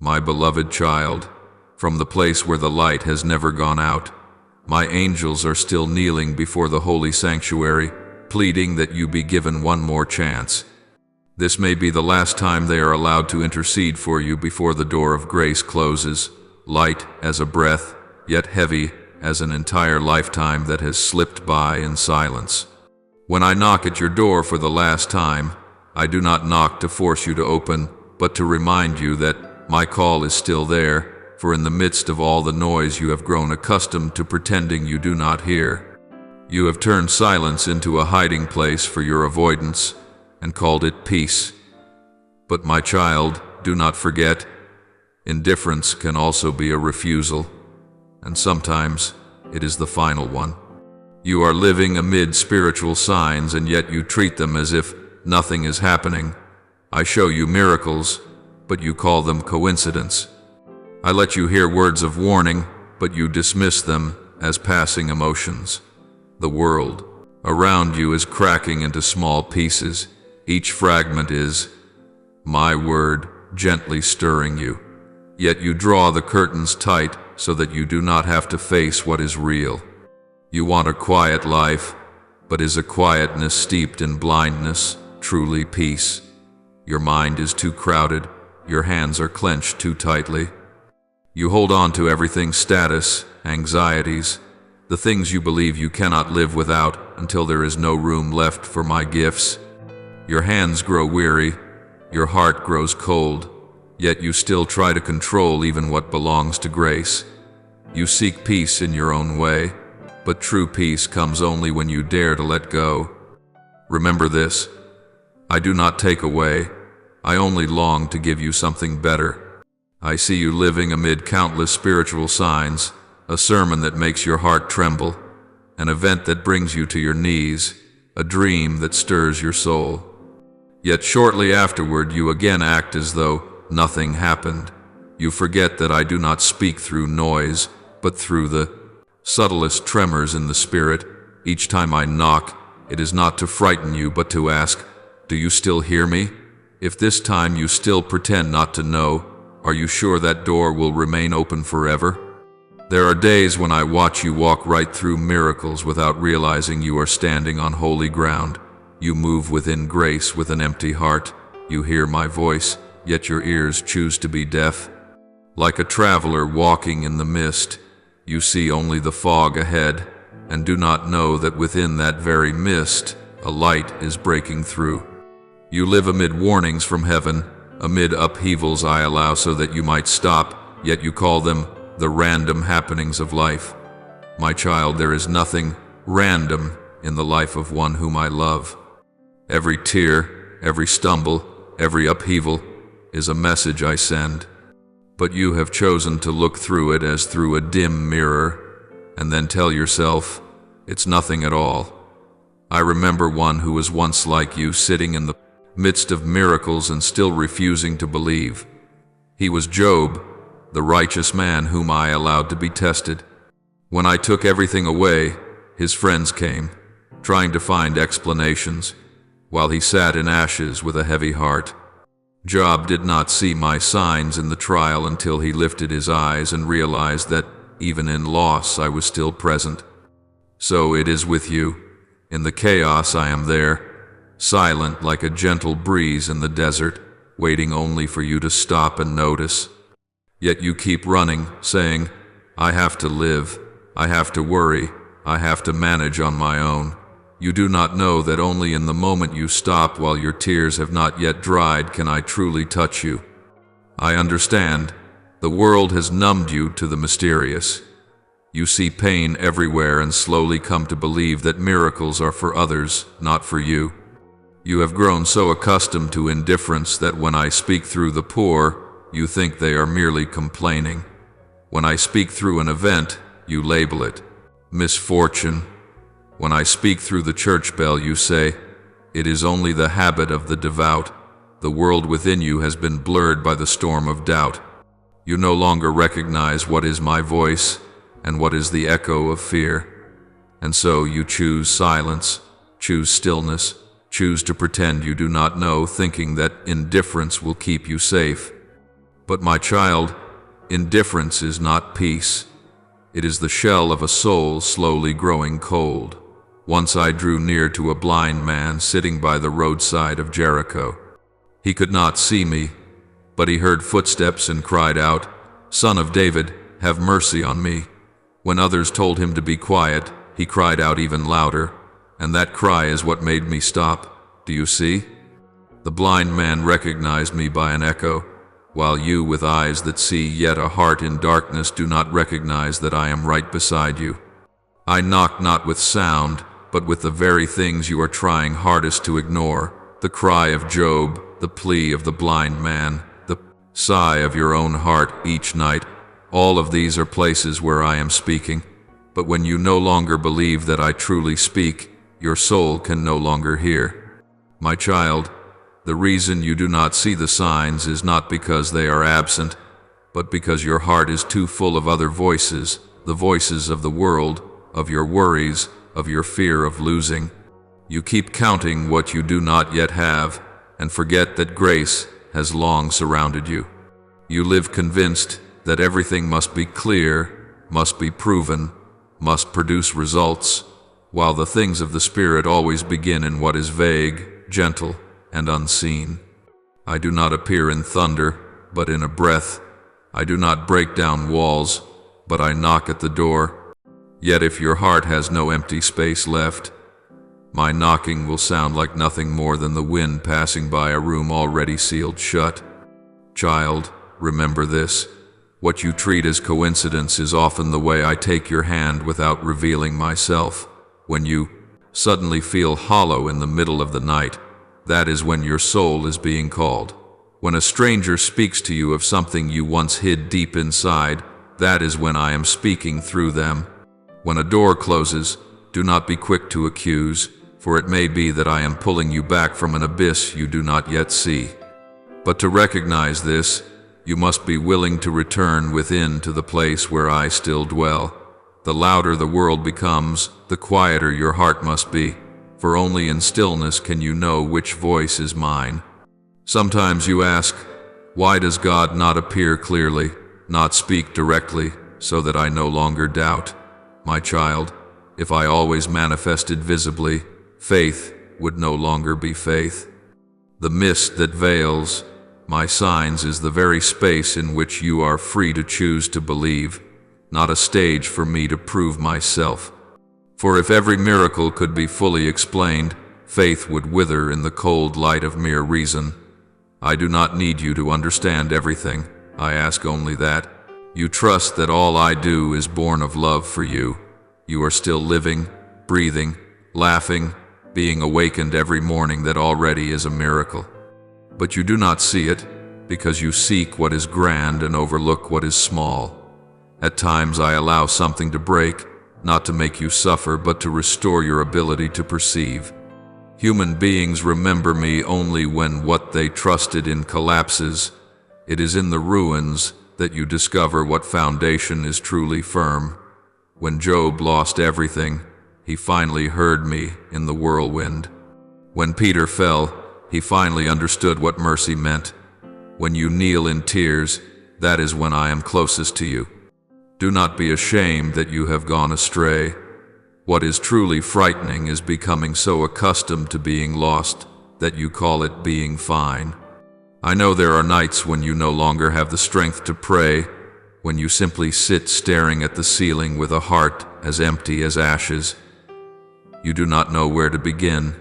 My beloved child, from the place where the light has never gone out, my angels are still kneeling before the holy sanctuary, pleading that you be given one more chance. This may be the last time they are allowed to intercede for you before the door of grace closes, light as a breath, yet heavy as an entire lifetime that has slipped by in silence. When I knock at your door for the last time, I do not knock to force you to open, but to remind you that my call is still there, for in the midst of all the noise you have grown accustomed to pretending you do not hear. You have turned silence into a hiding place for your avoidance and called it peace. But my child, do not forget, indifference can also be a refusal, and sometimes it is the final one. You are living amid spiritual signs, and yet you treat them as if nothing is happening. I show you miracles, but you call them coincidence. I let you hear words of warning, but you dismiss them as passing emotions. The world around you is cracking into small pieces. Each fragment is my word gently stirring you. Yet you draw the curtains tight so that you do not have to face what is real. You want a quiet life, but is a quietness steeped in blindness truly peace? Your mind is too crowded, your hands are clenched too tightly. You hold on to everything: status, anxieties, the things you believe you cannot live without, until there is no room left for my gifts. Your hands grow weary, your heart grows cold, yet you still try to control even what belongs to grace. You seek peace in your own way, but true peace comes only when you dare to let go. Remember this: I do not take away, I only long to give you something better. I see you living amid countless spiritual signs, a sermon that makes your heart tremble, an event that brings you to your knees, a dream that stirs your soul. Yet shortly afterward you again act as though nothing happened. You forget that I do not speak through noise, but through the subtlest tremors in the spirit. Each time I knock, it is not to frighten you, but to ask, do you still hear me? If this time you still pretend not to know, are you sure that door will remain open forever? There are days when I watch you walk right through miracles without realizing you are standing on holy ground. You move within grace with an empty heart. You hear my voice, yet your ears choose to be deaf. Like a traveler walking in the mist, you see only the fog ahead, and do not know that within that very mist, a light is breaking through. You live amid warnings from heaven, amid upheavals I allow so that you might stop, yet you call them the random happenings of life. My child, there is nothing random in the life of one whom I love. Every tear, every stumble, every upheaval is a message I send. But you have chosen to look through it as through a dim mirror, and then tell yourself, it's nothing at all. I remember one who was once like you, sitting in the midst of miracles and still refusing to believe. He was Job, the righteous man whom I allowed to be tested. When I took everything away, his friends came, trying to find explanations, while he sat in ashes with a heavy heart. Job did not see my signs in the trial until he lifted his eyes and realized that even in loss I was still present. So it is with you. In the chaos I am there, silent like a gentle breeze in the desert, waiting only for you to stop and notice. Yet you keep running, saying, I have to live, I have to worry, I have to manage on my own. You do not know that only in the moment you stop while your tears have not yet dried can I truly touch you. I understand. The world has numbed you to the mysterious. You see pain everywhere and slowly come to believe that miracles are for others, not for you. You have grown so accustomed to indifference that when I speak through the poor, you think they are merely complaining. When I speak through an event, you label it misfortune. When I speak through the church bell, you say, it is only the habit of the devout. The world within you has been blurred by the storm of doubt. You no longer recognize what is my voice and what is the echo of fear. And so you choose silence, choose stillness, choose to pretend you do not know, thinking that indifference will keep you safe. But my child, indifference is not peace. It is the shell of a soul slowly growing cold. Once I drew near to a blind man sitting by the roadside of Jericho. He could not see me, but he heard footsteps and cried out, "Son of David, have mercy on me." When others told him to be quiet, he cried out even louder, and that cry is what made me stop. Do you see? The blind man recognized me by an echo, while you with eyes that see yet a heart in darkness do not recognize that I am right beside you. I knock not with sound, but with the very things you are trying hardest to ignore, the cry of Job, the plea of the blind man, the sigh of your own heart each night. All of these are places where I am speaking, but when you no longer believe that I truly speak, your soul can no longer hear. My child, the reason you do not see the signs is not because they are absent, but because your heart is too full of other voices, the voices of the world, of your worries, of your fear of losing. You keep counting what you do not yet have, and forget that grace has long surrounded you. You live convinced that everything must be clear, must be proven, must produce results, while the things of the Spirit always begin in what is vague, gentle, and unseen. I do not appear in thunder, but in a breath. I do not break down walls, but I knock at the door. Yet if your heart has no empty space left, my knocking will sound like nothing more than the wind passing by a room already sealed shut. Child, remember this. What you treat as coincidence is often the way I take your hand without revealing myself. When you suddenly feel hollow in the middle of the night, that is when your soul is being called. When a stranger speaks to you of something you once hid deep inside, that is when I am speaking through them. When a door closes, do not be quick to accuse, for it may be that I am pulling you back from an abyss you do not yet see. But to recognize this, you must be willing to return within to the place where I still dwell. The louder the world becomes, the quieter your heart must be, for only in stillness can you know which voice is mine. Sometimes you ask, why does God not appear clearly, not speak directly, so that I no longer doubt? My child, if I always manifested visibly, faith would no longer be faith. The mist that veils my signs is the very space in which you are free to choose to believe, not a stage for me to prove myself. For if every miracle could be fully explained, faith would wither in the cold light of mere reason. I do not need you to understand everything. I ask only that you trust that all I do is born of love for you. You are still living, breathing, laughing, being awakened every morning. That already is a miracle. But you do not see it, because you seek what is grand and overlook what is small. At times I allow something to break, not to make you suffer, but to restore your ability to perceive. Human beings remember me only when what they trusted in collapses. It is in the ruins that you discover what foundation is truly firm. When Job lost everything, he finally heard me in the whirlwind. When Peter fell, he finally understood what mercy meant. When you kneel in tears, that is when I am closest to you. Do not be ashamed that you have gone astray. What is truly frightening is becoming so accustomed to being lost that you call it being fine. I know there are nights when you no longer have the strength to pray, when you simply sit staring at the ceiling with a heart as empty as ashes. You do not know where to begin.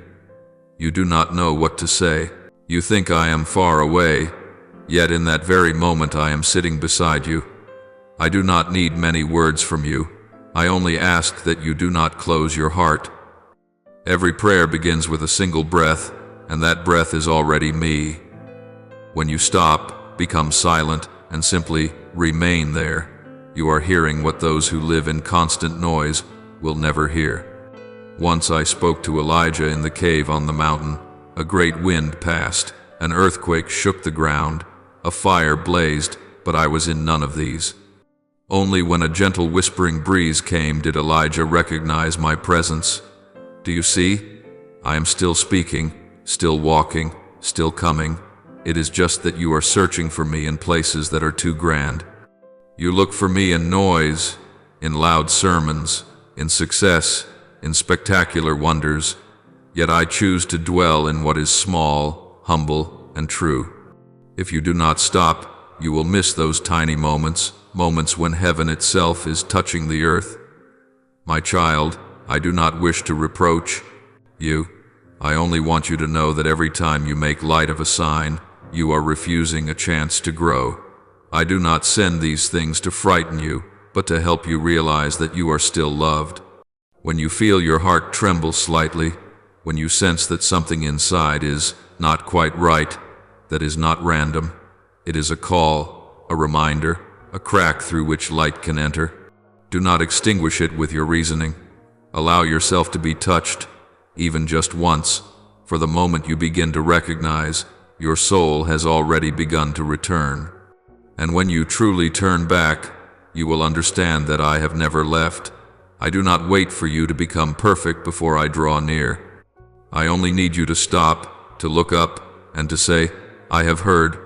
You do not know what to say. You think I am far away, yet in that very moment I am sitting beside you. I do not need many words from you. I only ask that you do not close your heart. Every prayer begins with a single breath, and that breath is already me. When you stop, become silent, and simply remain there, you are hearing what those who live in constant noise will never hear. Once I spoke to Elijah in the cave on the mountain. A great wind passed, an earthquake shook the ground, a fire blazed, but I was in none of these. Only when a gentle whispering breeze came did Elijah recognize my presence. Do you see? I am still speaking, still walking, still coming. It is just that you are searching for me in places that are too grand. You look for me in noise, in loud sermons, in success, in spectacular wonders, yet I choose to dwell in what is small, humble, and true. If you do not stop, you will miss those tiny moments when heaven itself is touching the earth. My child, I do not wish to reproach you. I only want you to know that every time you make light of a sign, you are refusing a chance to grow. I do not send these things to frighten you, but to help you realize that you are still loved. When you feel your heart tremble slightly, when you sense that something inside is not quite right, that is not random, it is a call, a reminder, a crack through which light can enter. Do not extinguish it with your reasoning. Allow yourself to be touched, even just once, for the moment you begin to recognize, your soul has already begun to return. And when you truly turn back, you will understand that I have never left. I do not wait for you to become perfect before I draw near. I only need you to stop, to look up, and to say, I have heard.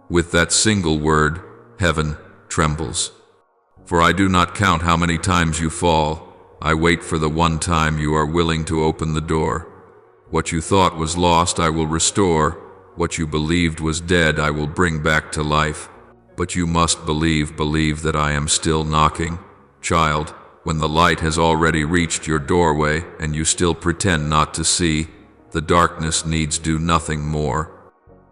With that single word, heaven trembles. For I do not count how many times you fall. I wait for the one time you are willing to open the door. What you thought was lost I will restore. What you believed was dead I will bring back to life. But you must believe that I am still knocking. Child, when the light has already reached your doorway and you still pretend not to see, the darkness needs do nothing more.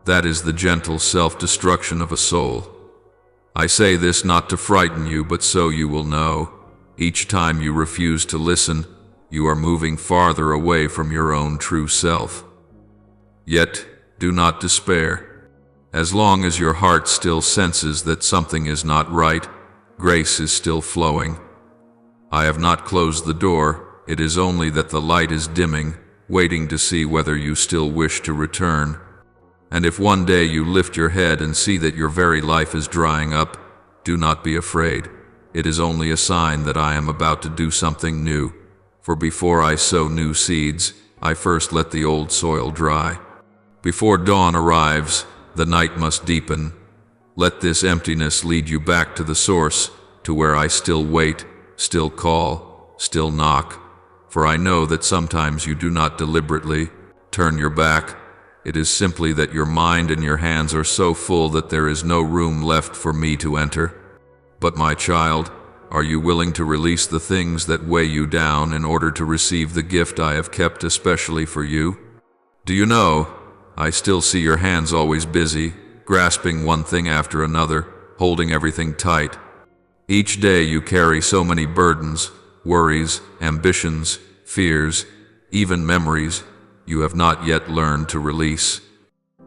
That is the gentle self-destruction of a soul. I say this not to frighten you, but so you will know. Each time you refuse to listen, you are moving farther away from your own true self. Yet, do not despair. As long as your heart still senses that something is not right, grace is still flowing. I have not closed the door, it is only that the light is dimming, waiting to see whether you still wish to return. And if one day you lift your head and see that your very life is drying up, do not be afraid. It is only a sign that I am about to do something new. For before I sow new seeds, I first let the old soil dry. Before dawn arrives, the night must deepen. Let this emptiness lead you back to the source, to where I still wait, still call, still knock. For I know that sometimes you do not deliberately turn your back. It is simply that your mind and your hands are so full that there is no room left for me to enter. But my child, are you willing to release the things that weigh you down in order to receive the gift I have kept especially for you? Do you know, I still see your hands always busy, grasping one thing after another, holding everything tight. Each day you carry so many burdens, worries, ambitions, fears, even memories you have not yet learned to release.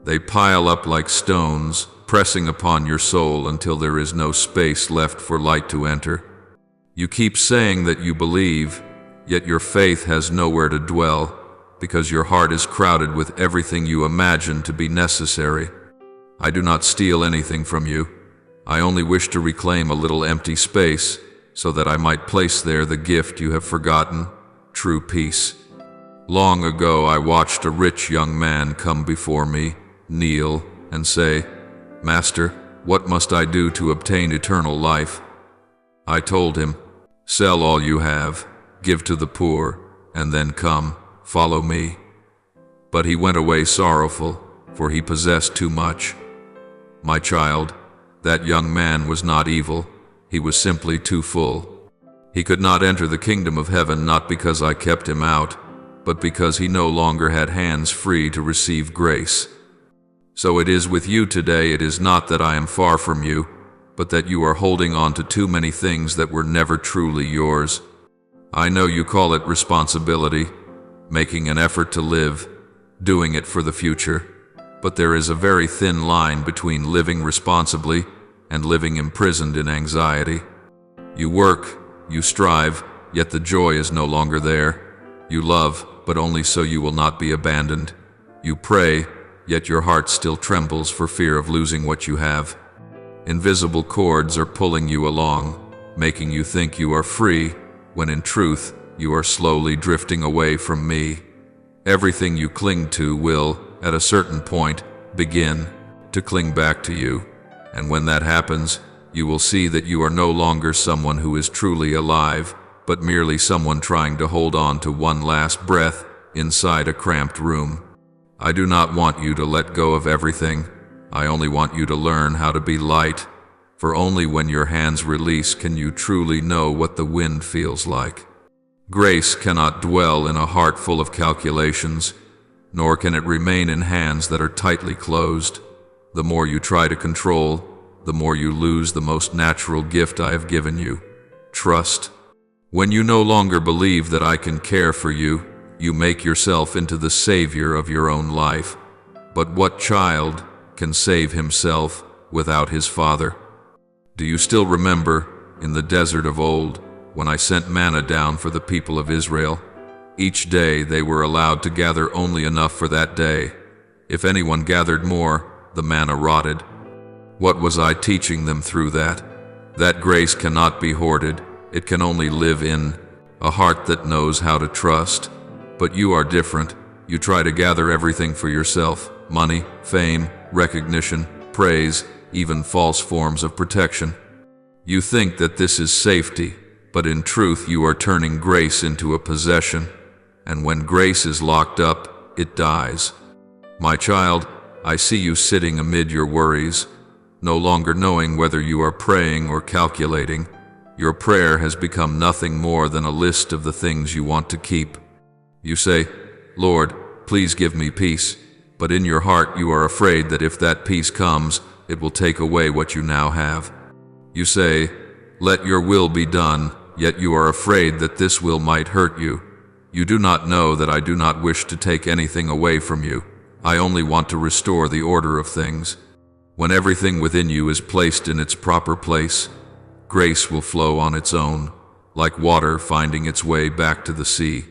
They pile up like stones, pressing upon your soul until there is no space left for light to enter. You keep saying that you believe, yet your faith has nowhere to dwell, because your heart is crowded with everything you imagine to be necessary. I do not steal anything from you. I only wish to reclaim a little empty space, so that I might place there the gift you have forgotten, true peace. Long ago I watched a rich young man come before me, kneel, and say, Master, what must I do to obtain eternal life? I told him, sell all you have, give to the poor, and then come, follow me. But he went away sorrowful, for he possessed too much. My child, that young man was not evil, he was simply too full. He could not enter the kingdom of heaven not because I kept him out, but because he no longer had hands free to receive grace. So it is with you today. It is not that I am far from you, but that you are holding on to too many things that were never truly yours. I know you call it responsibility, making an effort to live, doing it for the future, but there is a very thin line between living responsibly and living imprisoned in anxiety. You work, you strive, yet the joy is no longer there. You love, but only so you will not be abandoned. You pray, yet your heart still trembles for fear of losing what you have. Invisible cords are pulling you along, making you think you are free, when in truth, you are slowly drifting away from me. Everything you cling to will, at a certain point, begin to cling back to you. And when that happens, you will see that you are no longer someone who is truly alive, but merely someone trying to hold on to one last breath inside a cramped room. I do not want you to let go of everything. I only want you to learn how to be light, for only when your hands release can you truly know what the wind feels like. Grace cannot dwell in a heart full of calculations, nor can it remain in hands that are tightly closed. The more you try to control, the more you lose the most natural gift I have given you, trust. When you no longer believe that I can care for you, you make yourself into the savior of your own life. But what child can save himself without his father? Do you still remember, in the desert of old, when I sent manna down for the people of Israel? Each day they were allowed to gather only enough for that day. If anyone gathered more, the manna rotted. What was I teaching them through that? That grace cannot be hoarded. It can only live in a heart that knows how to trust. But you are different. You try to gather everything for yourself: money, fame, recognition, praise, even false forms of protection. You think that this is safety, but in truth you are turning grace into a possession. And when grace is locked up, it dies. My child, I see you sitting amid your worries, no longer knowing whether you are praying or calculating. Your prayer has become nothing more than a list of the things you want to keep. You say, "Lord, please give me peace," but in your heart you are afraid that if that peace comes, it will take away what you now have. You say, "Let your will be done," yet you are afraid that this will might hurt you. You do not know that I do not wish to take anything away from you. I only want to restore the order of things. When everything within you is placed in its proper place, grace will flow on its own, like water finding its way back to the sea.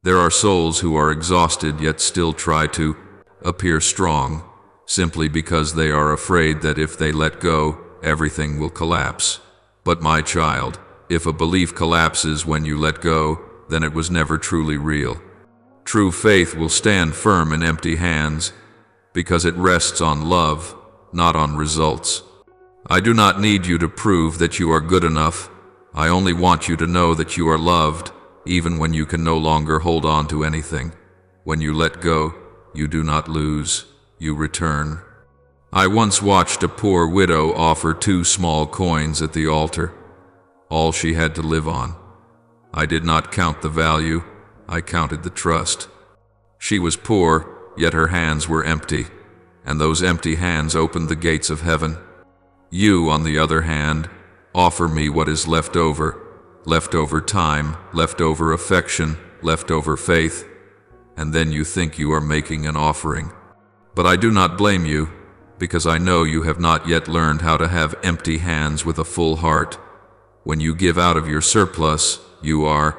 There are souls who are exhausted yet still try to appear strong, simply because they are afraid that if they let go, everything will collapse. But my child, if a belief collapses when you let go, then it was never truly real. True faith will stand firm in empty hands, because it rests on love, not on results. I do not need you to prove that you are good enough. I only want you to know that you are loved, even when you can no longer hold on to anything. When you let go, you do not lose, you return. I once watched a poor widow offer 2 small coins at the altar, all she had to live on. I did not count the value, I counted the trust. She was poor, yet her hands were empty, and those empty hands opened the gates of heaven. You, on the other hand, offer me what is leftover time, leftover affection, leftover faith, and then you think you are making an offering. But I do not blame you, because I know you have not yet learned how to have empty hands with a full heart. When you give out of your surplus, you are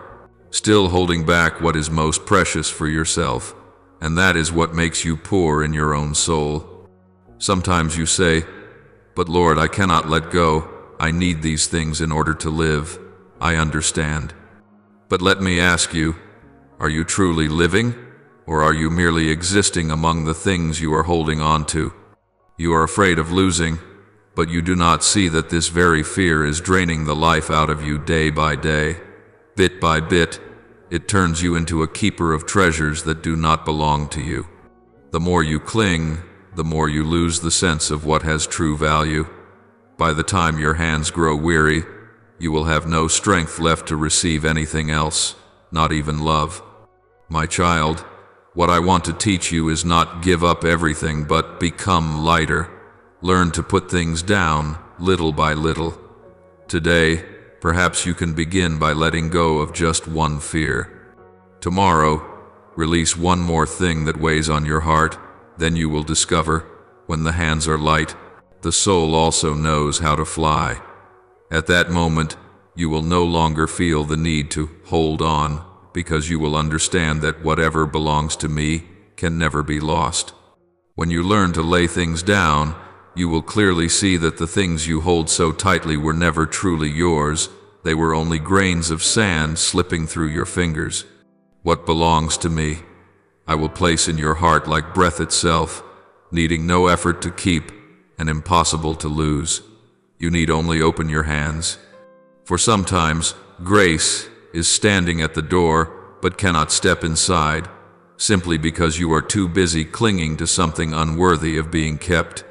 still holding back what is most precious for yourself, and that is what makes you poor in your own soul. Sometimes you say, "But Lord, I cannot let go. I need these things in order to live." I understand. But let me ask you, are you truly living, or are you merely existing among the things you are holding on to? You are afraid of losing, but you do not see that this very fear is draining the life out of you day by day. Bit by bit, it turns you into a keeper of treasures that do not belong to you. The more you cling, the more you lose the sense of what has true value. By the time your hands grow weary, you will have no strength left to receive anything else, not even love. My child, what I want to teach you is not give up everything, but become lighter. Learn to put things down, little by little. Today, perhaps you can begin by letting go of just one fear. Tomorrow, release one more thing that weighs on your heart. Then you will discover, when the hands are light, the soul also knows how to fly. At that moment, you will no longer feel the need to hold on, because you will understand that whatever belongs to me can never be lost. When you learn to lay things down, you will clearly see that the things you hold so tightly were never truly yours. They were only grains of sand slipping through your fingers. What belongs to me, I will place in your heart like breath itself. needing no effort to keep and impossible to lose. You need only open your hands. For sometimes, grace is standing at the door but cannot step inside, simply because you are too busy clinging to something unworthy of being kept.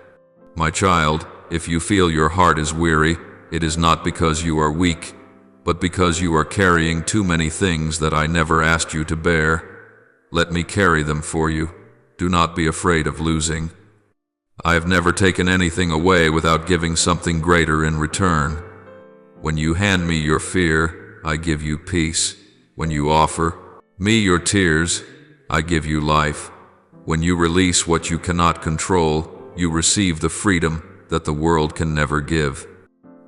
My child, if you feel your heart is weary, it is not because you are weak, but because you are carrying too many things that I never asked you to bear. Let me carry them for you. Do not be afraid of losing. I have never taken anything away without giving something greater in return. When you hand me your fear, I give you peace. When you offer me your tears, I give you life. When you release what you cannot control, you receive the freedom that the world can never give.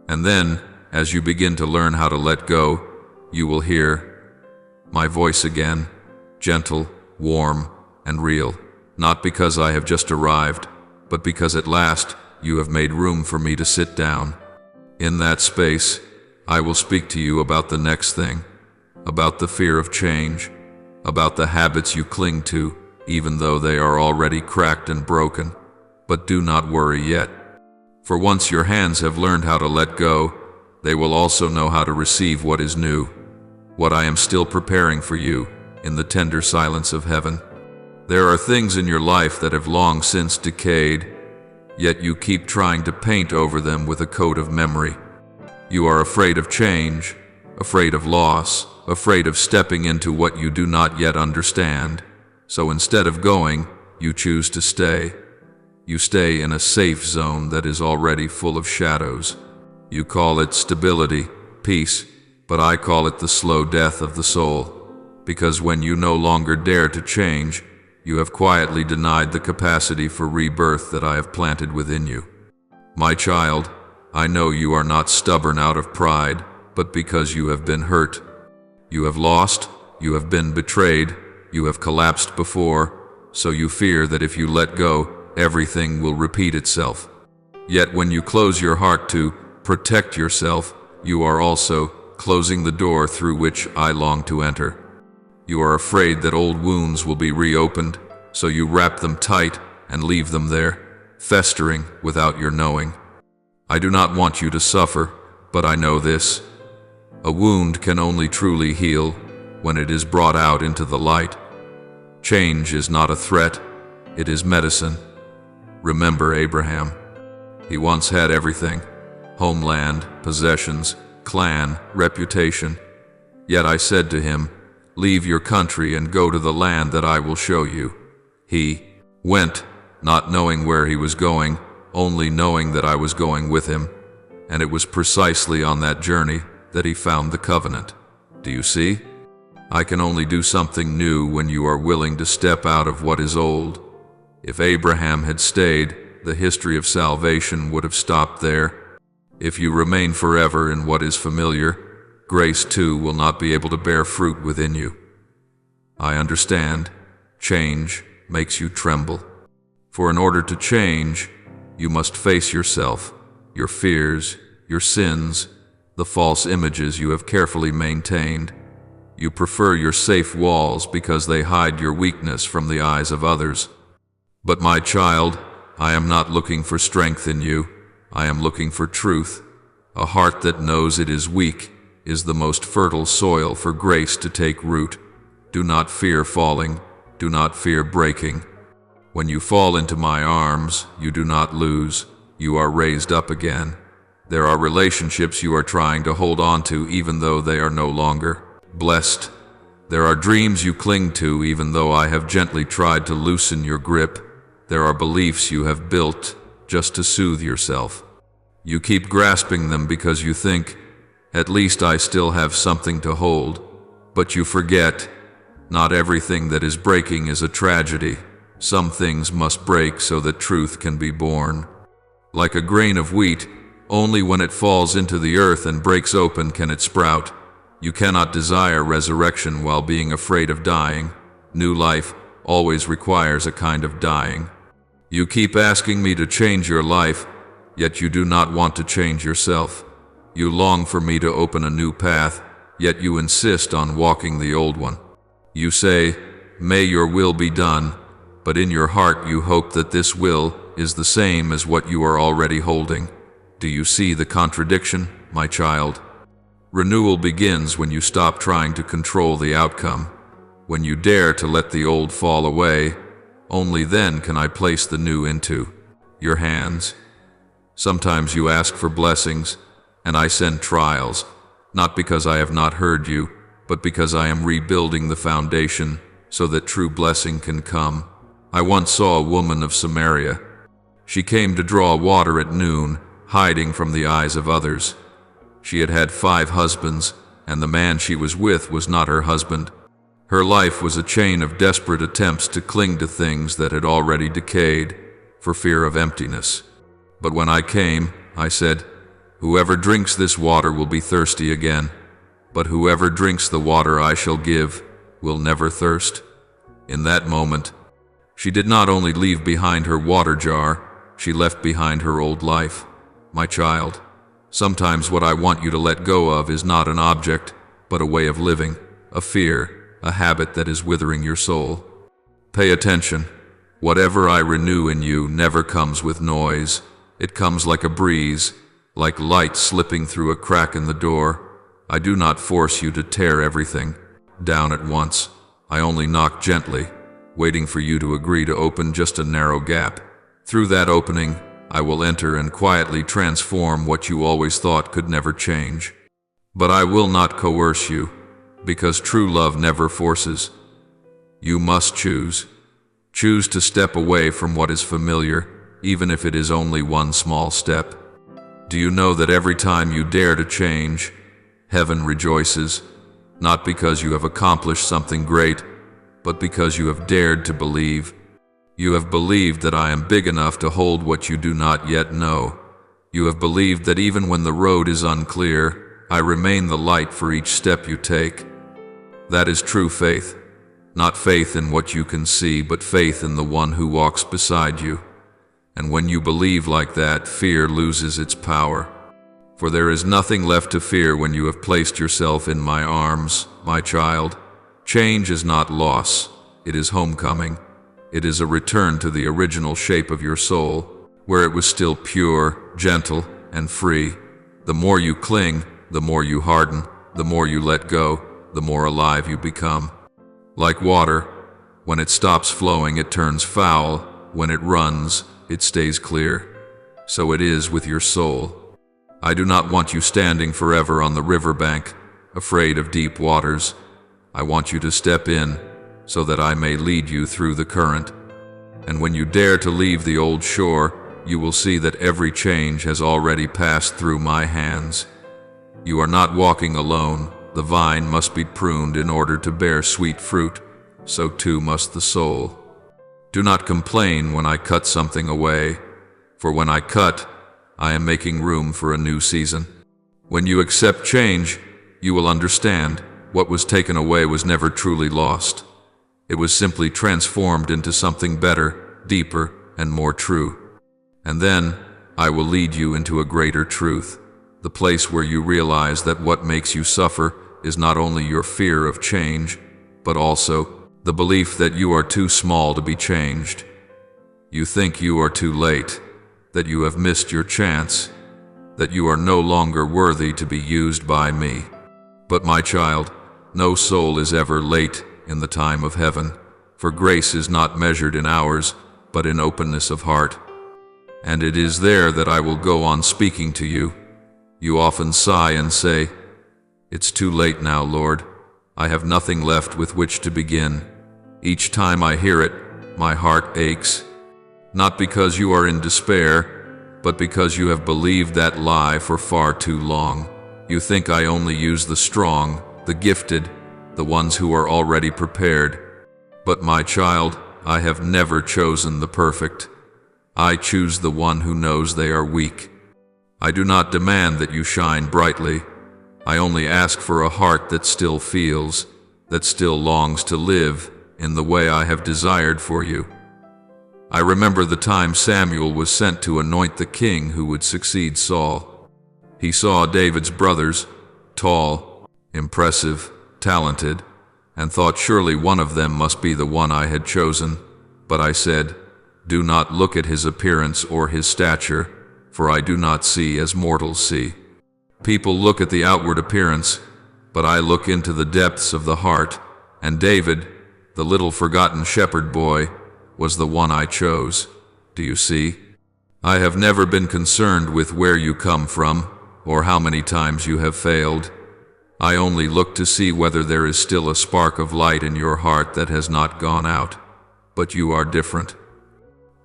And then, as you begin to learn how to let go, you will hear my voice again, gentle, warm, and real. Not because I have just arrived, but because at last you have made room for me to sit down. In that space, I will speak to you about the next thing, about the fear of change, about the habits you cling to, even though they are already cracked and broken. But do not worry yet. For once your hands have learned how to let go, they will also know how to receive what is new, what I am still preparing for you in the tender silence of heaven. There are things in your life that have long since decayed, yet you keep trying to paint over them with a coat of memory. You are afraid of change, afraid of loss, afraid of stepping into what you do not yet understand. So instead of going, you choose to stay. You stay in a safe zone that is already full of shadows. You call it stability, peace, but I call it the slow death of the soul. Because when you no longer dare to change, you have quietly denied the capacity for rebirth that I have planted within you. My child, I know you are not stubborn out of pride, but because you have been hurt. You have lost, you have been betrayed, you have collapsed before, so you fear that if you let go, everything will repeat itself. Yet when you close your heart to protect yourself, you are also closing the door through which I long to enter. You are afraid that old wounds will be reopened, so you wrap them tight and leave them there, festering without your knowing. I do not want you to suffer, but I know this. A wound can only truly heal when it is brought out into the light. Change is not a threat, it is medicine. Remember Abraham. He once had everything: homeland, possessions, clan, reputation. Yet I said to him, "Leave your country and go to the land that I will show you." He went, not knowing where he was going, only knowing that I was going with him. And it was precisely on that journey that he found the covenant. Do you see? I can only do something new when you are willing to step out of what is old. If Abraham had stayed, the history of salvation would have stopped there. If you remain forever in what is familiar, grace too will not be able to bear fruit within you. I understand. Change makes you tremble. For in order to change, you must face yourself, your fears, your sins, the false images you have carefully maintained. You prefer your safe walls because they hide your weakness from the eyes of others. But my child, I am not looking for strength in you. I am looking for truth. A heart that knows it is weak is the most fertile soil for grace to take root. Do not fear falling. Do not fear breaking. When you fall into my arms, you do not lose. You are raised up again. There are relationships you are trying to hold on to even though they are no longer blessed. There are dreams you cling to even though I have gently tried to loosen your grip. There are beliefs you have built just to soothe yourself. You keep grasping them because you think, at least I still have something to hold. But you forget, not everything that is breaking is a tragedy. Some things must break so that truth can be born. Like a grain of wheat, only when it falls into the earth and breaks open can it sprout. You cannot desire resurrection while being afraid of dying. New life always requires a kind of dying. You keep asking me to change your life, yet you do not want to change yourself. You long for me to open a new path, yet you insist on walking the old one. You say, "May your will be done," but in your heart you hope that this will is the same as what you are already holding. Do you see the contradiction, my child? Renewal begins when you stop trying to control the outcome. When you dare to let the old fall away, only then can I place the new into your hands. Sometimes you ask for blessings, and I send trials, not because I have not heard you, but because I am rebuilding the foundation so that true blessing can come. I once saw a woman of Samaria. She came to draw water at noon, hiding from the eyes of others. She had had 5 husbands, and the man she was with was not her husband. Her life was a chain of desperate attempts to cling to things that had already decayed, for fear of emptiness. But when I came, I said, "Whoever drinks this water will be thirsty again, but whoever drinks the water I shall give will never thirst." In that moment, she did not only leave behind her water jar, she left behind her old life. My child, sometimes what I want you to let go of is not an object, but a way of living, a fear, a habit that is withering your soul. Pay attention. Whatever I renew in you never comes with noise. It comes like a breeze, like light slipping through a crack in the door. I do not force you to tear everything down at once. I only knock gently, waiting for you to agree to open just a narrow gap. Through that opening, I will enter and quietly transform what you always thought could never change. But I will not coerce you, because true love never forces. You must choose. Choose to step away from what is familiar, even if it is only one small step. Do you know that every time you dare to change, heaven rejoices, not because you have accomplished something great, but because you have dared to believe. You have believed that I am big enough to hold what you do not yet know. You have believed that even when the road is unclear, I remain the light for each step you take. That is true faith. Not faith in what you can see, but faith in the one who walks beside you. And when you believe like that, fear loses its power. For there is nothing left to fear when you have placed yourself in my arms, my child. Change is not loss, it is homecoming. It is a return to the original shape of your soul, where it was still pure, gentle, and free. The more you cling, the more you harden. The more you let go, the more alive you become. Like water, when it stops flowing, it turns foul. When it runs, it stays clear. So it is with your soul. I do not want you standing forever on the riverbank, afraid of deep waters. I want you to step in, so that I may lead you through the current. And when you dare to leave the old shore, you will see that every change has already passed through my hands. You are not walking alone. The vine must be pruned in order to bear sweet fruit, so too must the soul. Do not complain when I cut something away, for when I cut, I am making room for a new season. When you accept change, you will understand what was taken away was never truly lost. It was simply transformed into something better, deeper, and more true. And then I will lead you into a greater truth. The place where you realize that what makes you suffer is not only your fear of change, but also the belief that you are too small to be changed. You think you are too late, that you have missed your chance, that you are no longer worthy to be used by me. But my child, no soul is ever late in the time of heaven, for grace is not measured in hours, but in openness of heart. And it is there that I will go on speaking to you. You often sigh and say, "It's too late now, Lord. I have nothing left with which to begin." Each time I hear it, my heart aches. Not because you are in despair, but because you have believed that lie for far too long. You think I only use the strong, the gifted, the ones who are already prepared. But my child, I have never chosen the perfect. I choose the one who knows they are weak. I do not demand that you shine brightly. I only ask for a heart that still feels, that still longs to live in the way I have desired for you. I remember the time Samuel was sent to anoint the king who would succeed Saul. He saw David's brothers, tall, impressive, talented, and thought surely one of them must be the one I had chosen. But I said, "Do not look at his appearance or his stature, for I do not see as mortals see." People look at the outward appearance, but I look into the depths of the heart, and David, the little forgotten shepherd boy, was the one I chose. Do you see? I have never been concerned with where you come from, or how many times you have failed. I only look to see whether there is still a spark of light in your heart that has not gone out. But you are different.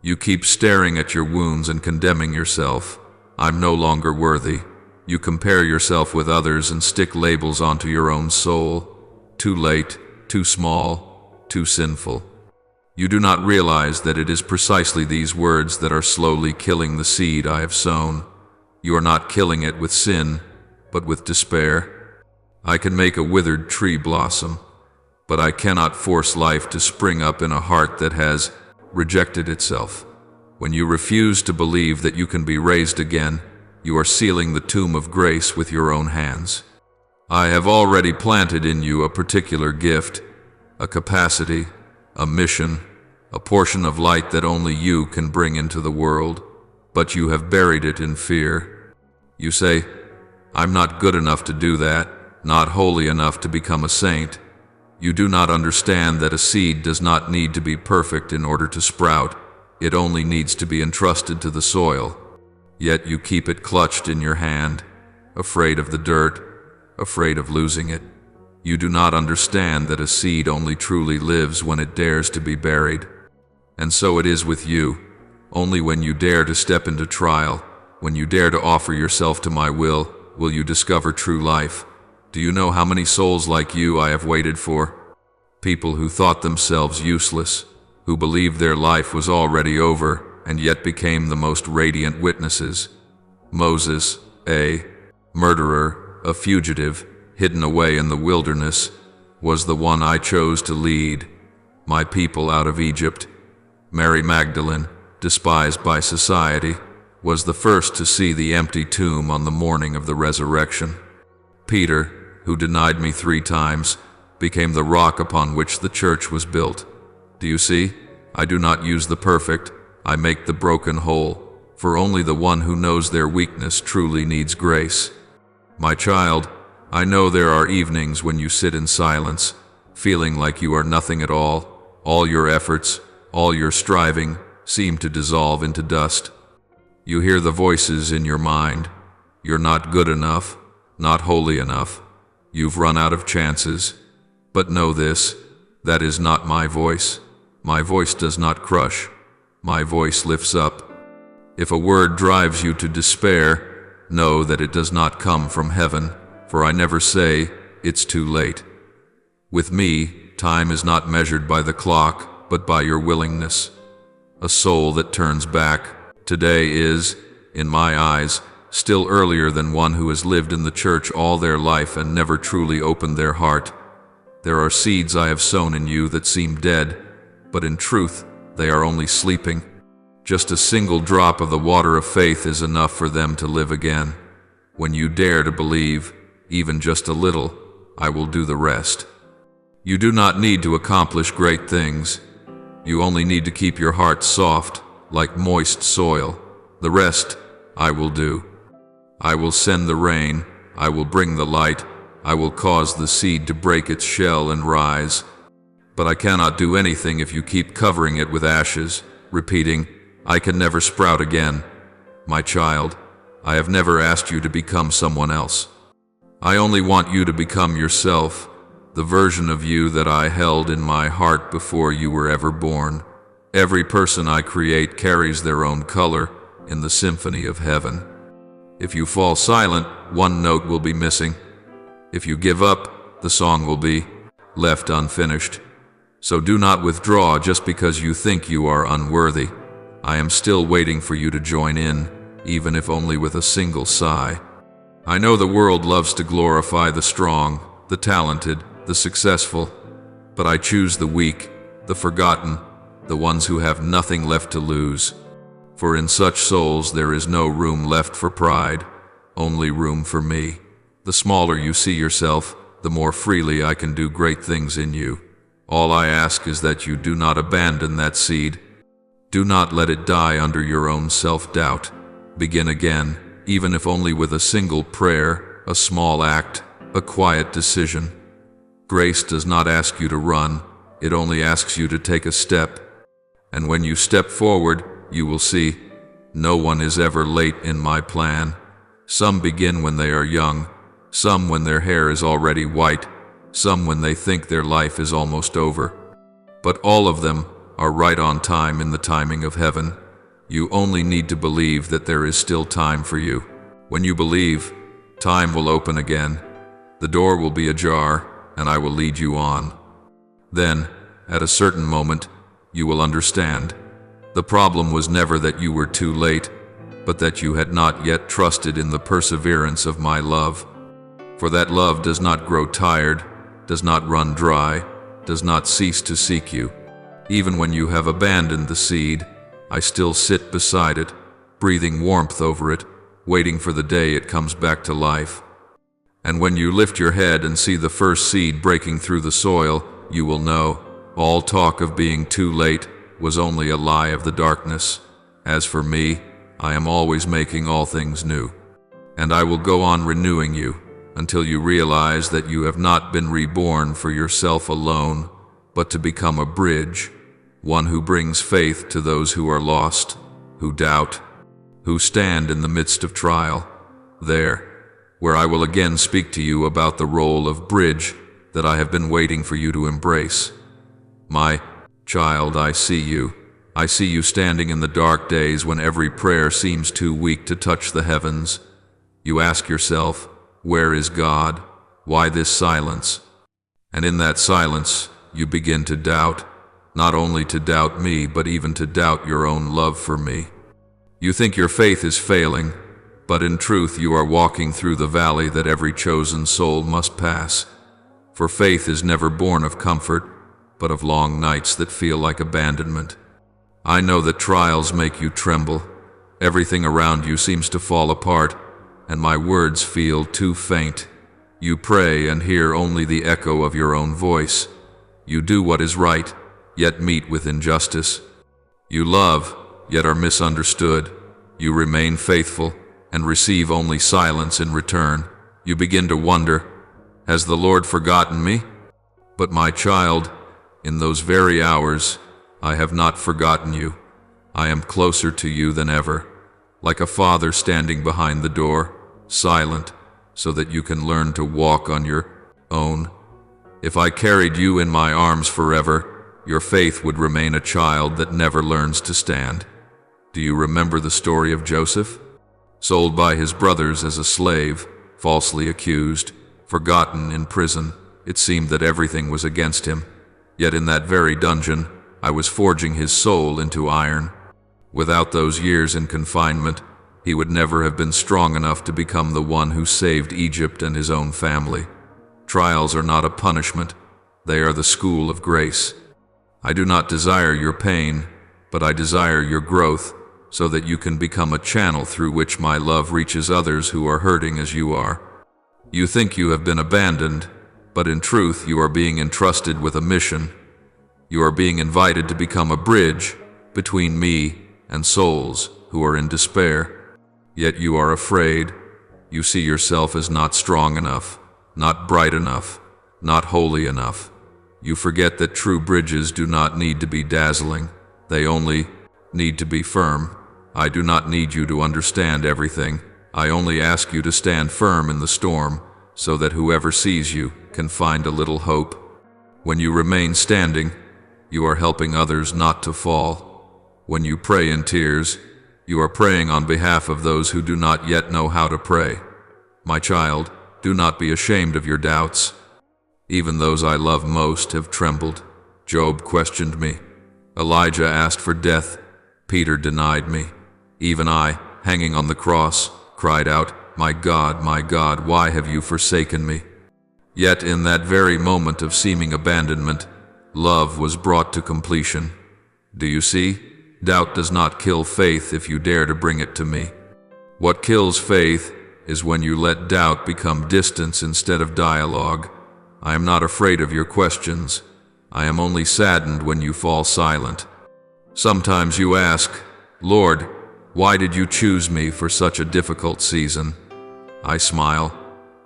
You keep staring at your wounds and condemning yourself. I'm no longer worthy. You compare yourself with others and stick labels onto your own soul. Too late, too small, too sinful. You do not realize that it is precisely these words that are slowly killing the seed I have sown. You are not killing it with sin, but with despair. I can make a withered tree blossom, but I cannot force life to spring up in a heart that has rejected itself. When you refuse to believe that you can be raised again, you are sealing the tomb of grace with your own hands. I have already planted in you a particular gift, a capacity, a mission, a portion of light that only you can bring into the world, but you have buried it in fear. You say, "I'm not good enough to do that, not holy enough to become a saint." You do not understand that a seed does not need to be perfect in order to sprout. It only needs to be entrusted to the soil. Yet you keep it clutched in your hand, afraid of the dirt, afraid of losing it. You do not understand that a seed only truly lives when it dares to be buried. And so it is with you. Only when you dare to step into trial, when you dare to offer yourself to my will you discover true life. Do you know how many souls like you I have waited for? People who thought themselves useless, who believed their life was already over, and yet became the most radiant witnesses. Moses, a murderer, a fugitive, hidden away in the wilderness, was the one I chose to lead my people out of Egypt. Mary Magdalene, despised by society, was the first to see the empty tomb on the morning of the resurrection. Peter, who denied me 3 times, became the rock upon which the church was built. Do you see? I do not use the perfect, I make the broken whole, for only the one who knows their weakness truly needs grace. My child, I know there are evenings when you sit in silence, feeling like you are nothing at all your efforts, all your striving, seem to dissolve into dust. You hear the voices in your mind. You're not good enough, not holy enough. You've run out of chances. But know this, that is not my voice. My voice does not crush. My voice lifts up. If a word drives you to despair, know that it does not come from heaven, for I never say, "It's too late." With me, time is not measured by the clock, but by your willingness. A soul that turns back today is, in my eyes, still earlier than one who has lived in the church all their life and never truly opened their heart. There are seeds I have sown in you that seem dead, but in truth, they are only sleeping. Just a single drop of the water of faith is enough for them to live again. When you dare to believe, even just a little, I will do the rest. You do not need to accomplish great things. You only need to keep your heart soft, like moist soil. The rest, I will do. I will send the rain, I will bring the light, I will cause the seed to break its shell and rise. But I cannot do anything if you keep covering it with ashes, repeating, "I can never sprout again." My child, I have never asked you to become someone else. I only want you to become yourself, the version of you that I held in my heart before you were ever born. Every person I create carries their own color in the symphony of heaven. If you fall silent, one note will be missing. If you give up, the song will be left unfinished. So do not withdraw just because you think you are unworthy. I am still waiting for you to join in, even if only with a single sigh. I know the world loves to glorify the strong, the talented, the successful, but I choose the weak, the forgotten, the ones who have nothing left to lose. For in such souls there is no room left for pride, only room for me. The smaller you see yourself, the more freely I can do great things in you. All I ask is that you do not abandon that seed. Do not let it die under your own self-doubt. Begin again, even if only with a single prayer, a small act, a quiet decision. Grace does not ask you to run, it only asks you to take a step. And when you step forward, you will see, no one is ever late in my plan. Some begin when they are young, some when their hair is already white, some when they think their life is almost over. But all of them are right on time in the timing of heaven. You only need to believe that there is still time for you. When you believe, time will open again. The door will be ajar, and I will lead you on. Then, at a certain moment, you will understand. The problem was never that you were too late, but that you had not yet trusted in the perseverance of my love. For that love does not grow tired, does not run dry, does not cease to seek you. Even when you have abandoned the seed, I still sit beside it, breathing warmth over it, waiting for the day it comes back to life. And when you lift your head and see the first seed breaking through the soil, you will know, all talk of being too late was only a lie of the darkness. As for me, I am always making all things new. And I will go on renewing you, until you realize that you have not been reborn for yourself alone, but to become a bridge, one who brings faith to those who are lost, who doubt, who stand in the midst of trial. There, where I will again speak to you about the role of bridge that I have been waiting for you to embrace. My child, I see you. I see you standing in the dark days when every prayer seems too weak to touch the heavens. You ask yourself, where is God? Why this silence? And in that silence, you begin to doubt, not only to doubt me, but even to doubt your own love for me. You think your faith is failing, but in truth you are walking through the valley that every chosen soul must pass. For faith is never born of comfort, but of long nights that feel like abandonment. I know that trials make you tremble. Everything around you seems to fall apart, and my words feel too faint. You pray and hear only the echo of your own voice. You do what is right, yet meet with injustice. You love, yet are misunderstood. You remain faithful, and receive only silence in return. You begin to wonder, has the Lord forgotten me? But my child, in those very hours, I have not forgotten you. I am closer to you than ever, like a father standing behind the door, silent, so that you can learn to walk on your own. If I carried you in my arms forever, your faith would remain a child that never learns to stand. Do you remember the story of Joseph? Sold by his brothers as a slave, falsely accused, forgotten in prison, it seemed that everything was against him. Yet in that very dungeon, I was forging his soul into iron. Without those years in confinement, he would never have been strong enough to become the one who saved Egypt and his own family. Trials are not a punishment, they are the school of grace. I do not desire your pain, but I desire your growth, so that you can become a channel through which my love reaches others who are hurting as you are. You think you have been abandoned, but in truth you are being entrusted with a mission. You are being invited to become a bridge between me and souls who are in despair. Yet you are afraid. You see yourself as not strong enough, not bright enough, not holy enough. You forget that true bridges do not need to be dazzling. They only need to be firm. I do not need you to understand everything. I only ask you to stand firm in the storm, so that whoever sees you can find a little hope. When you remain standing, you are helping others not to fall. When you pray in tears, you are praying on behalf of those who do not yet know how to pray. My child, do not be ashamed of your doubts. Even those I love most have trembled. Job questioned me. Elijah asked for death. Peter denied me. Even I, hanging on the cross, cried out, my God, why have you forsaken me?" Yet in that very moment of seeming abandonment, love was brought to completion. Do you see? Doubt does not kill faith if you dare to bring it to me. What kills faith is when you let doubt become distance instead of dialogue. I am not afraid of your questions. I am only saddened when you fall silent. Sometimes you ask, Lord, why did you choose me for such a difficult season? I smile,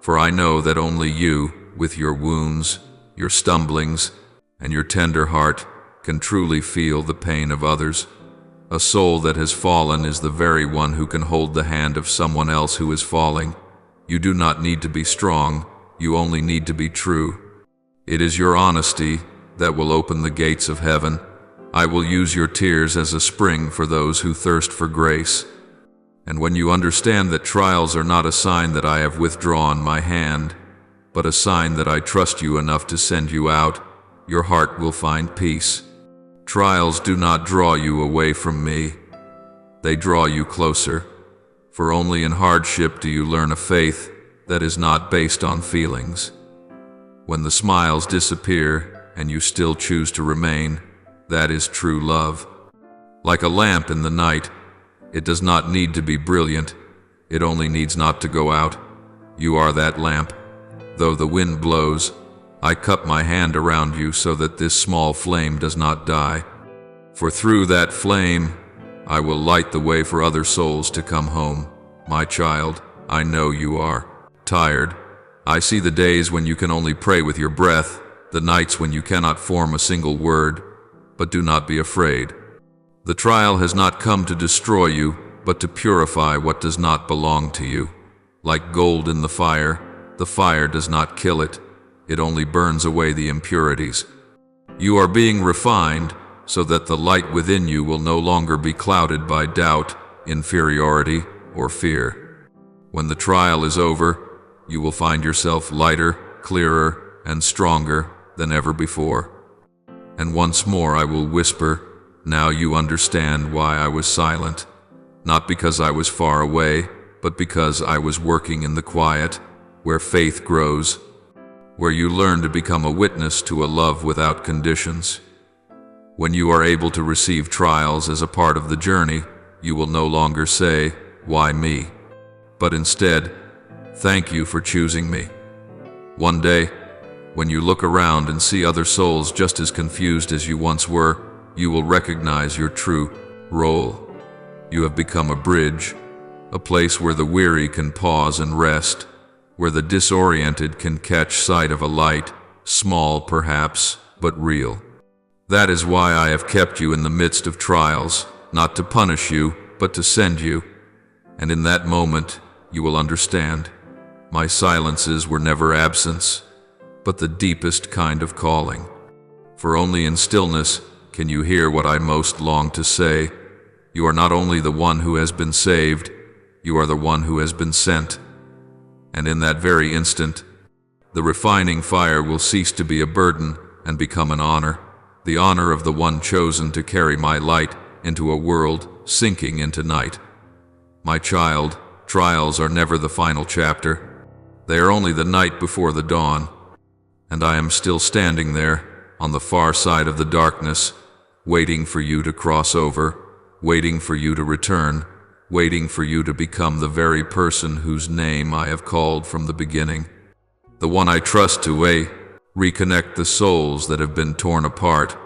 for I know that only you, with your wounds, your stumblings, and your tender heart, can truly feel the pain of others. A soul that has fallen is the very one who can hold the hand of someone else who is falling. You do not need to be strong, you only need to be true. It is your honesty that will open the gates of heaven. I will use your tears as a spring for those who thirst for grace. And when you understand that trials are not a sign that I have withdrawn my hand, but a sign that I trust you enough to send you out, your heart will find peace. Trials do not draw you away from me. They draw you closer, for only in hardship do you learn a faith that is not based on feelings. When the smiles disappear and you still choose to remain, that is true love. Like a lamp in the night, it does not need to be brilliant, it only needs not to go out. You are that lamp. Though the wind blows, I cup my hand around you so that this small flame does not die. For through that flame, I will light the way for other souls to come home. My child, I know you are tired. I see the days when you can only pray with your breath, the nights when you cannot form a single word, but do not be afraid. The trial has not come to destroy you, but to purify what does not belong to you. Like gold in the fire does not kill it. It only burns away the impurities. You are being refined so that the light within you will no longer be clouded by doubt, inferiority, or fear. When the trial is over, you will find yourself lighter, clearer, and stronger than ever before. And once more I will whisper, now you understand why I was silent. Not because I was far away, but because I was working in the quiet, where faith grows, where you learn to become a witness to a love without conditions. When you are able to receive trials as a part of the journey, you will no longer say, why me? But instead, thank you for choosing me. One day, when you look around and see other souls just as confused as you once were, you will recognize your true role. You have become a bridge, a place where the weary can pause and rest, where the disoriented can catch sight of a light, small perhaps, but real. That is why I have kept you in the midst of trials, not to punish you, but to send you. And in that moment, you will understand. My silences were never absence, but the deepest kind of calling. For only in stillness can you hear what I most long to say. You are not only the one who has been saved, you are the one who has been sent. And in that very instant, the refining fire will cease to be a burden and become an honor, the honor of the one chosen to carry my light into a world sinking into night. My child, trials are never the final chapter. They are only the night before the dawn. And I am still standing there, on the far side of the darkness, waiting for you to cross over, waiting for you to return, waiting for you to become the very person whose name I have called from the beginning. The one I trust to reconnect the souls that have been torn apart.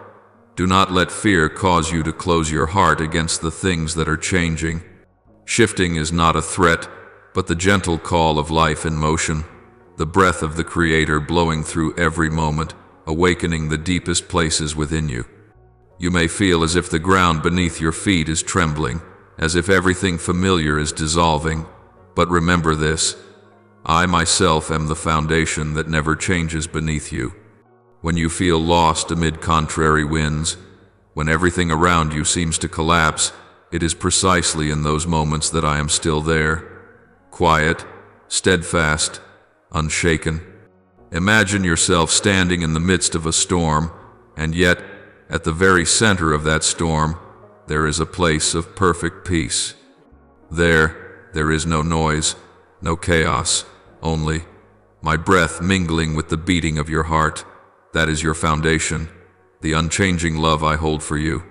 Do not let fear cause you to close your heart against the things that are changing. Shifting is not a threat, but the gentle call of life in motion, the breath of the Creator blowing through every moment, awakening the deepest places within you. You may feel as if the ground beneath your feet is trembling, as if everything familiar is dissolving, but remember this: I myself am the foundation that never changes beneath you. When you feel lost amid contrary winds, when everything around you seems to collapse, it is precisely in those moments that I am still there, quiet, steadfast, unshaken. Imagine yourself standing in the midst of a storm, and yet, at the very center of that storm, there is a place of perfect peace. There is no noise, no chaos, only my breath mingling with the beating of your heart. That is your foundation, the unchanging love I hold for you.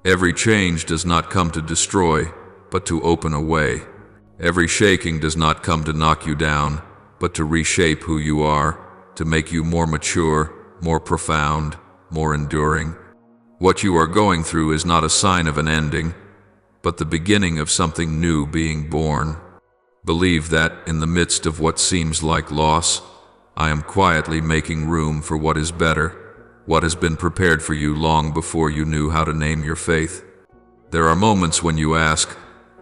Every change does not come to destroy, but to open a way. Every shaking does not come to knock you down, but to reshape who you are, to make you more mature, more profound, more enduring. What you are going through is not a sign of an ending, but the beginning of something new being born. Believe that, in the midst of what seems like loss, I am quietly making room for what is better, what has been prepared for you long before you knew how to name your faith. There are moments when you ask,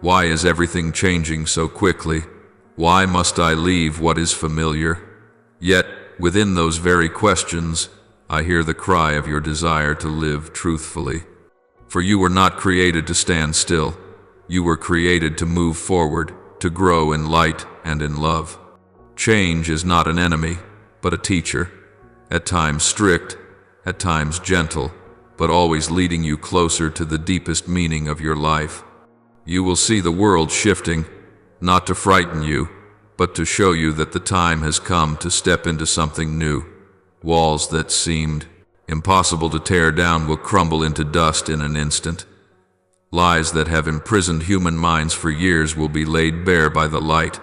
why is everything changing so quickly? Why must I leave what is familiar? Yet, within those very questions, I hear the cry of your desire to live truthfully. For you were not created to stand still. You were created to move forward, to grow in light and in love. Change is not an enemy, but a teacher, at times strict, at times gentle, but always leading you closer to the deepest meaning of your life. You will see the world shifting, not to frighten you, but to show you that the time has come to step into something new. Walls that seemed impossible to tear down will crumble into dust in an instant. Lies that have imprisoned human minds for years will be laid bare by the light,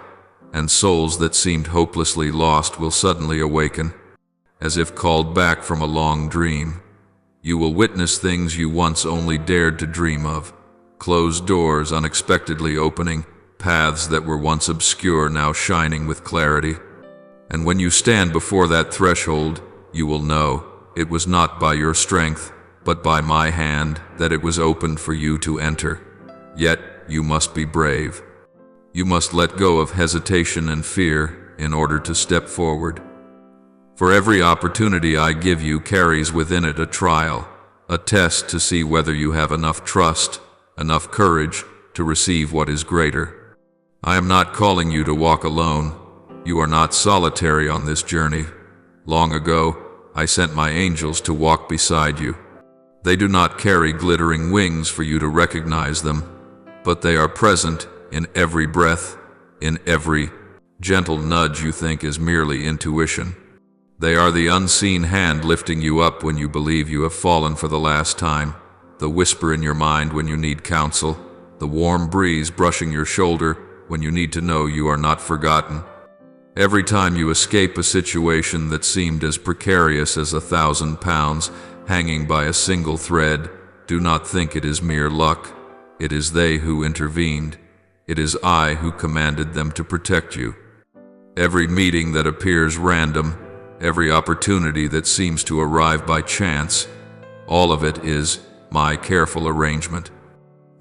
and souls that seemed hopelessly lost will suddenly awaken, as if called back from a long dream. You will witness things you once only dared to dream of, closed doors unexpectedly opening, paths that were once obscure now shining with clarity. And when you stand before that threshold, you will know it was not by your strength, but by my hand that it was opened for you to enter. Yet you must be brave. You must let go of hesitation and fear in order to step forward. For every opportunity I give you carries within it a trial, a test to see whether you have enough trust, enough courage to receive what is greater. I am not calling you to walk alone. You are not solitary on this journey. Long ago, I sent my angels to walk beside you. They do not carry glittering wings for you to recognize them, but they are present in every breath, in every gentle nudge you think is merely intuition. They are the unseen hand lifting you up when you believe you have fallen for the last time, the whisper in your mind when you need counsel, the warm breeze brushing your shoulder when you need to know you are not forgotten. Every time you escape a situation that seemed as precarious as 1,000 pounds hanging by a single thread, do not think it is mere luck. It is they who intervened. It is I who commanded them to protect you. Every meeting that appears random, every opportunity that seems to arrive by chance, all of it is my careful arrangement.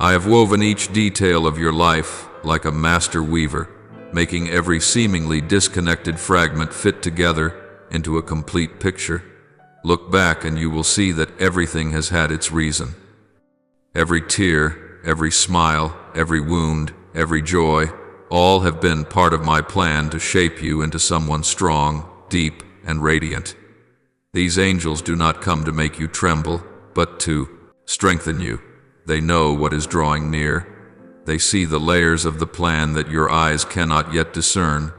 I have woven each detail of your life like a master weaver, making every seemingly disconnected fragment fit together into a complete picture. Look back and you will see that everything has had its reason. Every tear, every smile, every wound, every joy, all have been part of my plan to shape you into someone strong, deep, and radiant. These angels do not come to make you tremble, but to strengthen you. They know what is drawing near. They see the layers of the plan that your eyes cannot yet discern,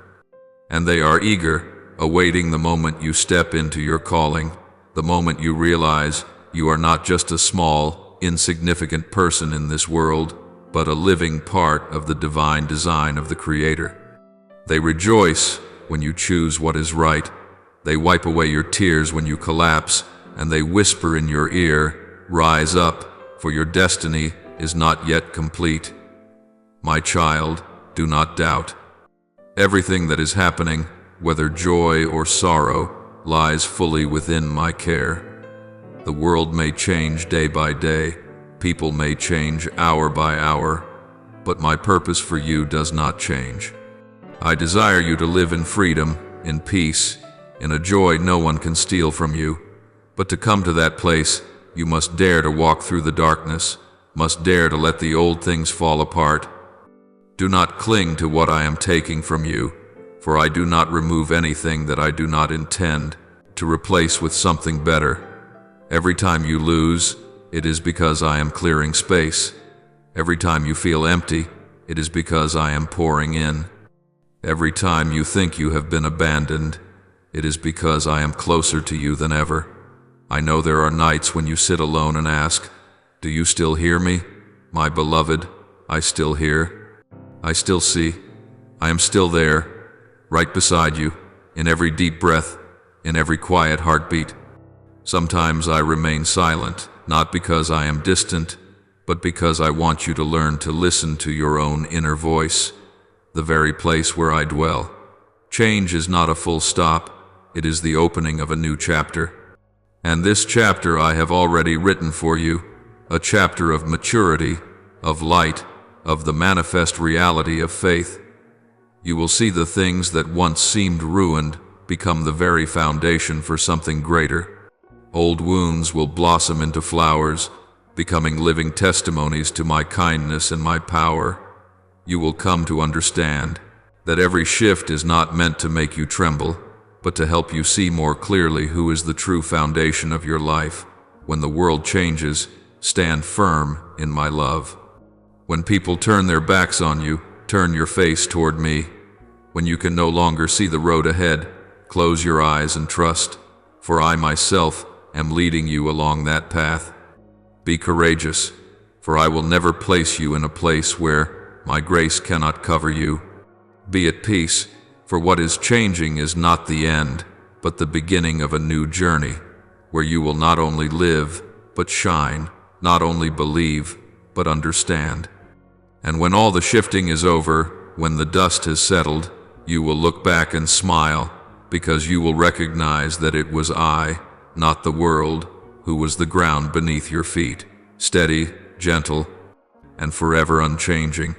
and they are eager, awaiting the moment you step into your calling, the moment you realize you are not just a small, insignificant person in this world, but a living part of the divine design of the Creator. They rejoice when you choose what is right. They wipe away your tears when you collapse, and they whisper in your ear, "Rise up, for your destiny is not yet complete." My child, do not doubt. Everything that is happening, whether joy or sorrow, lies fully within my care. The world may change day by day, people may change hour by hour, but my purpose for you does not change. I desire you to live in freedom, in peace, in a joy no one can steal from you. But to come to that place, you must dare to walk through the darkness, must dare to let the old things fall apart. Do not cling to what I am taking from you, for I do not remove anything that I do not intend to replace with something better. Every time you lose, it is because I am clearing space. Every time you feel empty, it is because I am pouring in. Every time you think you have been abandoned, it is because I am closer to you than ever. I know there are nights when you sit alone and ask, "Do you still hear me? My beloved, I still hear. I still see. I am still there, right beside you, in every deep breath, in every quiet heartbeat." Sometimes I remain silent, not because I am distant, but because I want you to learn to listen to your own inner voice, the very place where I dwell. Change is not a full stop, it is the opening of a new chapter. And this chapter I have already written for you, a chapter of maturity, of light, of the manifest reality of faith. You will see the things that once seemed ruined become the very foundation for something greater. Old wounds will blossom into flowers, becoming living testimonies to my kindness and my power. You will come to understand that every shift is not meant to make you tremble, but to help you see more clearly who is the true foundation of your life. When the world changes, stand firm in my love. When people turn their backs on you, turn your face toward me. When you can no longer see the road ahead, close your eyes and trust, for I myself am leading you along that path. Be courageous, for I will never place you in a place where my grace cannot cover you. Be at peace, for what is changing is not the end, but the beginning of a new journey, where you will not only live, but shine, not only believe, but understand. And when all the shifting is over, when the dust has settled, you will look back and smile, because you will recognize that it was I, not the world, who was the ground beneath your feet, steady, gentle, and forever unchanging.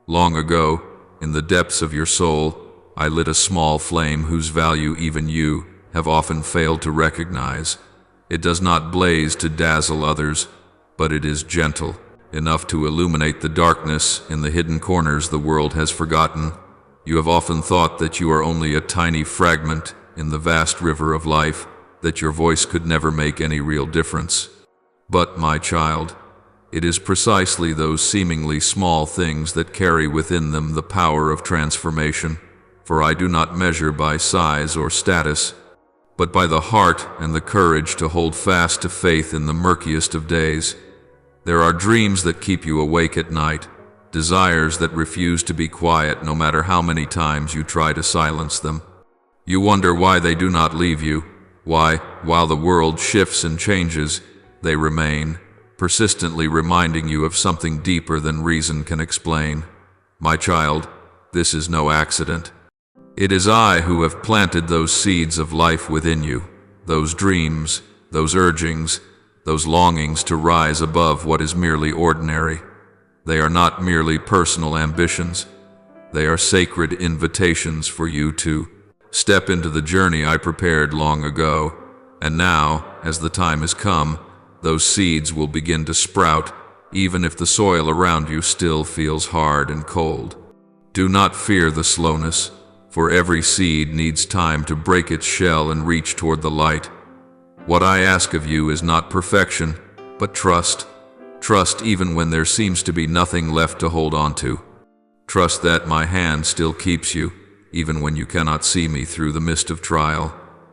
Long ago, in the depths of your soul, I lit a small flame whose value even you have often failed to recognize. It does not blaze to dazzle others, but it is gentle, enough to illuminate the darkness in the hidden corners the world has forgotten. You have often thought that you are only a tiny fragment in the vast river of life, that your voice could never make any real difference. But, my child, it is precisely those seemingly small things that carry within them the power of transformation. For I do not measure by size or status, but by the heart and the courage to hold fast to faith in the murkiest of days. There are dreams that keep you awake at night, desires that refuse to be quiet no matter how many times you try to silence them. You wonder why they do not leave you, why, while the world shifts and changes, they remain, persistently reminding you of something deeper than reason can explain. My child, this is no accident. It is I who have planted those seeds of life within you, those dreams, those urgings, those longings to rise above what is merely ordinary. They are not merely personal ambitions. They are sacred invitations for you to step into the journey I prepared long ago. And now, as the time has come, those seeds will begin to sprout, even if the soil around you still feels hard and cold. Do not fear the slowness, for every seed needs time to break its shell and reach toward the light. What I ask of you is not perfection, but trust. Trust even when there seems to be nothing left to hold on to. Trust that my hand still keeps you, even when you cannot see me through the mist of trial.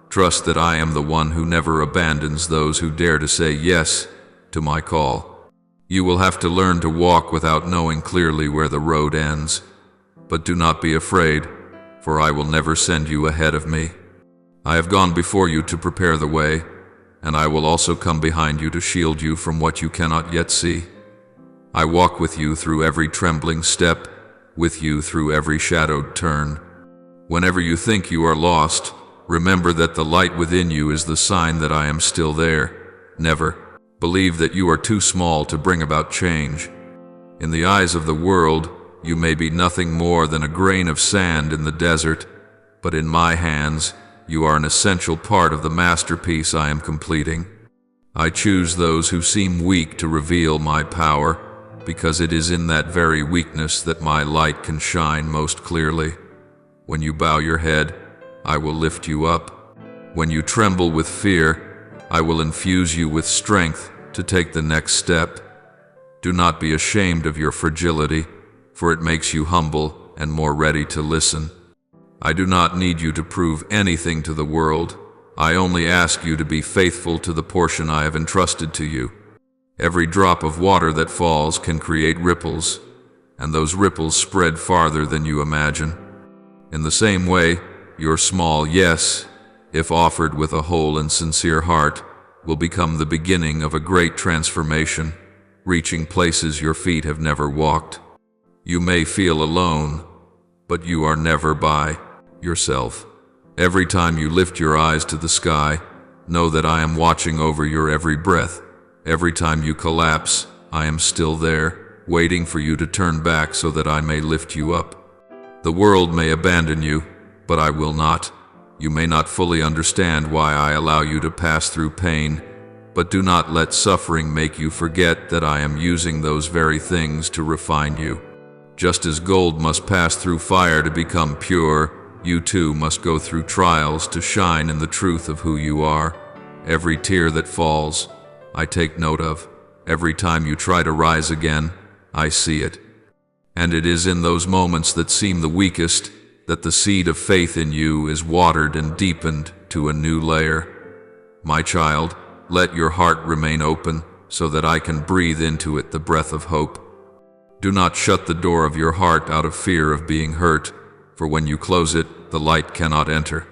Trust that I am the one who never abandons those who dare to say yes to my call. You will have to learn to walk without knowing clearly where the road ends. But do not be afraid, for I will never send you ahead of me. I have gone before you to prepare the way, and I will also come behind you to shield you from what you cannot yet see. I walk with you through every trembling step, with you through every shadowed turn. Whenever you think you are lost, remember that the light within you is the sign that I am still there. Never believe that you are too small to bring about change. In the eyes of the world, you may be nothing more than a grain of sand in the desert, but in my hands, you are an essential part of the masterpiece I am completing. I choose those who seem weak to reveal my power, because it is in that very weakness that my light can shine most clearly. When you bow your head, I will lift you up. When you tremble with fear, I will infuse you with strength to take the next step. Do not be ashamed of your fragility, for it makes you humble and more ready to listen. I do not need you to prove anything to the world. I only ask you to be faithful to the portion I have entrusted to you. Every drop of water that falls can create ripples, and those ripples spread farther than you imagine. In the same way, your small yes, if offered with a whole and sincere heart, will become the beginning of a great transformation, reaching places your feet have never walked. You may feel alone, but you are never by yourself. Every time you lift your eyes to the sky, know that I am watching over your every breath. Every time you collapse, I am still there, waiting for you to turn back so that I may lift you up. The world may abandon you, but I will not. You may not fully understand why I allow you to pass through pain, but do not let suffering make you forget that I am using those very things to refine you. Just as gold must pass through fire to become pure, you too must go through trials to shine in the truth of who you are. Every tear that falls, I take note of. Every time you try to rise again, I see it. And it is in those moments that seem the weakest that the seed of faith in you is watered and deepened to a new layer. My child, let your heart remain open so that I can breathe into it the breath of hope. Do not shut the door of your heart out of fear of being hurt, for when you close it, the light cannot enter.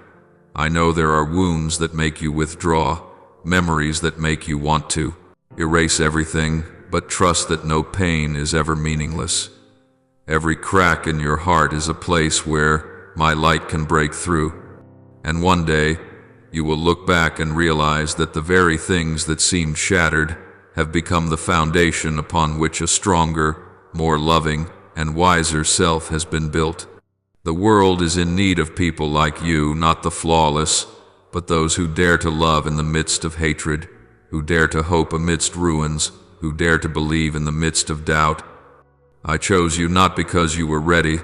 I know there are wounds that make you withdraw, memories that make you want to erase everything, but trust that no pain is ever meaningless. Every crack in your heart is a place where my light can break through. And one day, you will look back and realize that the very things that seemed shattered have become the foundation upon which a stronger, more loving, and wiser self has been built. The world is in need of people like you, not the flawless, but those who dare to love in the midst of hatred, who dare to hope amidst ruins, who dare to believe in the midst of doubt. I chose you not because you were ready,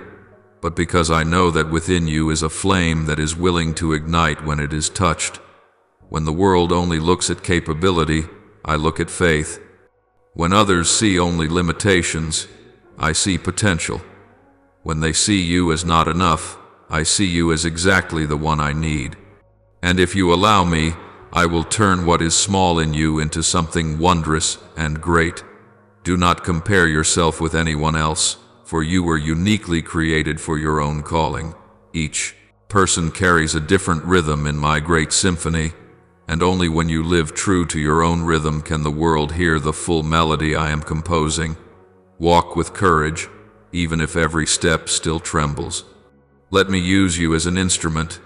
but because I know that within you is a flame that is willing to ignite when it is touched. When the world only looks at capability, I look at faith. When others see only limitations, I see potential. When they see you as not enough, I see you as exactly the one I need. And if you allow me, I will turn what is small in you into something wondrous and great. Do not compare yourself with anyone else, for you were uniquely created for your own calling. Each person carries a different rhythm in my great symphony, and only when you live true to your own rhythm can the world hear the full melody I am composing. Walk with courage, even if every step still trembles. Let me use you as an instrument,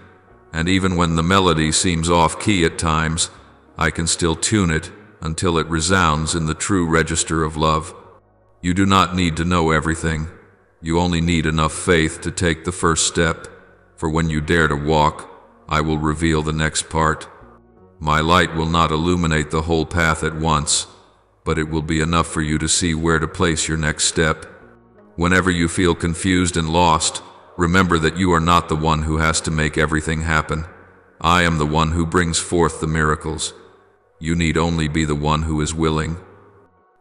and even when the melody seems off-key at times, I can still tune it until it resounds in the true register of love. You do not need to know everything. You only need enough faith to take the first step, for when you dare to walk, I will reveal the next part. My light will not illuminate the whole path at once, but it will be enough for you to see where to place your next step. Whenever you feel confused and lost, remember that you are not the one who has to make everything happen. I am the one who brings forth the miracles. You need only be the one who is willing.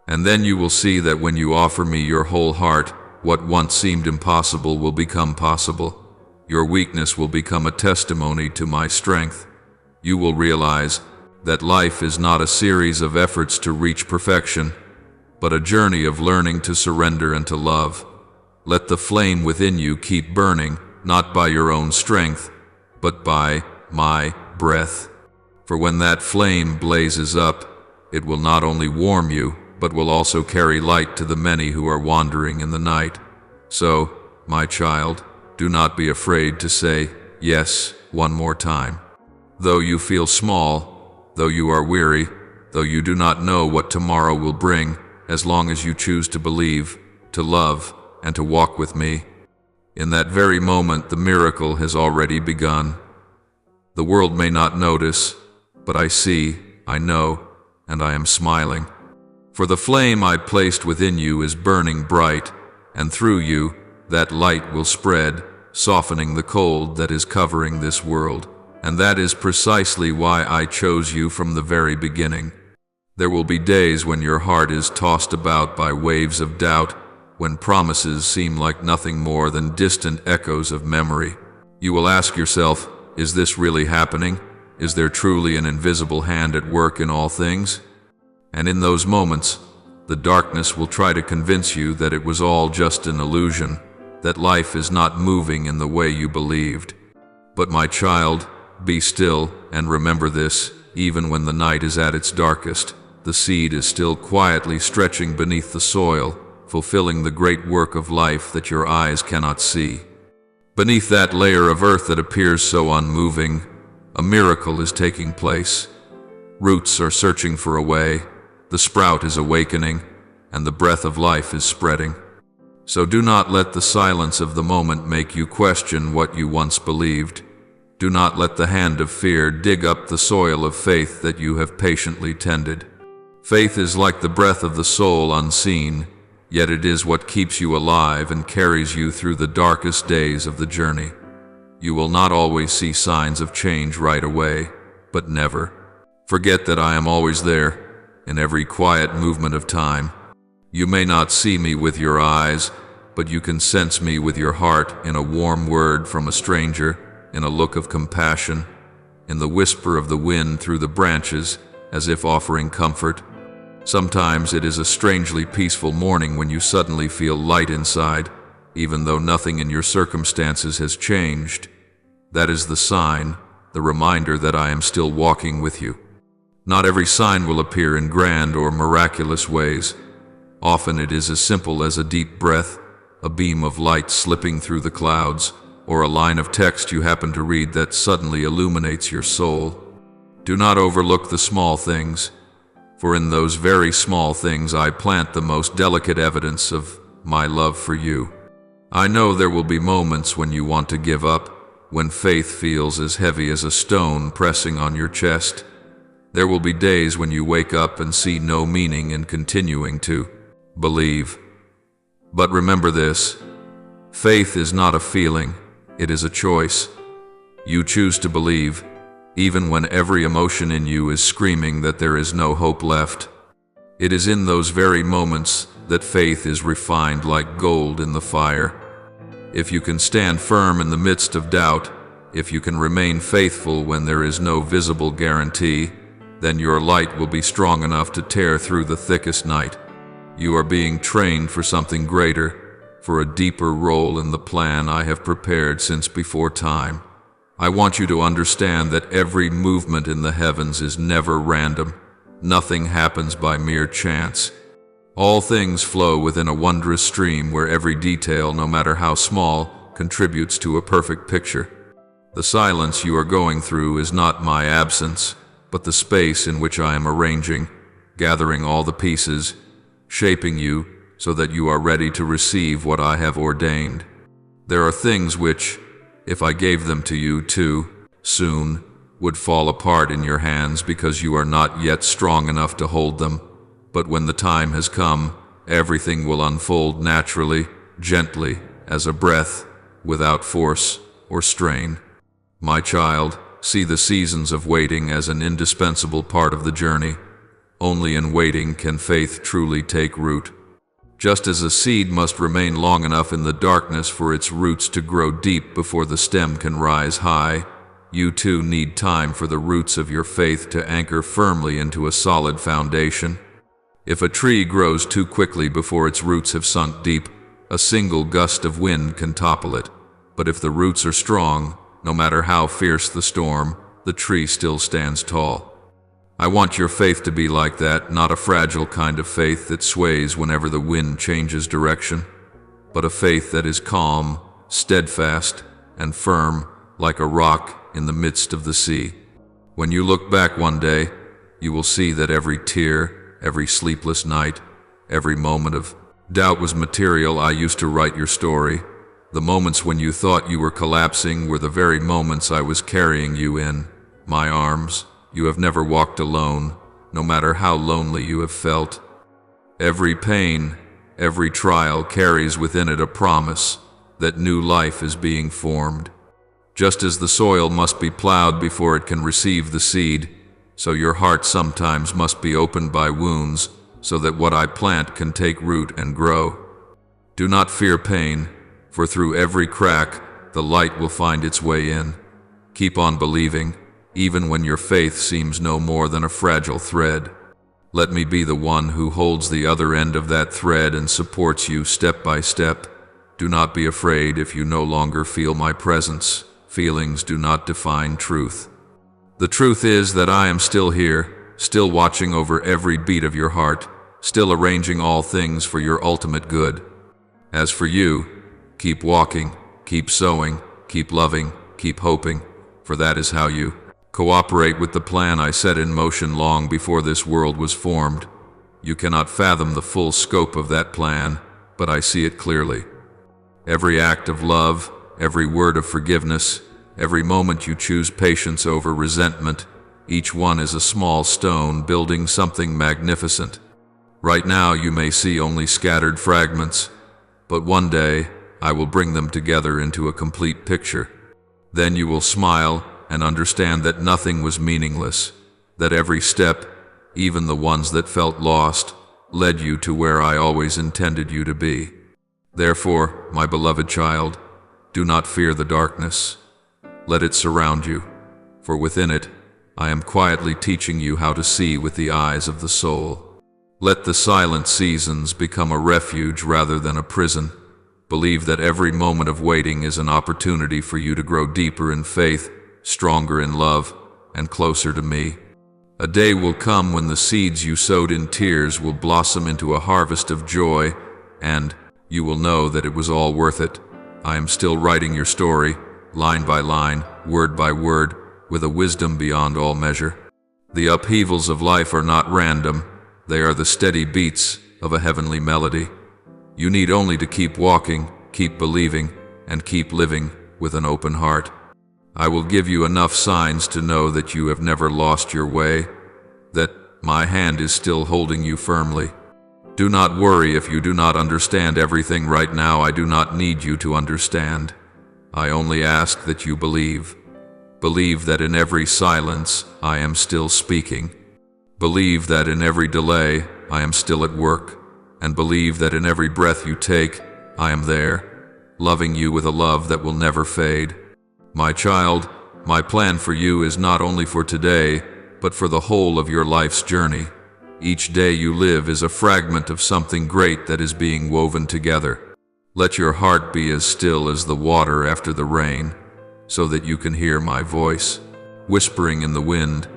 And then you will see that when you offer me your whole heart, what once seemed impossible will become possible. Your weakness will become a testimony to my strength. You will realize that life is not a series of efforts to reach perfection, but a journey of learning to surrender and to love. Let the flame within you keep burning, not by your own strength, but by my breath. For when that flame blazes up, it will not only warm you, but will also carry light to the many who are wandering in the night. So, my child, do not be afraid to say yes one more time. Though you feel small, though you are weary, though you do not know what tomorrow will bring, as long as you choose to believe, to love, and to walk with me, in that very moment the miracle has already begun. The world may not notice, but I see, I know, and I am smiling. For the flame I placed within you is burning bright, and through you that light will spread, softening the cold that is covering this world. And that is precisely why I chose you from the very beginning. There will be days when your heart is tossed about by waves of doubt, when promises seem like nothing more than distant echoes of memory. You will ask yourself, is this really happening? Is there truly an invisible hand at work in all things? And in those moments, the darkness will try to convince you that it was all just an illusion, that life is not moving in the way you believed. But my child, be still and remember this, even when the night is at its darkest, the seed is still quietly stretching beneath the soil, fulfilling the great work of life that your eyes cannot see. Beneath that layer of earth that appears so unmoving, a miracle is taking place. Roots are searching for a way, the sprout is awakening, and the breath of life is spreading. So do not let the silence of the moment make you question what you once believed. Do not let the hand of fear dig up the soil of faith that you have patiently tended. Faith is like the breath of the soul unseen, yet it is what keeps you alive and carries you through the darkest days of the journey. You will not always see signs of change right away, but never. Forget that I am always there, in every quiet movement of time. You may not see me with your eyes, but you can sense me with your heart in a warm word from a stranger, in a look of compassion, in the whisper of the wind through the branches, as if offering comfort. Sometimes it is a strangely peaceful morning when you suddenly feel light inside, even though nothing in your circumstances has changed. That is the sign, the reminder that I am still walking with you. Not every sign will appear in grand or miraculous ways. Often it is as simple as a deep breath, a beam of light slipping through the clouds, or a line of text you happen to read that suddenly illuminates your soul. Do not overlook the small things, for in those very small things I plant the most delicate evidence of my love for you. I know there will be moments when you want to give up, when faith feels as heavy as a stone pressing on your chest. There will be days when you wake up and see no meaning in continuing to believe. But remember this: faith is not a feeling, it is a choice. You choose to believe, even when every emotion in you is screaming that there is no hope left. It is in those very moments that faith is refined like gold in the fire. If you can stand firm in the midst of doubt, if you can remain faithful when there is no visible guarantee, then your light will be strong enough to tear through the thickest night. You are being trained for something greater, for a deeper role in the plan I have prepared since before time. I want you to understand that every movement in the heavens is never random. Nothing happens by mere chance. All things flow within a wondrous stream where every detail, no matter how small, contributes to a perfect picture. The silence you are going through is not my absence, but the space in which I am arranging, gathering all the pieces, shaping you so that you are ready to receive what I have ordained. There are things which, if I gave them to you too soon, would fall apart in your hands because you are not yet strong enough to hold them. But when the time has come, everything will unfold naturally, gently, as a breath, without force or strain. My child, see the seasons of waiting as an indispensable part of the journey. Only in waiting can faith truly take root. Just as a seed must remain long enough in the darkness for its roots to grow deep before the stem can rise high, you too need time for the roots of your faith to anchor firmly into a solid foundation. If a tree grows too quickly before its roots have sunk deep, a single gust of wind can topple it. But if the roots are strong, no matter how fierce the storm, the tree still stands tall. I want your faith to be like that, not a fragile kind of faith that sways whenever the wind changes direction, but a faith that is calm, steadfast, and firm, like a rock in the midst of the sea. When you look back one day, you will see that every tear, every sleepless night, every moment of doubt was material I used to write your story. The moments when you thought you were collapsing were the very moments I was carrying you in my arms. You have never walked alone, no matter how lonely you have felt. Every pain, every trial carries within it a promise that new life is being formed. Just as the soil must be plowed before it can receive the seed, so your heart sometimes must be opened by wounds so that what I plant can take root and grow. Do not fear pain, for through every crack the light will find its way in. Keep on believing, even when your faith seems no more than a fragile thread. Let me be the one who holds the other end of that thread and supports you step by step. Do not be afraid if you no longer feel my presence. Feelings do not define truth. The truth is that I am still here, still watching over every beat of your heart, still arranging all things for your ultimate good. As for you, keep walking, keep sowing, keep loving, keep hoping, for that is how you cooperate with the plan I set in motion long before this world was formed. You cannot fathom the full scope of that plan, but I see it clearly. Every act of love, every word of forgiveness, every moment you choose patience over resentment, each one is a small stone building something magnificent. Right now you may see only scattered fragments, but one day I will bring them together into a complete picture. Then you will smile and understand that nothing was meaningless, that every step, even the ones that felt lost, led you to where I always intended you to be. Therefore, my beloved child, do not fear the darkness. Let it surround you, for within it, I am quietly teaching you how to see with the eyes of the soul. Let the silent seasons become a refuge rather than a prison. Believe that every moment of waiting is an opportunity for you to grow deeper in faith, stronger in love, and closer to me. A day will come when the seeds you sowed in tears will blossom into a harvest of joy, and you will know that it was all worth it. I am still writing your story, line by line, word by word, with a wisdom beyond all measure. The upheavals of life are not random, they are the steady beats of a heavenly melody. You need only to keep walking, keep believing, and keep living with an open heart. I will give you enough signs to know that you have never lost your way, that my hand is still holding you firmly. Do not worry if you do not understand everything right now. I do not need you to understand. I only ask that you believe. Believe that in every silence I am still speaking. Believe that in every delay I am still at work. And believe that in every breath you take, I am there, loving you with a love that will never fade. My child, my plan for you is not only for today, but for the whole of your life's journey. Each day you live is a fragment of something great that is being woven together. Let your heart be as still as the water after the rain, so that you can hear my voice, whispering in the wind,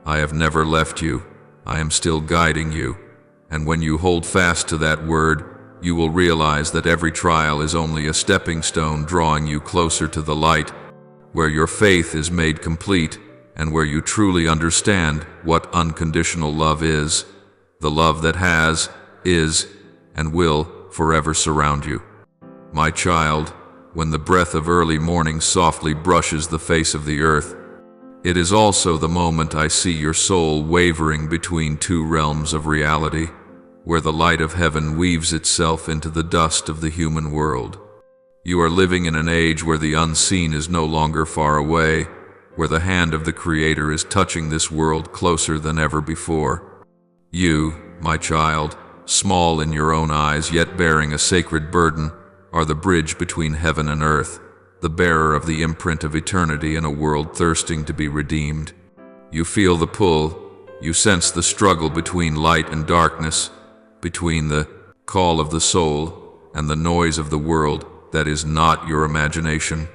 I have never left you, I am still guiding you. And when you hold fast to that word, you will realize that every trial is only a stepping stone drawing you closer to the light, where your faith is made complete, and where you truly understand what unconditional love is, the love that has, is, and will forever surround you. My child, when the breath of early morning softly brushes the face of the earth, it is also the moment I see your soul wavering between two realms of reality, where the light of heaven weaves itself into the dust of the human world. You are living in an age where the unseen is no longer far away, where the hand of the Creator is touching this world closer than ever before. You, my child, small in your own eyes yet bearing a sacred burden, are the bridge between heaven and earth, the bearer of the imprint of eternity in a world thirsting to be redeemed. You feel the pull, you sense the struggle between light and darkness, between the call of the soul and the noise of the world that is not your imagination.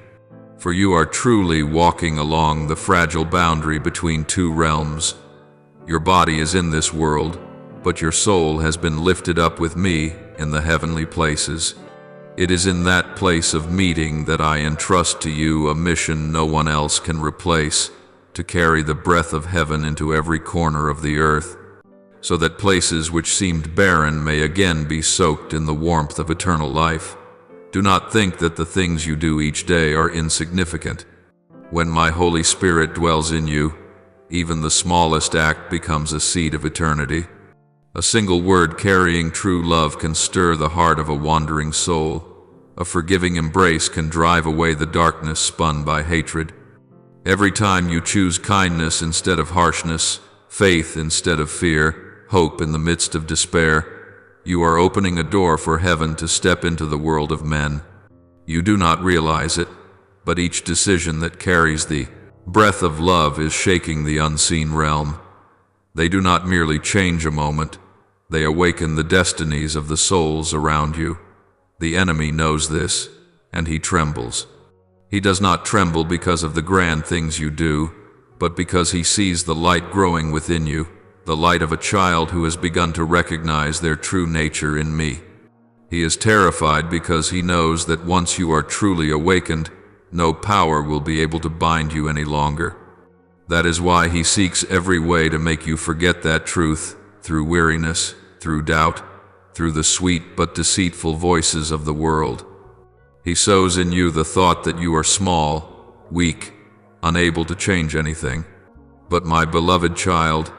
For you are truly walking along the fragile boundary between two realms. Your body is in this world, but your soul has been lifted up with me in the heavenly places. It is in that place of meeting that I entrust to you a mission no one else can replace, to carry the breath of heaven into every corner of the earth, so that places which seemed barren may again be soaked in the warmth of eternal life. Do not think that the things you do each day are insignificant. When my Holy Spirit dwells in you, even the smallest act becomes a seed of eternity. A single word carrying true love can stir the heart of a wandering soul. A forgiving embrace can drive away the darkness spun by hatred. Every time you choose kindness instead of harshness, faith instead of fear, hope in the midst of despair, you are opening a door for heaven to step into the world of men. You do not realize it, but each decision that carries the breath of love is shaking the unseen realm. They do not merely change a moment, they awaken the destinies of the souls around you. The enemy knows this, and he trembles. He does not tremble because of the grand things you do, but because he sees the light growing within you, the light of a child who has begun to recognize their true nature in me. He is terrified because he knows that once you are truly awakened, no power will be able to bind you any longer. That is why he seeks every way to make you forget that truth, through weariness, through doubt, through the sweet but deceitful voices of the world. He sows in you the thought that you are small, weak, unable to change anything. But my beloved child,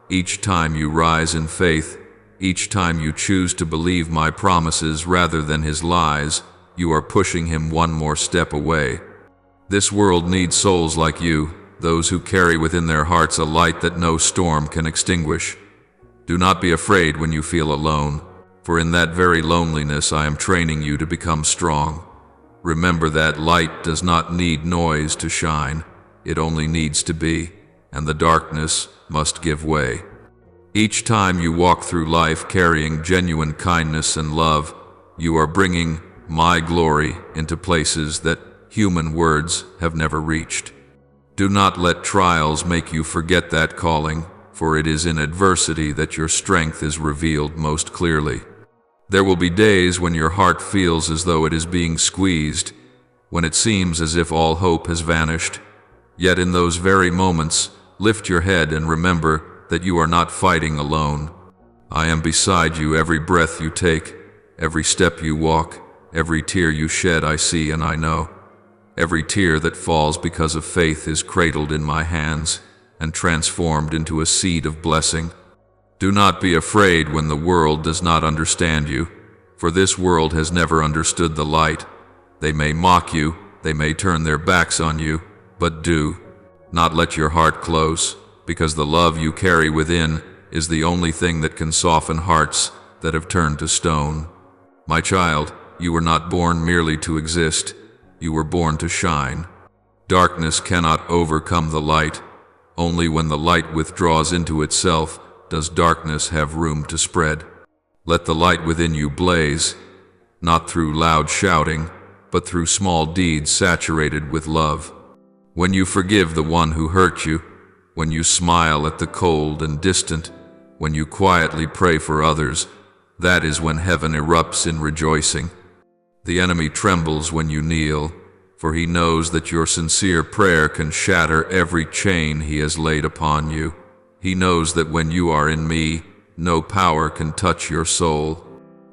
each time you rise in faith, each time you choose to believe my promises rather than his lies, you are pushing him one more step away. This world needs souls like you, those who carry within their hearts a light that no storm can extinguish. Do not be afraid when you feel alone, for in that very loneliness I am training you to become strong. Remember that light does not need noise to shine, it only needs to be, and the darkness must give way. Each time you walk through life carrying genuine kindness and love, you are bringing my glory into places that human words have never reached. Do not let trials make you forget that calling, for it is in adversity that your strength is revealed most clearly. There will be days when your heart feels as though it is being squeezed, when it seems as if all hope has vanished. Yet in those very moments, lift your head and remember that you are not fighting alone. I am beside you every breath you take, every step you walk, every tear you shed I see and I know. Every tear that falls because of faith is cradled in my hands and transformed into a seed of blessing. Do not be afraid when the world does not understand you, for this world has never understood the light. They may mock you, they may turn their backs on you, but do not let your heart close, because the love you carry within is the only thing that can soften hearts that have turned to stone. My child, you were not born merely to exist, you were born to shine. Darkness cannot overcome the light. Only when the light withdraws into itself does darkness have room to spread. Let the light within you blaze, not through loud shouting, but through small deeds saturated with love. When you forgive the one who hurt you, when you smile at the cold and distant, when you quietly pray for others, that is when heaven erupts in rejoicing. The enemy trembles when you kneel, for he knows that your sincere prayer can shatter every chain he has laid upon you. He knows that when you are in me, no power can touch your soul.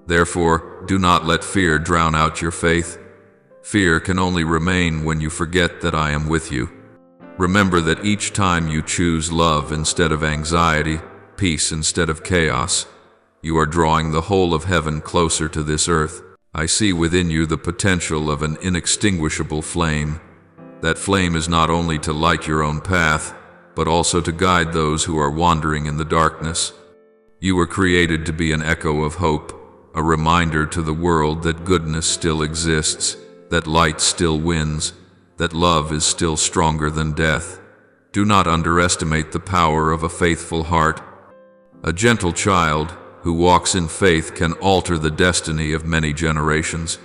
Therefore, do not let fear drown out your faith. Fear can only remain when you forget that I am with you. Remember that each time you choose love instead of anxiety, peace instead of chaos, you are drawing the whole of heaven closer to this earth. I see within you the potential of an inextinguishable flame. That flame is not only to light your own path, but also to guide those who are wandering in the darkness. You were created to be an echo of hope, a reminder to the world that goodness still exists, that light still wins, that love is still stronger than death. Do not underestimate the power of a faithful heart. A gentle child who walks in faith can alter the destiny of many generations.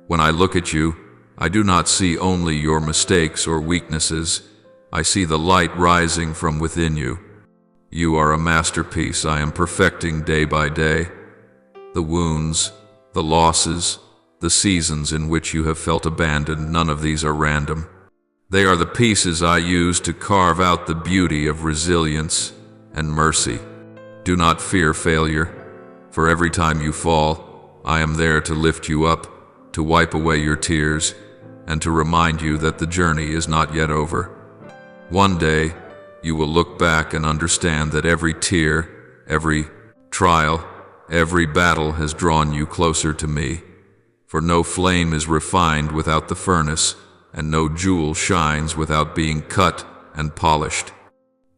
When I look at you, I do not see only your mistakes or weaknesses. I see the light rising from within you. You are a masterpiece I am perfecting day by day. The wounds, the losses, the seasons in which you have felt abandoned, none of these are random. They are the pieces I use to carve out the beauty of resilience and mercy. Do not fear failure, for every time you fall, I am there to lift you up, to wipe away your tears, and to remind you that the journey is not yet over. One day, you will look back and understand that every tear, every trial, every battle has drawn you closer to me. For no flame is refined without the furnace, and no jewel shines without being cut and polished.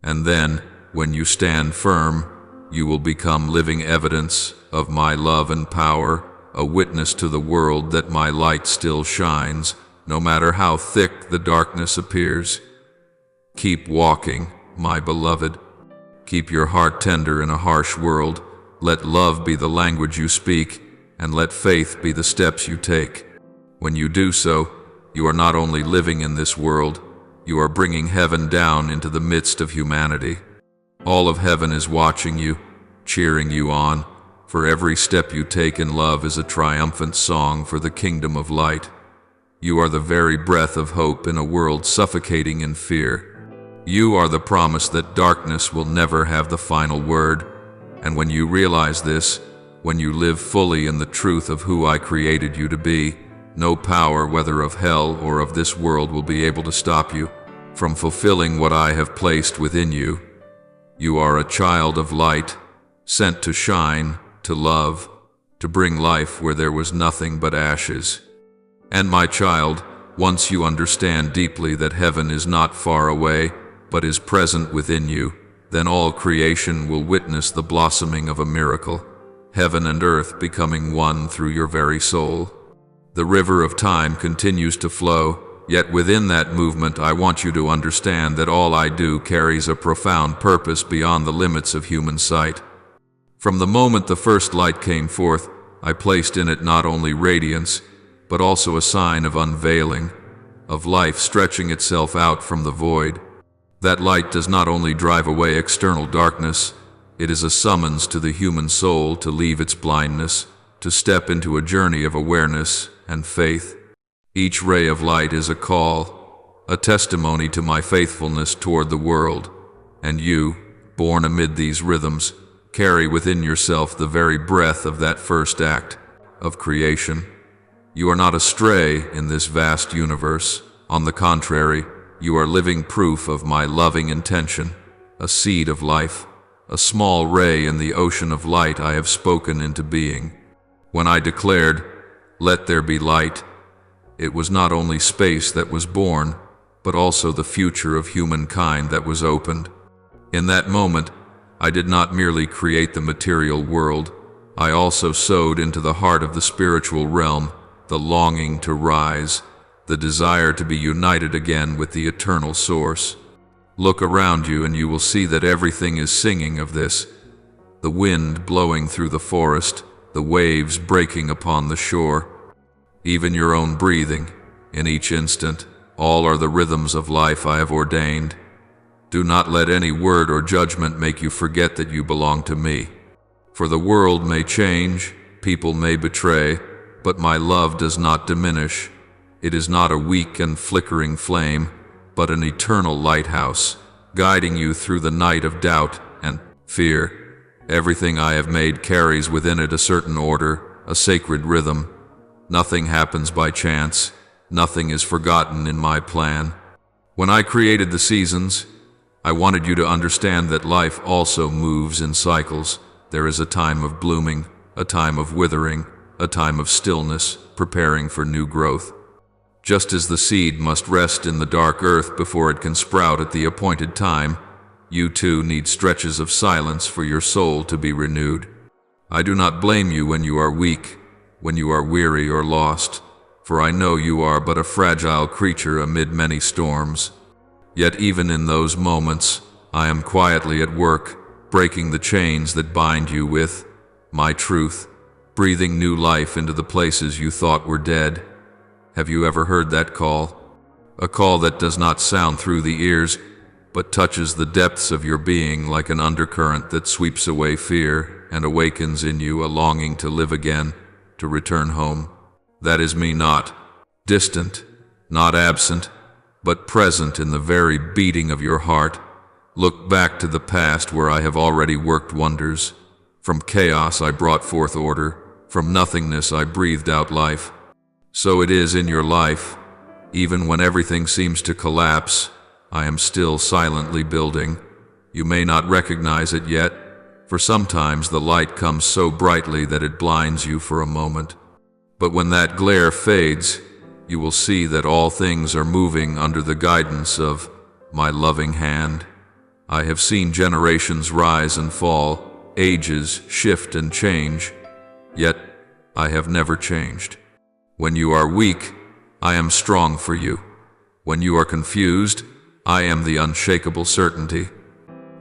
And then, when you stand firm, you will become living evidence of my love and power, a witness to the world that my light still shines, no matter how thick the darkness appears. Keep walking, my beloved. Keep your heart tender in a harsh world. Let love be the language you speak, and let faith be the steps you take. When you do so, you are not only living in this world, You are bringing heaven down into the midst of humanity. All of heaven is watching you, cheering you on, for every step you take in love is a triumphant song for the kingdom of light. You are the very breath of hope in a world suffocating in fear. You are the promise that darkness will never have the final word. And when you realize this, when you live fully in the truth of who I created you to be, no power, whether of hell or of this world, will be able to stop you from fulfilling what I have placed within you. You are a child of light, sent to shine, to love, to bring life where there was nothing but ashes. And my child, once you understand deeply that heaven is not far away, but is present within you, then all creation will witness the blossoming of a miracle, heaven and earth becoming one through your very soul. The river of time continues to flow, yet within that movement I want you to understand that all I do carries a profound purpose beyond the limits of human sight. From the moment the first light came forth, I placed in it not only radiance, but also a sign of unveiling, of life stretching itself out from the void. That light does not only drive away external darkness, it is a summons to the human soul to leave its blindness, to step into a journey of awareness and faith. Each ray of light is a call, a testimony to my faithfulness toward the world. And you, born amid these rhythms, carry within yourself the very breath of that first act of creation. You are not astray in this vast universe. On the contrary, you are living proof of my loving intention, a seed of life, a small ray in the ocean of light I have spoken into being. When I declared, "Let there be light," it was not only space that was born, but also the future of humankind that was opened. In that moment, I did not merely create the material world, I also sowed into the heart of the spiritual realm the longing to rise, the desire to be united again with the eternal source. Look around you and you will see that everything is singing of this. The wind blowing through the forest, the waves breaking upon the shore, even your own breathing, in each instant, all are the rhythms of life I have ordained. Do not let any word or judgment make you forget that you belong to me. For the world may change, people may betray, but my love does not diminish. It is not a weak and flickering flame, but an eternal lighthouse, guiding you through the night of doubt and fear. Everything I have made carries within it a certain order, a sacred rhythm. Nothing happens by chance. Nothing is forgotten in my plan. When I created the seasons, I wanted you to understand that life also moves in cycles. There is a time of blooming, a time of withering, a time of stillness, preparing for new growth. Just as the seed must rest in the dark earth before it can sprout at the appointed time, you too need stretches of silence for your soul to be renewed. I do not blame you when you are weak, when you are weary or lost, for I know you are but a fragile creature amid many storms. Yet even in those moments, I am quietly at work, breaking the chains that bind you with my truth, breathing new life into the places you thought were dead. Have you ever heard that call? A call that does not sound through the ears, but touches the depths of your being like an undercurrent that sweeps away fear and awakens in you a longing to live again, to return home. That is me, not distant, not absent, but present in the very beating of your heart. Look back to the past where I have already worked wonders. From chaos I brought forth order, from nothingness I breathed out life. So it is in your life. Even when everything seems to collapse, I am still silently building. You may not recognize it yet, for sometimes the light comes so brightly that it blinds you for a moment. But when that glare fades, you will see that all things are moving under the guidance of my loving hand. I have seen generations rise and fall, ages shift and change, yet I have never changed. When you are weak, I am strong for you. When you are confused, I am the unshakable certainty.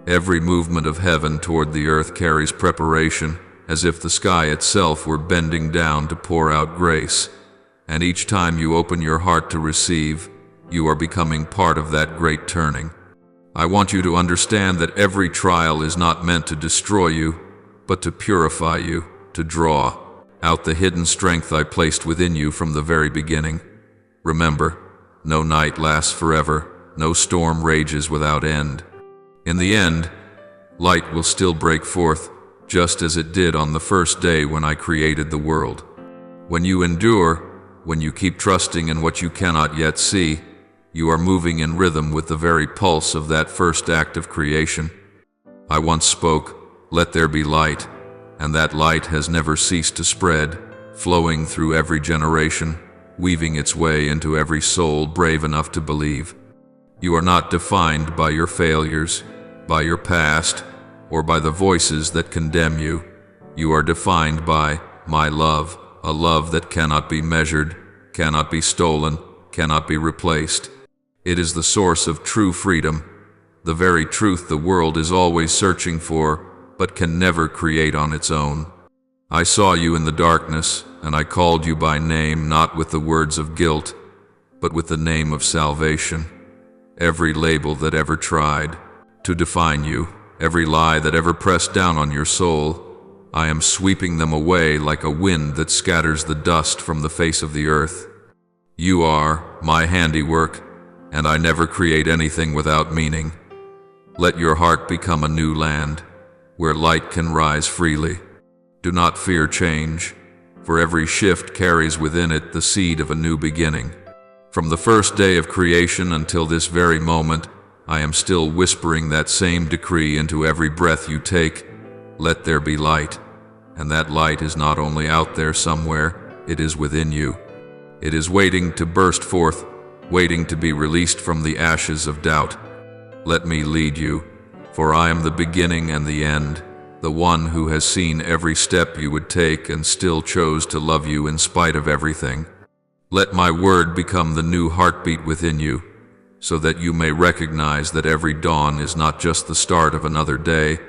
Every movement of heaven toward the earth carries preparation, as if the sky itself were bending down to pour out grace. And each time you open your heart to receive, You are becoming part of that great turning. I want you to understand that every trial is not meant to destroy you, but to purify you, to draw out the hidden strength I placed within you from the very beginning. Remember, no night lasts forever, no storm rages without end. In the end, light will still break forth, just as it did on the first day when I created the world. When you endure, when you keep trusting in what you cannot yet see, you are moving in rhythm with the very pulse of that first act of creation. I once spoke, "Let there be light," and that light has never ceased to spread, flowing through every generation, weaving its way into every soul brave enough to believe. You are not defined by your failures, by your past, or by the voices that condemn you. You are defined by my love, a love that cannot be measured, cannot be stolen, cannot be replaced. It is the source of true freedom, the very truth the world is always searching for, but can never create on its own. I saw you in the darkness, and I called you by name, not with the words of guilt, but with the name of salvation. Every label that ever tried to define you, every lie that ever pressed down on your soul, I am sweeping them away like a wind that scatters the dust from the face of the earth. You are my handiwork, and I never create anything without meaning. Let your heart become a new land, where light can rise freely. Do not fear change, for every shift carries within it the seed of a new beginning. From the first day of creation until this very moment, I am still whispering that same decree into every breath you take. Let there be light. And that light is not only out there somewhere, it is within you. It is waiting to burst forth, waiting to be released from the ashes of doubt. Let me lead you, for I am the beginning and the end, the one who has seen every step you would take and still chose to love you in spite of everything. Let my word become the new heartbeat within you, so that you may recognize that every dawn is not just the start of another day,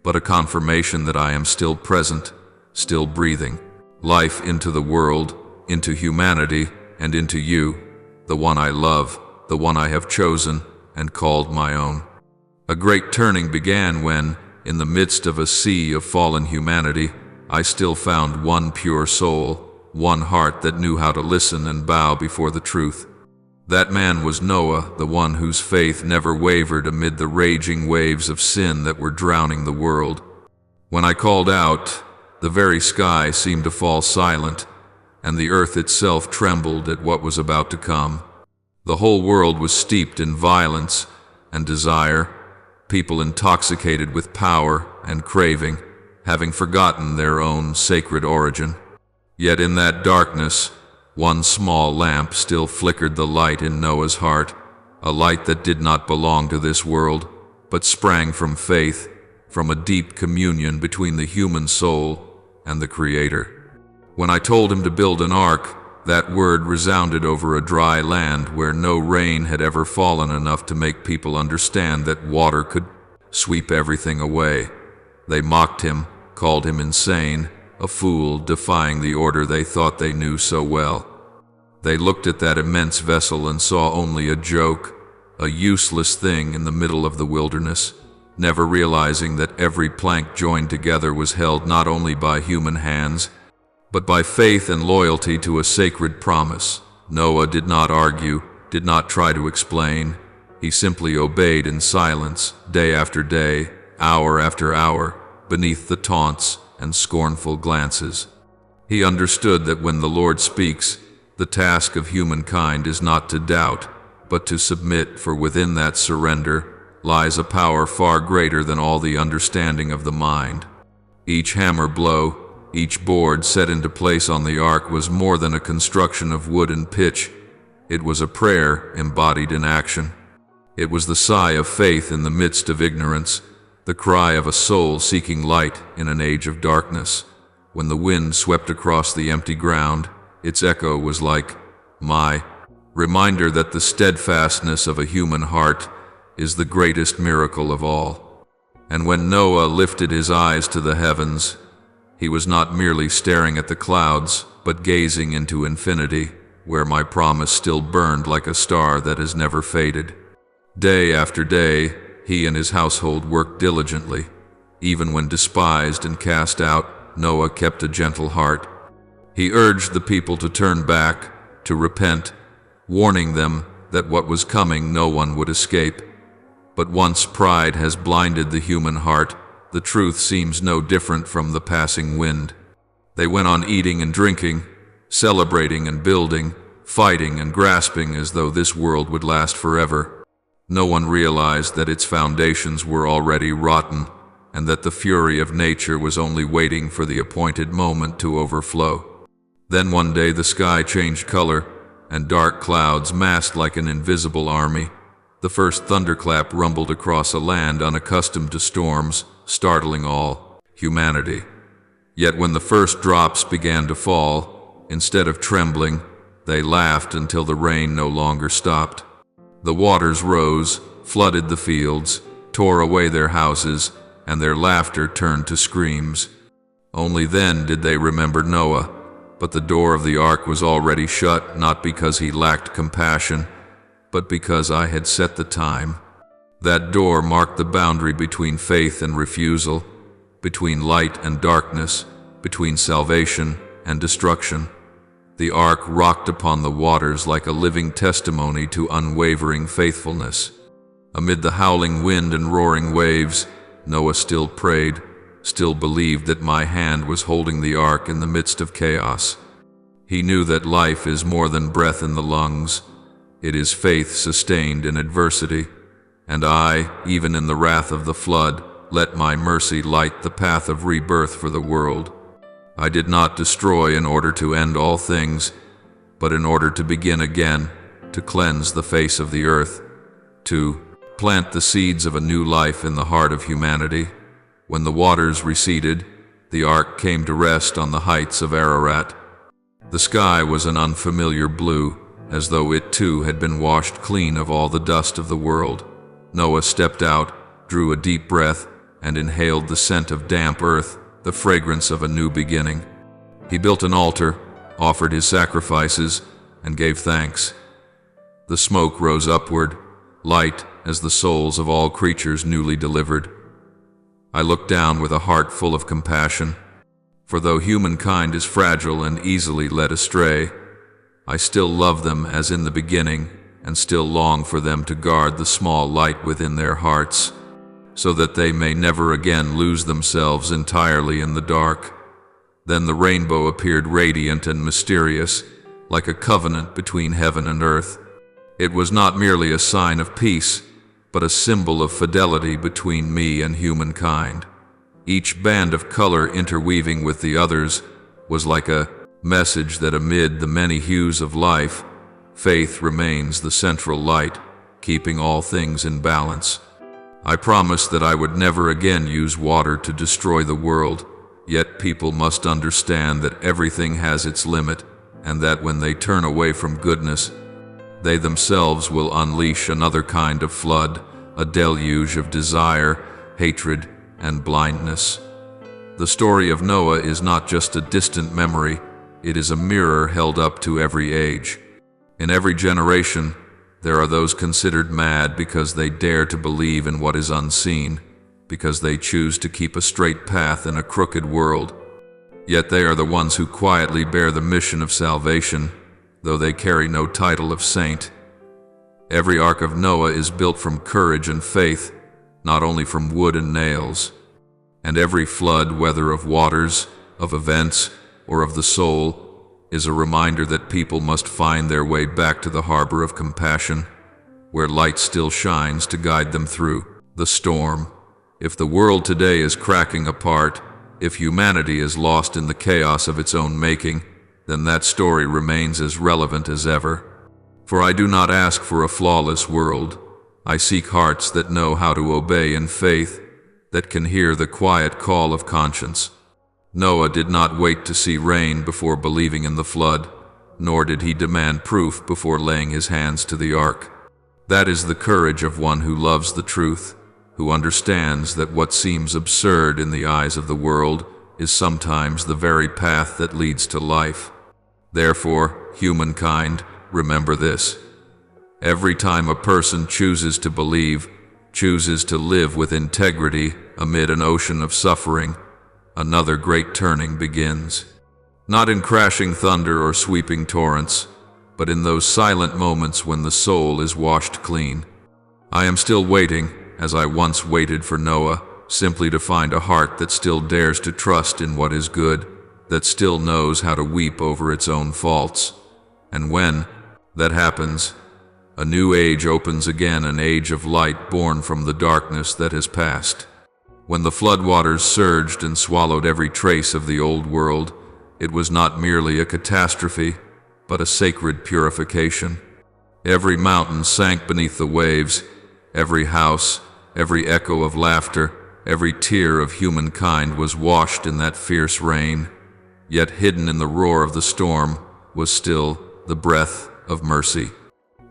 but a confirmation that I am still present, still breathing life into the world, into humanity, and into you, the one I love, the one I have chosen and called my own. A great turning began when, in the midst of a sea of fallen humanity, I still found one pure soul, one heart that knew how to listen and bow before the truth. That man was Noah, the one whose faith never wavered amid the raging waves of sin that were drowning the world. When I called out, the very sky seemed to fall silent, and the earth itself trembled at what was about to come. The whole world was steeped in violence and desire, people intoxicated with power and craving, having forgotten their own sacred origin. Yet in that darkness, one small lamp still flickered the light in Noah's heart, a light that did not belong to this world, but sprang from faith, from a deep communion between the human soul and the Creator. When I told him to build an ark, that word resounded over a dry land where no rain had ever fallen enough to make people understand that water could sweep everything away. They mocked him, called him insane, a fool defying the order they thought they knew so well. They looked at that immense vessel and saw only a joke, a useless thing in the middle of the wilderness, never realizing that every plank joined together was held not only by human hands, but by faith and loyalty to a sacred promise. Noah did not argue, did not try to explain. He simply obeyed in silence, day after day, hour after hour, beneath the taunts and scornful glances. He understood that when the Lord speaks, the task of humankind is not to doubt, but to submit, for within that surrender lies a power far greater than all the understanding of the mind. Each hammer blow, each board set into place on the ark was more than a construction of wood and pitch. It was a prayer embodied in action. It was the sigh of faith in the midst of ignorance, the cry of a soul seeking light in an age of darkness. When the wind swept across the empty ground, its echo was like my reminder that the steadfastness of a human heart is the greatest miracle of all. And when Noah lifted his eyes to the heavens, he was not merely staring at the clouds, but gazing into infinity, where my promise still burned like a star that has never faded. Day after day, he and his household worked diligently. Even when despised and cast out, Noah kept a gentle heart. He urged the people to turn back, to repent, warning them that what was coming no one would escape. But once pride has blinded the human heart, the truth seems no different from the passing wind. They went on eating and drinking, celebrating and building, fighting and grasping as though this world would last forever. No one realized that its foundations were already rotten, and that the fury of nature was only waiting for the appointed moment to overflow. Then one day the sky changed color, and dark clouds massed like an invisible army. The first thunderclap rumbled across a land unaccustomed to storms, startling all humanity. Yet when the first drops began to fall, instead of trembling, they laughed until the rain no longer stopped. The waters rose, flooded the fields, tore away their houses, and their laughter turned to screams. Only then did they remember Noah, but the door of the ark was already shut, not because he lacked compassion, but because I had set the time. That door marked the boundary between faith and refusal, between light and darkness, between salvation and destruction. The ark rocked upon the waters like a living testimony to unwavering faithfulness. Amid the howling wind and roaring waves, Noah still prayed, still believed that my hand was holding the ark in the midst of chaos. He knew that life is more than breath in the lungs. It is faith sustained in adversity. And I, even in the wrath of the flood, let my mercy light the path of rebirth for the world. I did not destroy in order to end all things, but in order to begin again, to cleanse the face of the earth, to plant the seeds of a new life in the heart of humanity. When the waters receded, the ark came to rest on the heights of Ararat. The sky was an unfamiliar blue, as though it too had been washed clean of all the dust of the world. Noah stepped out, drew a deep breath, and inhaled the scent of damp earth, the fragrance of a new beginning. He built an altar, offered his sacrifices, and gave thanks. The smoke rose upward, light as the souls of all creatures newly delivered. I looked down with a heart full of compassion, for though humankind is fragile and easily led astray, I still love them as in the beginning, and still long for them to guard the small light within their hearts, so that they may never again lose themselves entirely in the dark. Then the rainbow appeared radiant and mysterious, like a covenant between heaven and earth. It was not merely a sign of peace, but a symbol of fidelity between me and humankind. Each band of color interweaving with the others was like a message that amid the many hues of life, faith remains the central light, keeping all things in balance. I promised that I would never again use water to destroy the world, yet people must understand that everything has its limit, and that when they turn away from goodness, they themselves will unleash another kind of flood, a deluge of desire, hatred, and blindness. The story of Noah is not just a distant memory, it is a mirror held up to every age. In every generation, there are those considered mad because they dare to believe in what is unseen, because they choose to keep a straight path in a crooked world. Yet they are the ones who quietly bear the mission of salvation, though they carry no title of saint. Every ark of Noah is built from courage and faith, not only from wood and nails. And every flood, whether of waters, of events, or of the soul, is a reminder that people must find their way back to the harbor of compassion, where light still shines to guide them through the storm. If the world today is cracking apart, if humanity is lost in the chaos of its own making, then that story remains as relevant as ever. For I do not ask for a flawless world. I seek hearts that know how to obey in faith, that can hear the quiet call of conscience. Noah did not wait to see rain before believing in the flood, nor did he demand proof before laying his hands to the ark. That is the courage of one who loves the truth, who understands that what seems absurd in the eyes of the world is sometimes the very path that leads to life. Therefore, humankind, remember this. Every time a person chooses to believe, chooses to live with integrity amid an ocean of suffering, another great turning begins. Not in crashing thunder or sweeping torrents, but in those silent moments when the soul is washed clean. I am still waiting, as I once waited for Noah, simply to find a heart that still dares to trust in what is good, that still knows how to weep over its own faults. And when that happens, a new age opens again, an age of light born from the darkness that has passed. When the floodwaters surged and swallowed every trace of the old world, it was not merely a catastrophe, but a sacred purification. Every mountain sank beneath the waves, every house, every echo of laughter, every tear of humankind was washed in that fierce rain. Yet hidden in the roar of the storm was still the breath of mercy.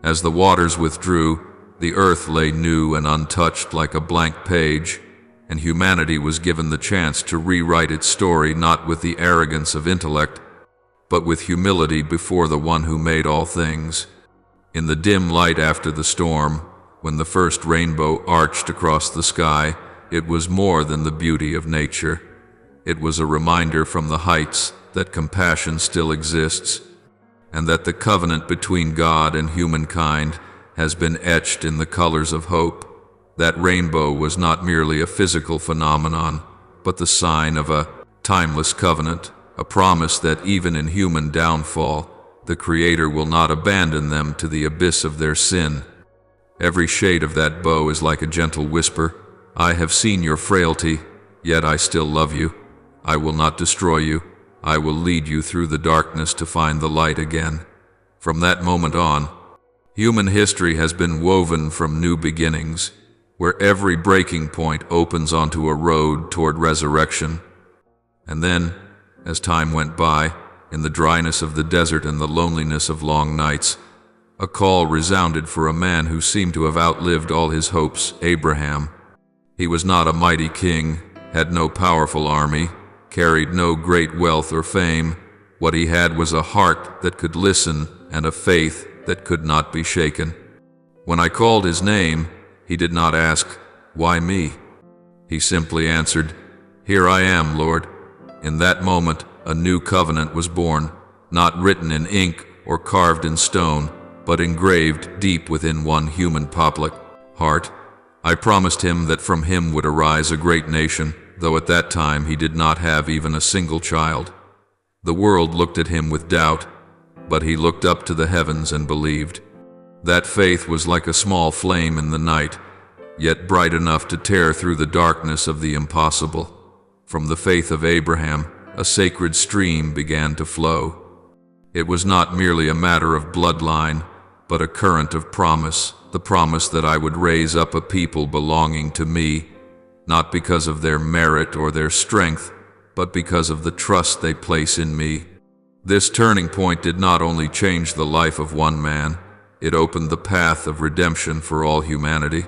As the waters withdrew, the earth lay new and untouched like a blank page, and humanity was given the chance to rewrite its story not with the arrogance of intellect, but with humility before the one who made all things. In the dim light after the storm, when the first rainbow arched across the sky, it was more than the beauty of nature. It was a reminder from the heights that compassion still exists, and that the covenant between God and humankind has been etched in the colors of hope. That rainbow was not merely a physical phenomenon, but the sign of a timeless covenant, a promise that even in human downfall, the Creator will not abandon them to the abyss of their sin. Every shade of that bow is like a gentle whisper. I have seen your frailty, yet I still love you. I will not destroy you. I will lead you through the darkness to find the light again. From that moment on, human history has been woven from new beginnings, where every breaking point opens onto a road toward resurrection. And then, as time went by, in the dryness of the desert and the loneliness of long nights, a call resounded for a man who seemed to have outlived all his hopes, Abraham. He was not a mighty king, had no powerful army, carried no great wealth or fame. What he had was a heart that could listen and a faith that could not be shaken. When I called his name, he did not ask, "Why me?" He simply answered, "Here I am, Lord." In that moment, a new covenant was born, not written in ink or carved in stone, but engraved deep within one human public heart. I promised him that from him would arise a great nation, though at that time he did not have even a single child. The world looked at him with doubt, but he looked up to the heavens and believed. That faith was like a small flame in the night, yet bright enough to tear through the darkness of the impossible. From the faith of Abraham, a sacred stream began to flow. It was not merely a matter of bloodline, but a current of promise, the promise that I would raise up a people belonging to me, not because of their merit or their strength, but because of the trust they place in me. This turning point did not only change the life of one man, it opened the path of redemption for all humanity.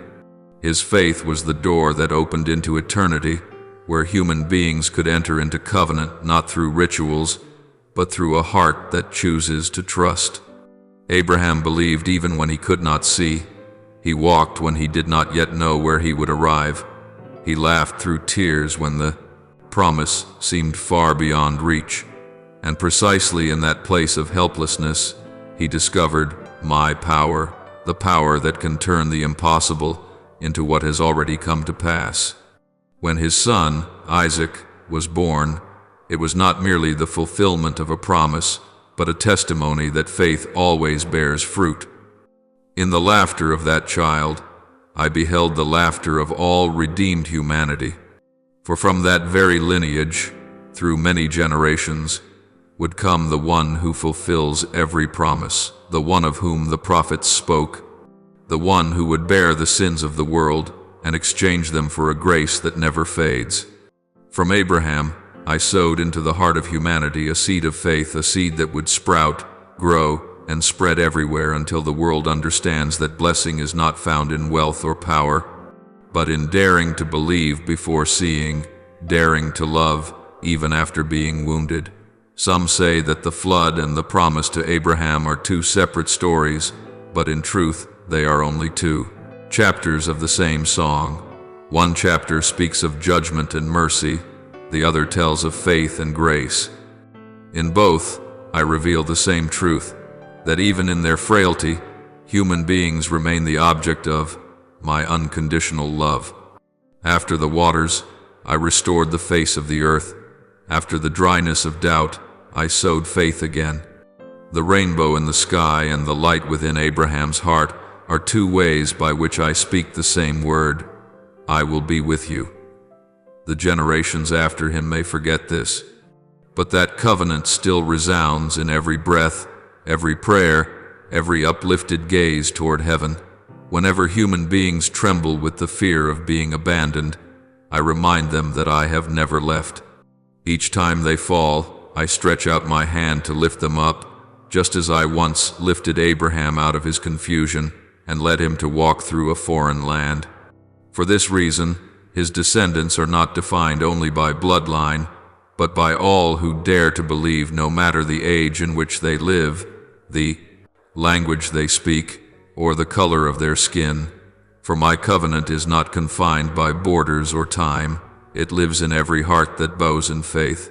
His faith was the door that opened into eternity, where human beings could enter into covenant not through rituals, but through a heart that chooses to trust. Abraham believed even when he could not see. He walked when he did not yet know where he would arrive. He laughed through tears when the promise seemed far beyond reach. And precisely in that place of helplessness, he discovered my power, the power that can turn the impossible into what has already come to pass. When his son, Isaac, was born, it was not merely the fulfillment of a promise, but a testimony that faith always bears fruit. In the laughter of that child, I beheld the laughter of all redeemed humanity. For from that very lineage, through many generations, would come the one who fulfills every promise, the one of whom the prophets spoke, the one who would bear the sins of the world and exchange them for a grace that never fades. From Abraham, I sowed into the heart of humanity a seed of faith, a seed that would sprout, grow, and spread everywhere until the world understands that blessing is not found in wealth or power, but in daring to believe before seeing, daring to love even after being wounded. Some say that the flood and the promise to Abraham are two separate stories, but in truth, they are only two chapters of the same song. One chapter speaks of judgment and mercy, the other tells of faith and grace. In both, I reveal the same truth, that even in their frailty, human beings remain the object of my unconditional love. After the waters, I restored the face of the earth. After the dryness of doubt, I sowed faith again. The rainbow in the sky and the light within Abraham's heart are two ways by which I speak the same word. I will be with you. The generations after him may forget this, but that covenant still resounds in every breath, every prayer, every uplifted gaze toward heaven. Whenever human beings tremble with the fear of being abandoned, I remind them that I have never left. Each time they fall, I stretch out my hand to lift them up, just as I once lifted Abraham out of his confusion and led him to walk through a foreign land. For this reason, his descendants are not defined only by bloodline, but by all who dare to believe, no matter the age in which they live, the language they speak, or the color of their skin. For my covenant is not confined by borders or time. It lives in every heart that bows in faith.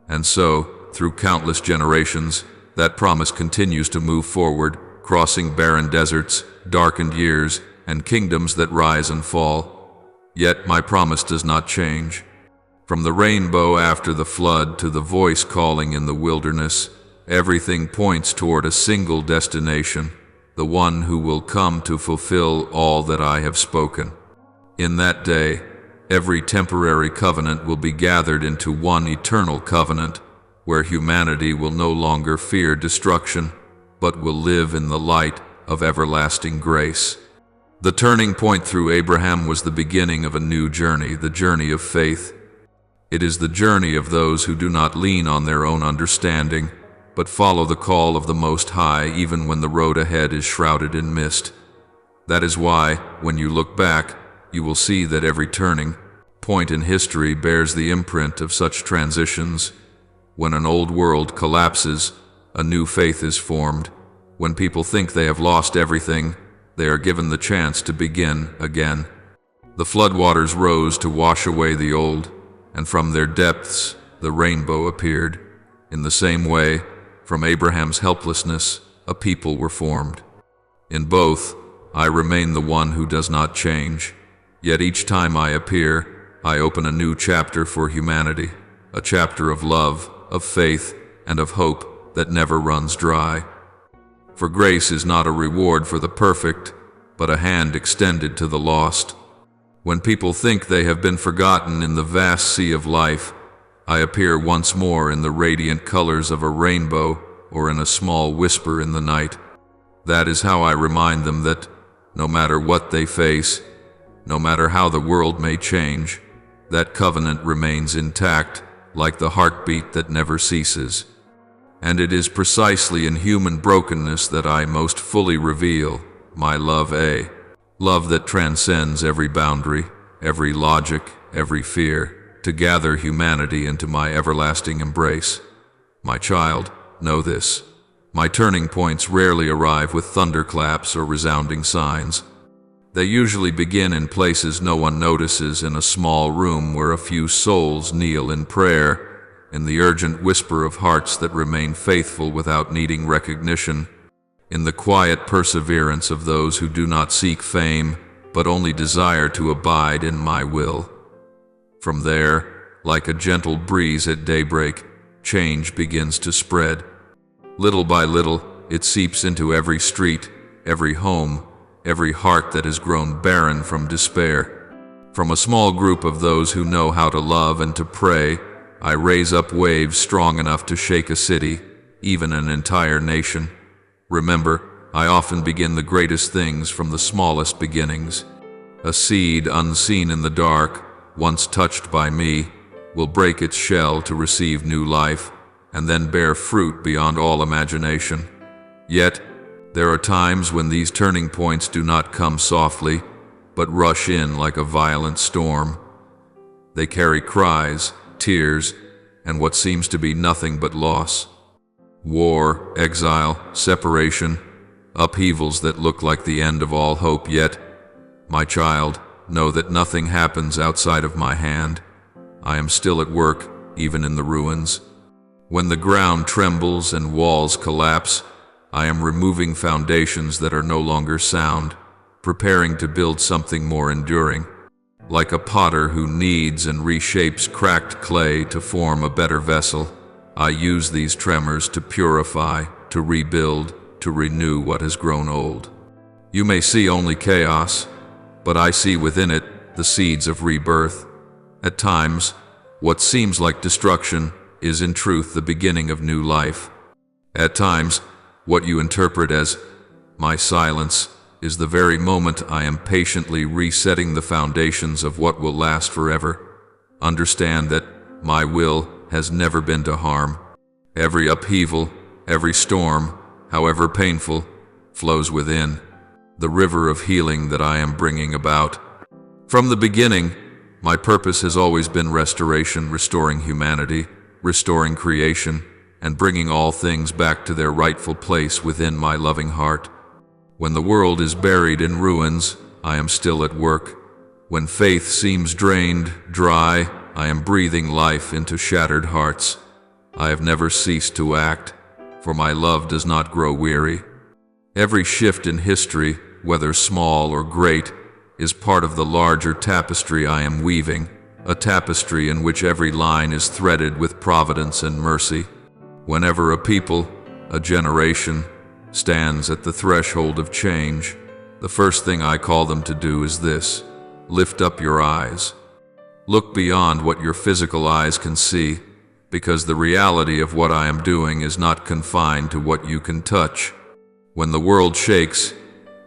And so, through countless generations, that promise continues to move forward, crossing barren deserts, darkened years, and kingdoms that rise and fall. Yet my promise does not change. From the rainbow after the flood to the voice calling in the wilderness, everything points toward a single destination, the one who will come to fulfill all that I have spoken. In that day, every temporary covenant will be gathered into one eternal covenant, where humanity will no longer fear destruction, but will live in the light of everlasting grace. The turning point through Abraham was the beginning of a new journey, the journey of faith. It is the journey of those who do not lean on their own understanding, but follow the call of the Most High even when the road ahead is shrouded in mist. That is why, when you look back, you will see that every turning point in history bears the imprint of such transitions. When an old world collapses, a new faith is formed. When people think they have lost everything, they are given the chance to begin again. The floodwaters rose to wash away the old, and from their depths the rainbow appeared. In the same way, from Abraham's helplessness, a people were formed. In both, I remain the one who does not change. Yet each time I appear, I open a new chapter for humanity, a chapter of love, of faith, and of hope that never runs dry. For grace is not a reward for the perfect, but a hand extended to the lost. When people think they have been forgotten in the vast sea of life, I appear once more in the radiant colors of a rainbow or in a small whisper in the night. That is how I remind them that, no matter what they face, no matter how the world may change, that covenant remains intact, like the heartbeat that never ceases. And it is precisely in human brokenness that I most fully reveal my love, a love that transcends every boundary, every logic, every fear, to gather humanity into my everlasting embrace. My child, know this. My turning points rarely arrive with thunderclaps or resounding signs. They usually begin in places no one notices, in a small room where a few souls kneel in prayer, in the urgent whisper of hearts that remain faithful without needing recognition, in the quiet perseverance of those who do not seek fame, but only desire to abide in my will. From there, like a gentle breeze at daybreak, change begins to spread. Little by little, it seeps into every street, every home, every heart that has grown barren from despair. From a small group of those who know how to love and to pray, I raise up waves strong enough to shake a city, even an entire nation. Remember, I often begin the greatest things from the smallest beginnings. A seed unseen in the dark, once touched by me, will break its shell to receive new life, and then bear fruit beyond all imagination. Yet, there are times when these turning points do not come softly, but rush in like a violent storm. They carry cries, tears, and what seems to be nothing but loss. War, exile, separation, upheavals that look like the end of all hope, yet, my child, know that nothing happens outside of my hand. I am still at work, even in the ruins. When the ground trembles and walls collapse, I am removing foundations that are no longer sound, preparing to build something more enduring. Like a potter who kneads and reshapes cracked clay to form a better vessel, I use these tremors to purify, to rebuild, to renew what has grown old. You may see only chaos, but I see within it the seeds of rebirth. At times, what seems like destruction is in truth the beginning of new life. At times, what you interpret as my silence is the very moment I am patiently resetting the foundations of what will last forever. Understand that my will has never been to harm. Every upheaval, every storm, however painful, flows within the river of healing that I am bringing about. From the beginning, my purpose has always been restoration, restoring humanity, restoring creation, and bringing all things back to their rightful place within my loving heart. When the world is buried in ruins, I am still at work. When faith seems drained, dry, I am breathing life into shattered hearts. I have never ceased to act, for my love does not grow weary. Every shift in history, whether small or great, is part of the larger tapestry I am weaving, a tapestry in which every line is threaded with providence and mercy. Whenever a people, a generation, stands at the threshold of change, the first thing I call them to do is this: lift up your eyes. Look beyond what your physical eyes can see, because the reality of what I am doing is not confined to what you can touch. When the world shakes,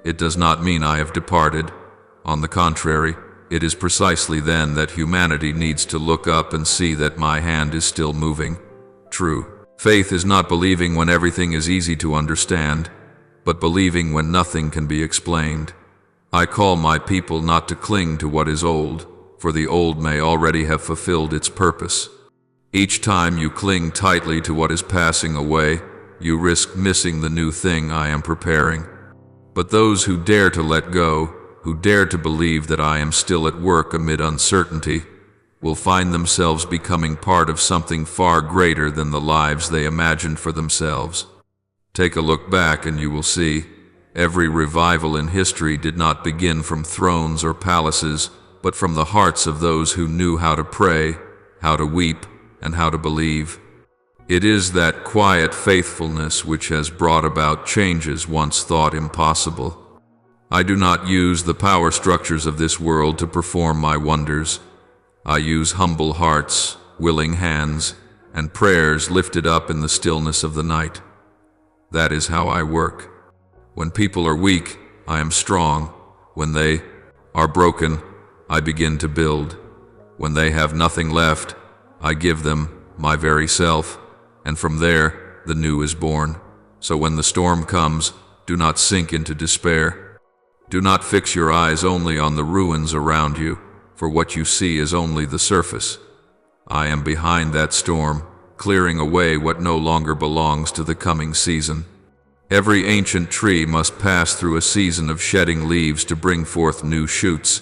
it does not mean I have departed. On the contrary, it is precisely then that humanity needs to look up and see that my hand is still moving. True. Faith is not believing when everything is easy to understand, but believing when nothing can be explained. I call my people not to cling to what is old, for the old may already have fulfilled its purpose. Each time you cling tightly to what is passing away, you risk missing the new thing I am preparing. But those who dare to let go, who dare to believe that I am still at work amid uncertainty, will find themselves becoming part of something far greater than the lives they imagined for themselves. Take a look back and you will see, every revival in history did not begin from thrones or palaces, but from the hearts of those who knew how to pray, how to weep, and how to believe. It is that quiet faithfulness which has brought about changes once thought impossible. I do not use the power structures of this world to perform my wonders. I use humble hearts, willing hands, and prayers lifted up in the stillness of the night. That is how I work. When people are weak, I am strong. When they are broken, I begin to build. When they have nothing left, I give them my very self, and from there the new is born. So when the storm comes, do not sink into despair. Do not fix your eyes only on the ruins around you, for what you see is only the surface. I am behind that storm, clearing away what no longer belongs to the coming season. Every ancient tree must pass through a season of shedding leaves to bring forth new shoots.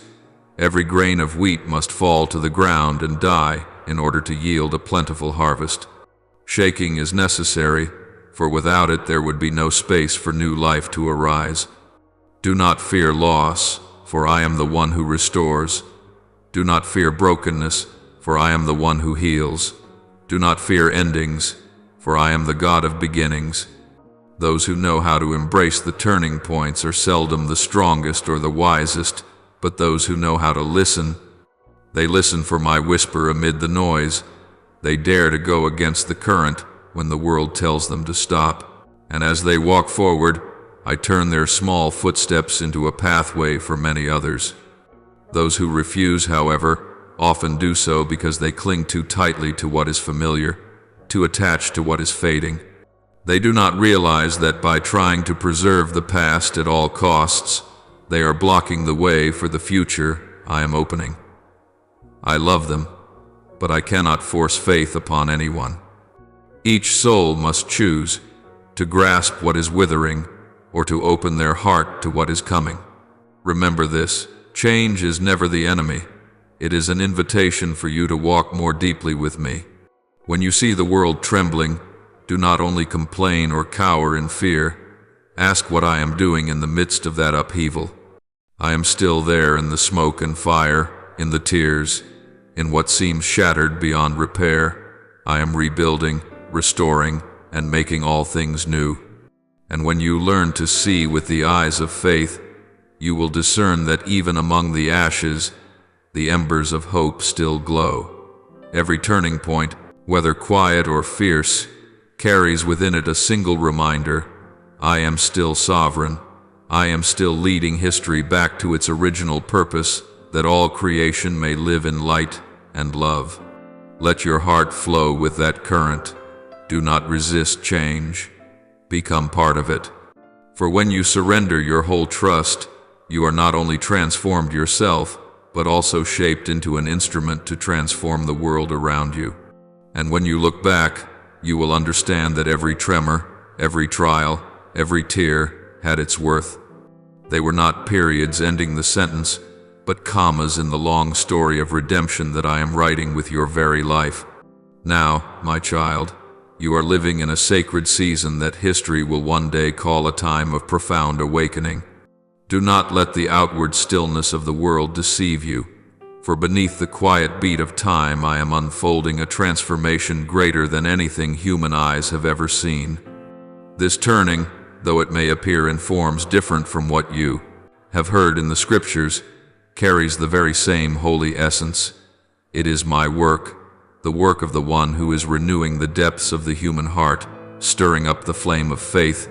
Every grain of wheat must fall to the ground and die in order to yield a plentiful harvest. Shaking is necessary, for without it there would be no space for new life to arise. Do not fear loss, for I am the one who restores. Do not fear brokenness, for I am the one who heals. Do not fear endings, for I am the God of beginnings. Those who know how to embrace the turning points are seldom the strongest or the wisest, but those who know how to listen. They listen for my whisper amid the noise. They dare to go against the current when the world tells them to stop. And as they walk forward, I turn their small footsteps into a pathway for many others. Those who refuse, however, often do so because they cling too tightly to what is familiar, too attached to what is fading. They do not realize that by trying to preserve the past at all costs, they are blocking the way for the future I am opening. I love them, but I cannot force faith upon anyone. Each soul must choose to grasp what is withering or to open their heart to what is coming. Remember this: change is never the enemy. It is an invitation for you to walk more deeply with me. When you see the world trembling, do not only complain or cower in fear. Ask what I am doing in the midst of that upheaval. I am still there in the smoke and fire, in the tears, in what seems shattered beyond repair. I am rebuilding, restoring, and making all things new. And when you learn to see with the eyes of faith, you will discern that even among the ashes, the embers of hope still glow. Every turning point, whether quiet or fierce, carries within it a single reminder: I am still sovereign. I am still leading history back to its original purpose, that all creation may live in light and love. Let your heart flow with that current. Do not resist change. Become part of it. For when you surrender your whole trust, you are not only transformed yourself, but also shaped into an instrument to transform the world around you. And when you look back, you will understand that every tremor, every trial, every tear had its worth. They were not periods ending the sentence, but commas in the long story of redemption that I am writing with your very life. Now, my child, you are living in a sacred season that history will one day call a time of profound awakening. Do not let the outward stillness of the world deceive you, for beneath the quiet beat of time I am unfolding a transformation greater than anything human eyes have ever seen. This turning, though it may appear in forms different from what you have heard in the Scriptures, carries the very same holy essence. It is my work, the work of the one who is renewing the depths of the human heart, stirring up the flame of faith,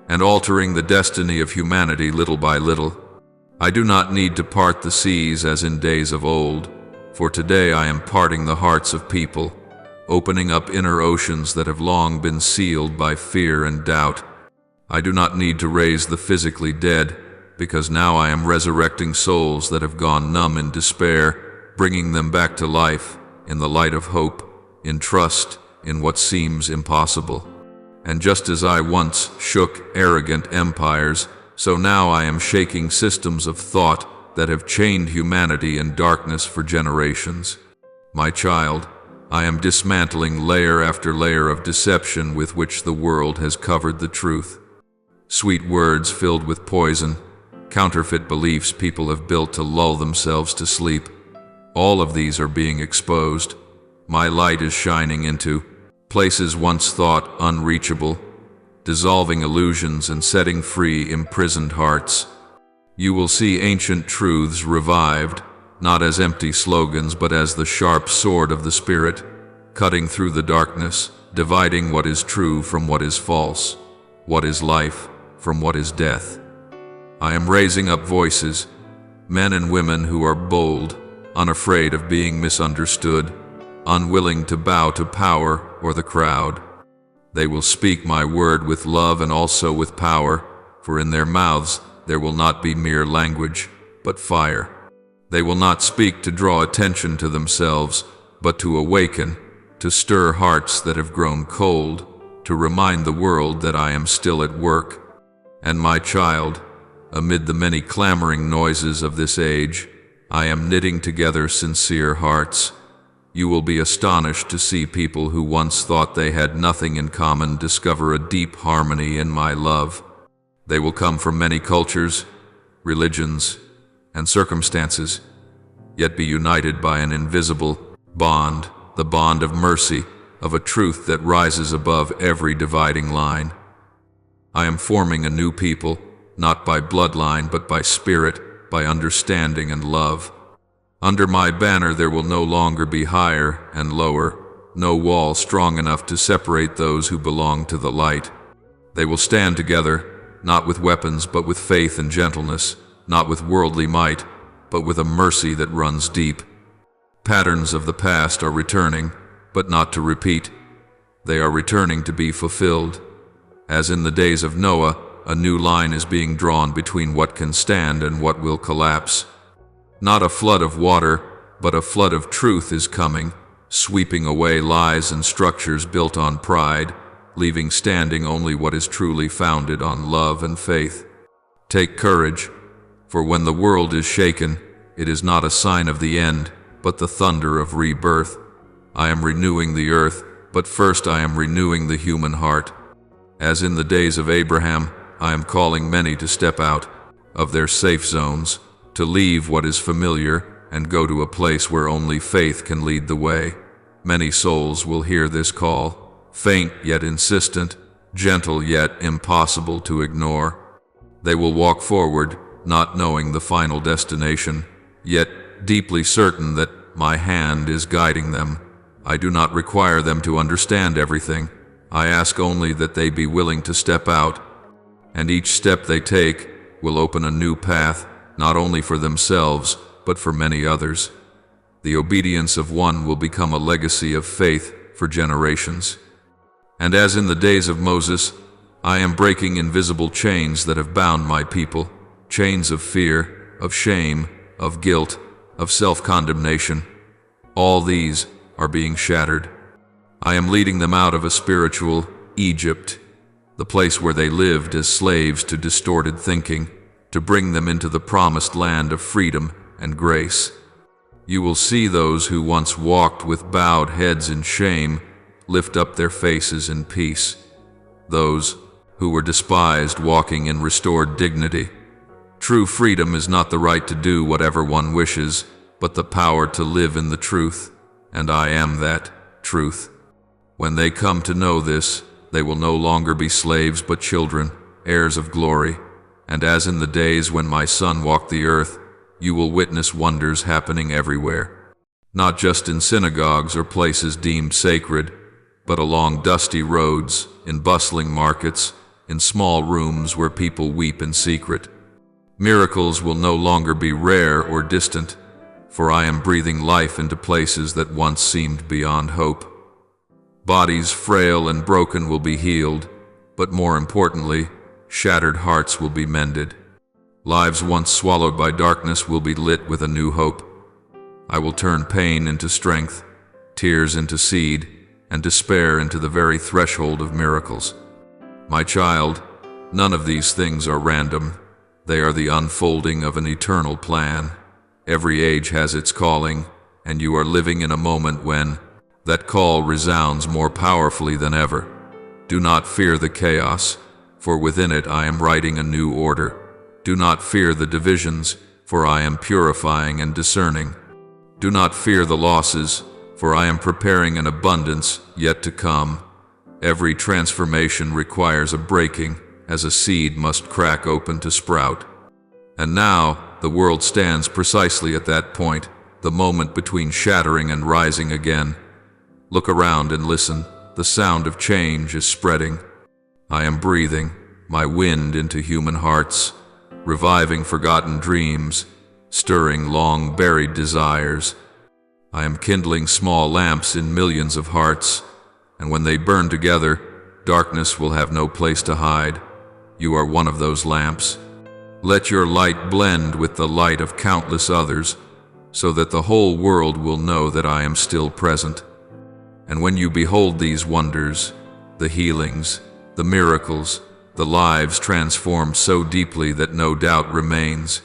and altering the destiny of humanity little by little. I do not need to part the seas as in days of old, for today I am parting the hearts of people, opening up inner oceans that have long been sealed by fear and doubt. I do not need to raise the physically dead, because now I am resurrecting souls that have gone numb in despair, bringing them back to life, in the light of hope, in trust, in what seems impossible. And just as I once shook arrogant empires, so now I am shaking systems of thought that have chained humanity in darkness for generations. My child, I am dismantling layer after layer of deception with which the world has covered the truth. Sweet words filled with poison, counterfeit beliefs people have built to lull themselves to sleep. All of these are being exposed. My light is shining into places once thought unreachable, dissolving illusions and setting free imprisoned hearts. You will see ancient truths revived, not as empty slogans but as the sharp sword of the Spirit, cutting through the darkness, dividing what is true from what is false, what is life from what is death. I am raising up voices, men and women who are bold, unafraid of being misunderstood, unwilling to bow to power or the crowd. They will speak my word with love and also with power, for in their mouths there will not be mere language, but fire. They will not speak to draw attention to themselves, but to awaken, to stir hearts that have grown cold, to remind the world that I am still at work. And my child, amid the many clamoring noises of this age, I am knitting together sincere hearts. You will be astonished to see people who once thought they had nothing in common discover a deep harmony in my love. They will come from many cultures, religions, and circumstances, yet be united by an invisible bond, the bond of mercy, of a truth that rises above every dividing line. I am forming a new people, not by bloodline but by spirit, by understanding and love. Under my banner there will no longer be higher and lower, no wall strong enough to separate those who belong to the light. They will stand together, not with weapons but with faith and gentleness, not with worldly might, but with a mercy that runs deep. Patterns of the past are returning, but not to repeat. They are returning to be fulfilled. As in the days of Noah, a new line is being drawn between what can stand and what will collapse. Not a flood of water, but a flood of truth is coming, sweeping away lies and structures built on pride, leaving standing only what is truly founded on love and faith. Take courage, for when the world is shaken, it is not a sign of the end, but the thunder of rebirth. I am renewing the earth, but first I am renewing the human heart. As in the days of Abraham, I am calling many to step out of their safe zones, to leave what is familiar and go to a place where only faith can lead the way. Many souls will hear this call, faint yet insistent, gentle yet impossible to ignore. They will walk forward, not knowing the final destination, yet deeply certain that my hand is guiding them. I do not require them to understand everything. I ask only that they be willing to step out, and each step they take will open a new path, not only for themselves, but for many others. The obedience of one will become a legacy of faith for generations. And as in the days of Moses, I am breaking invisible chains that have bound my people, chains of fear, of shame, of guilt, of self-condemnation. All these are being shattered. I am leading them out of a spiritual Egypt, the place where they lived as slaves to distorted thinking, to bring them into the promised land of freedom and grace. You will see those who once walked with bowed heads in shame lift up their faces in peace. Those who were despised walking in restored dignity. True freedom is not the right to do whatever one wishes, but the power to live in the truth, and I am that truth. When they come to know this, they will no longer be slaves but children, heirs of glory. And as in the days when my Son walked the earth, you will witness wonders happening everywhere. Not just in synagogues or places deemed sacred, but along dusty roads, in bustling markets, in small rooms where people weep in secret. Miracles will no longer be rare or distant, for I am breathing life into places that once seemed beyond hope. Bodies frail and broken will be healed, but more importantly, shattered hearts will be mended. Lives once swallowed by darkness will be lit with a new hope. I will turn pain into strength, tears into seed, and despair into the very threshold of miracles. My child, none of these things are random. They are the unfolding of an eternal plan. Every age has its calling, and you are living in a moment when that call resounds more powerfully than ever. Do not fear the chaos, for within it I am writing a new order. Do not fear the divisions, for I am purifying and discerning. Do not fear the losses, for I am preparing an abundance yet to come. Every transformation requires a breaking, as a seed must crack open to sprout. And now, the world stands precisely at that point, the moment between shattering and rising again. Look around and listen. The sound of change is spreading. I am breathing my wind into human hearts, reviving forgotten dreams, stirring long-buried desires. I am kindling small lamps in millions of hearts, and when they burn together, darkness will have no place to hide. You are one of those lamps. Let your light blend with the light of countless others, so that the whole world will know that I am still present. And when you behold these wonders, the healings, the miracles, the lives transformed so deeply that no doubt remains,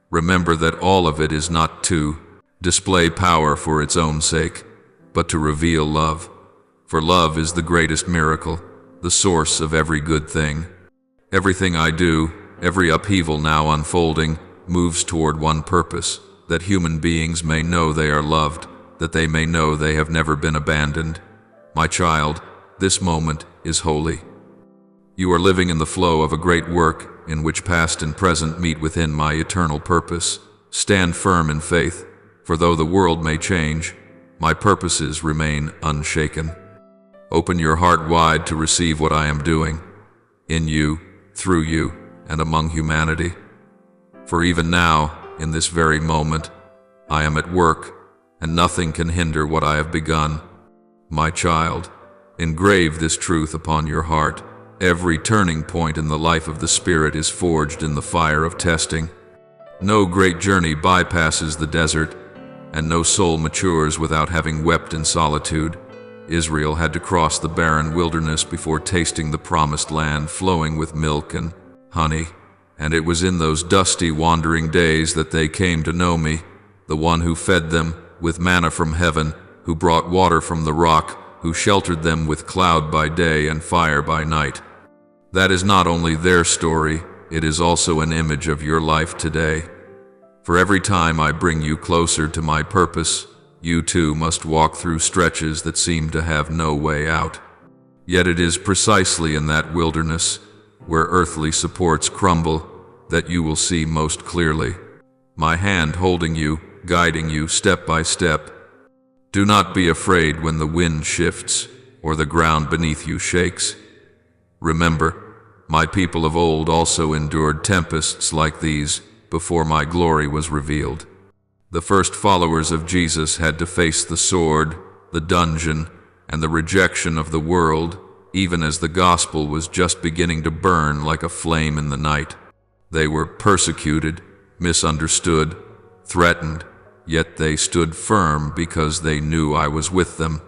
remember that all of it is not to display power for its own sake, but to reveal love. For love is the greatest miracle, the source of every good thing. Everything I do, every upheaval now unfolding, moves toward one purpose, that human beings may know they are loved, that they may know they have never been abandoned. My child, this moment is holy. You are living in the flow of a great work in which past and present meet within my eternal purpose. Stand firm in faith, for though the world may change, my purposes remain unshaken. Open your heart wide to receive what I am doing, in you, through you, and among humanity. For even now, in this very moment, I am at work, and nothing can hinder what I have begun. My child, engrave this truth upon your heart. Every turning point in the life of the Spirit is forged in the fire of testing. No great journey bypasses the desert. and no soul matures without having wept in solitude. Israel had to cross the barren wilderness before tasting the promised land flowing with milk and honey. And it was in those dusty, wandering days that they came to know me, the one who fed them with manna from heaven, who brought water from the rock, who sheltered them with cloud by day and fire by night. That is not only their story, it is also an image of your life today. For every time I bring you closer to my purpose, you too must walk through stretches that seem to have no way out. Yet it is precisely in that wilderness, where earthly supports crumble, that you will see most clearly my hand holding you, guiding you step by step. Do not be afraid when the wind shifts or the ground beneath you shakes. Remember, my people of old also endured tempests like these before my glory was revealed. The first followers of Jesus had to face the sword, the dungeon, and the rejection of the world, even as the gospel was just beginning to burn like a flame in the night. They were persecuted, misunderstood, threatened, yet they stood firm because they knew I was with them,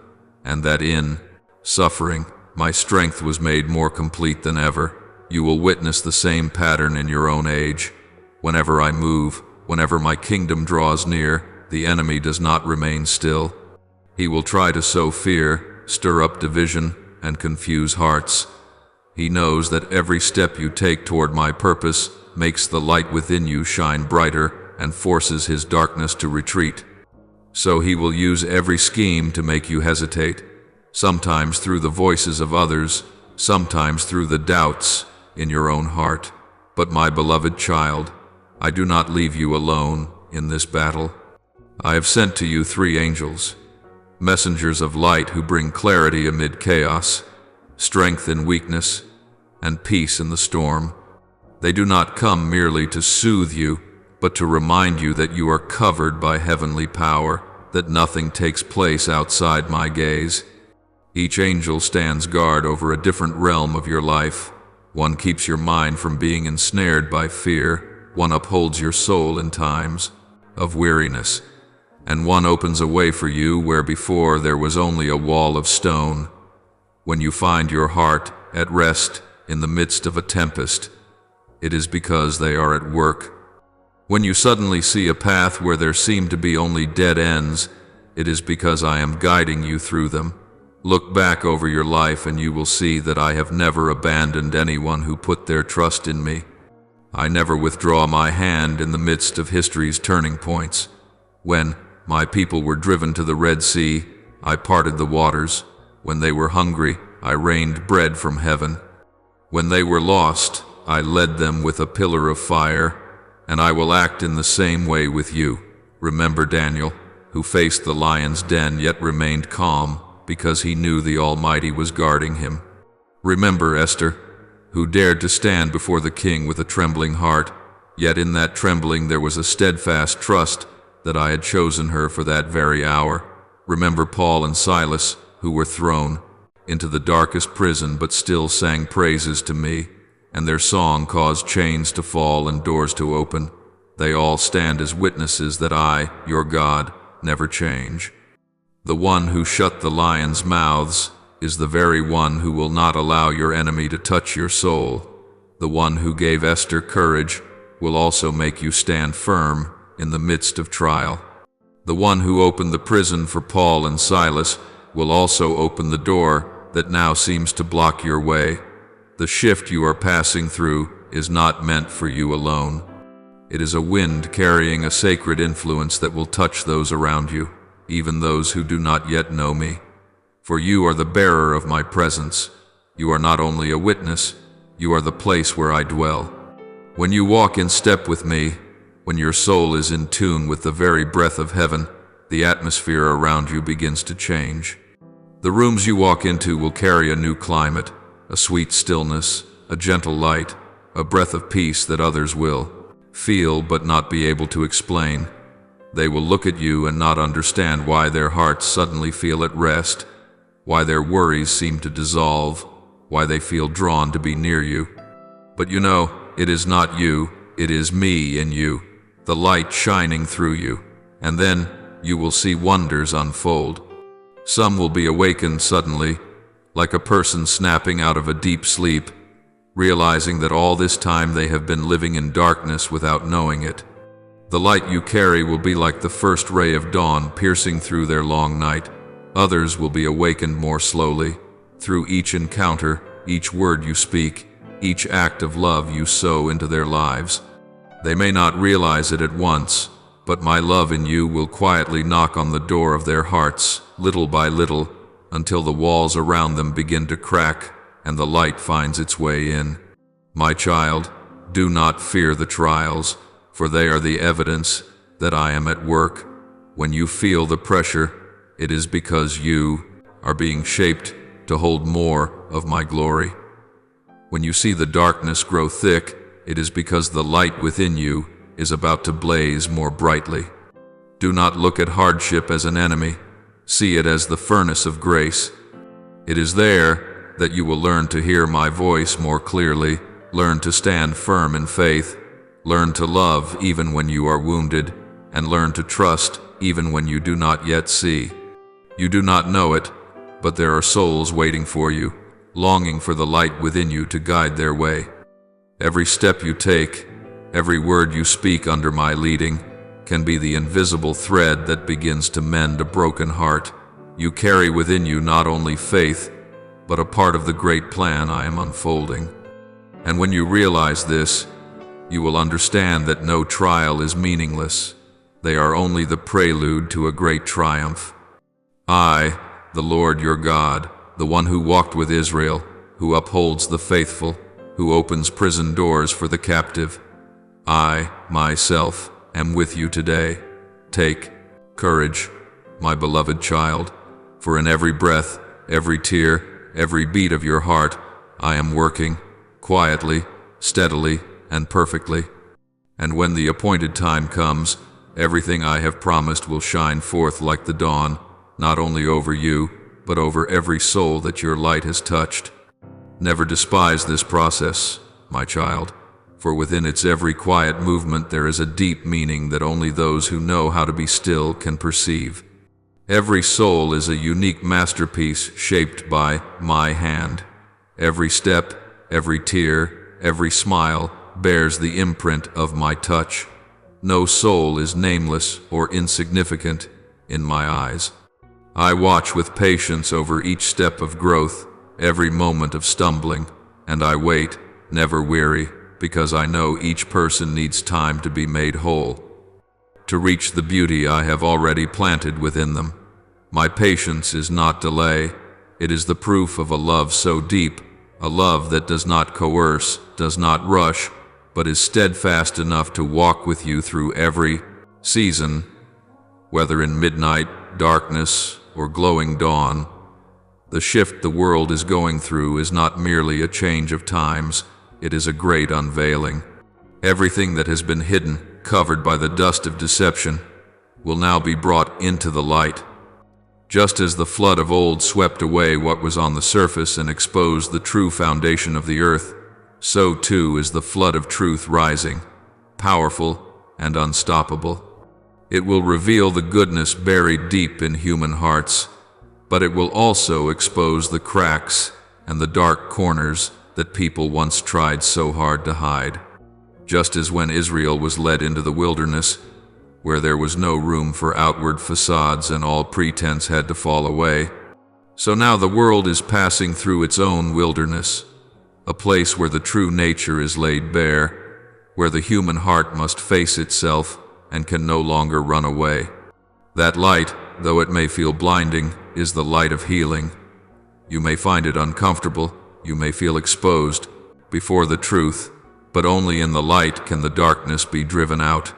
and that in suffering, my strength was made more complete than ever. You will witness the same pattern in your own age. Whenever I move, whenever my kingdom draws near, the enemy does not remain still. He will try to sow fear, stir up division, and confuse hearts. He knows that every step you take toward my purpose makes the light within you shine brighter and forces his darkness to retreat. So he will use every scheme to make you hesitate, sometimes through the voices of others, sometimes through the doubts in your own heart. But my beloved child, I do not leave you alone in this battle. I have sent to you 3 angels, messengers of light who bring clarity amid chaos, strength in weakness, and peace in the storm. They do not come merely to soothe you, but to remind you that you are covered by heavenly power, that nothing takes place outside my gaze. Each angel stands guard over a different realm of your life. One keeps your mind from being ensnared by fear, one upholds your soul in times of weariness, and one opens a way for you where before there was only a wall of stone. When you find your heart at rest in the midst of a tempest, it is because they are at work. When you suddenly see a path where there seem to be only dead ends, it is because I am guiding you through them. Look back over your life and you will see that I have never abandoned anyone who put their trust in me. I never withdraw my hand in the midst of history's turning points. When my people were driven to the Red Sea, I parted the waters. When they were hungry, I rained bread from heaven. When they were lost, I led them with a pillar of fire, and I will act in the same way with you. Remember Daniel, who faced the lion's den yet remained calm because he knew the Almighty was guarding him. Remember Esther, who dared to stand before the king with a trembling heart, yet in that trembling there was a steadfast trust that I had chosen her for that very hour. Remember Paul and Silas, who were thrown into the darkest prison but still sang praises to me, and their song caused chains to fall and doors to open. They all stand as witnesses that I, your God, never change. The one who shut the lions' mouths is the very one who will not allow your enemy to touch your soul. The one who gave Esther courage will also make you stand firm in the midst of trial. The one who opened the prison for Paul and Silas will also open the door that now seems to block your way. The shift you are passing through is not meant for you alone. It is a wind carrying a sacred influence that will touch those around you, even those who do not yet know me. For you are the bearer of my presence. You are not only a witness, you are the place where I dwell. When you walk in step with me, when your soul is in tune with the very breath of heaven, the atmosphere around you begins to change. The rooms you walk into will carry a new climate, a sweet stillness, a gentle light, a breath of peace that others will feel but not be able to explain. They will look at you and not understand why their hearts suddenly feel at rest, why their worries seem to dissolve, why they feel drawn to be near you. But you know, it is not you, it is me in you, the light shining through you. And then you will see wonders unfold. Some will be awakened suddenly, like a person snapping out of a deep sleep, realizing that all this time they have been living in darkness without knowing it. The light you carry will be like the first ray of dawn piercing through their long night. Others will be awakened more slowly, through each encounter, each word you speak, each act of love you sow into their lives. They may not realize it at once, but my love in you will quietly knock on the door of their hearts, little by little, until the walls around them begin to crack and the light finds its way in. My child, do not fear the trials, for they are the evidence that I am at work. When you feel the pressure, it is because you are being shaped to hold more of my glory. When you see the darkness grow thick, it is because the light within you is about to blaze more brightly. Do not look at hardship as an enemy. See it as the furnace of grace. It is there that you will learn to hear my voice more clearly, learn to stand firm in faith, learn to love even when you are wounded, and learn to trust even when you do not yet see. You do not know it, but there are souls waiting for you, longing for the light within you to guide their way. Every step you take, every word you speak under my leading, can be the invisible thread that begins to mend a broken heart. You carry within you not only faith, but a part of the great plan I am unfolding. And when you realize this, you will understand that no trial is meaningless. They are only the prelude to a great triumph. I, the Lord your God, the one who walked with Israel, who upholds the faithful, who opens prison doors for the captive, I, myself, am with you today. Take courage, my beloved child, for in every breath, every tear, every beat of your heart, I am working, quietly, steadily, and perfectly. And when the appointed time comes, everything I have promised will shine forth like the dawn, not only over you, but over every soul that your light has touched. Never despise this process, my child, for within its every quiet movement there is a deep meaning that only those who know how to be still can perceive. Every soul is a unique masterpiece shaped by my hand. Every step, every tear, every smile bears the imprint of my touch. No soul is nameless or insignificant in my eyes. I watch with patience over each step of growth, every moment of stumbling, and I wait, never weary, because I know each person needs time to be made whole, to reach the beauty I have already planted within them. My patience is not delay. It is the proof of a love so deep, a love that does not coerce, does not rush, but is steadfast enough to walk with you through every season, whether in midnight, darkness, or glowing dawn. The shift the world is going through is not merely a change of times, it is a great unveiling. Everything that has been hidden, covered by the dust of deception, will now be brought into the light. Just as the flood of old swept away what was on the surface and exposed the true foundation of the earth, so too is the flood of truth rising, powerful and unstoppable. It will reveal the goodness buried deep in human hearts, but it will also expose the cracks and the dark corners that people once tried so hard to hide. Just as when Israel was led into the wilderness, where there was no room for outward facades and all pretense had to fall away, so now the world is passing through its own wilderness, a place where the true nature is laid bare, where the human heart must face itself and can no longer run away. That light, though it may feel blinding, is the light of healing. You may find it uncomfortable, you may feel exposed before the truth, but only in the light can the darkness be driven out.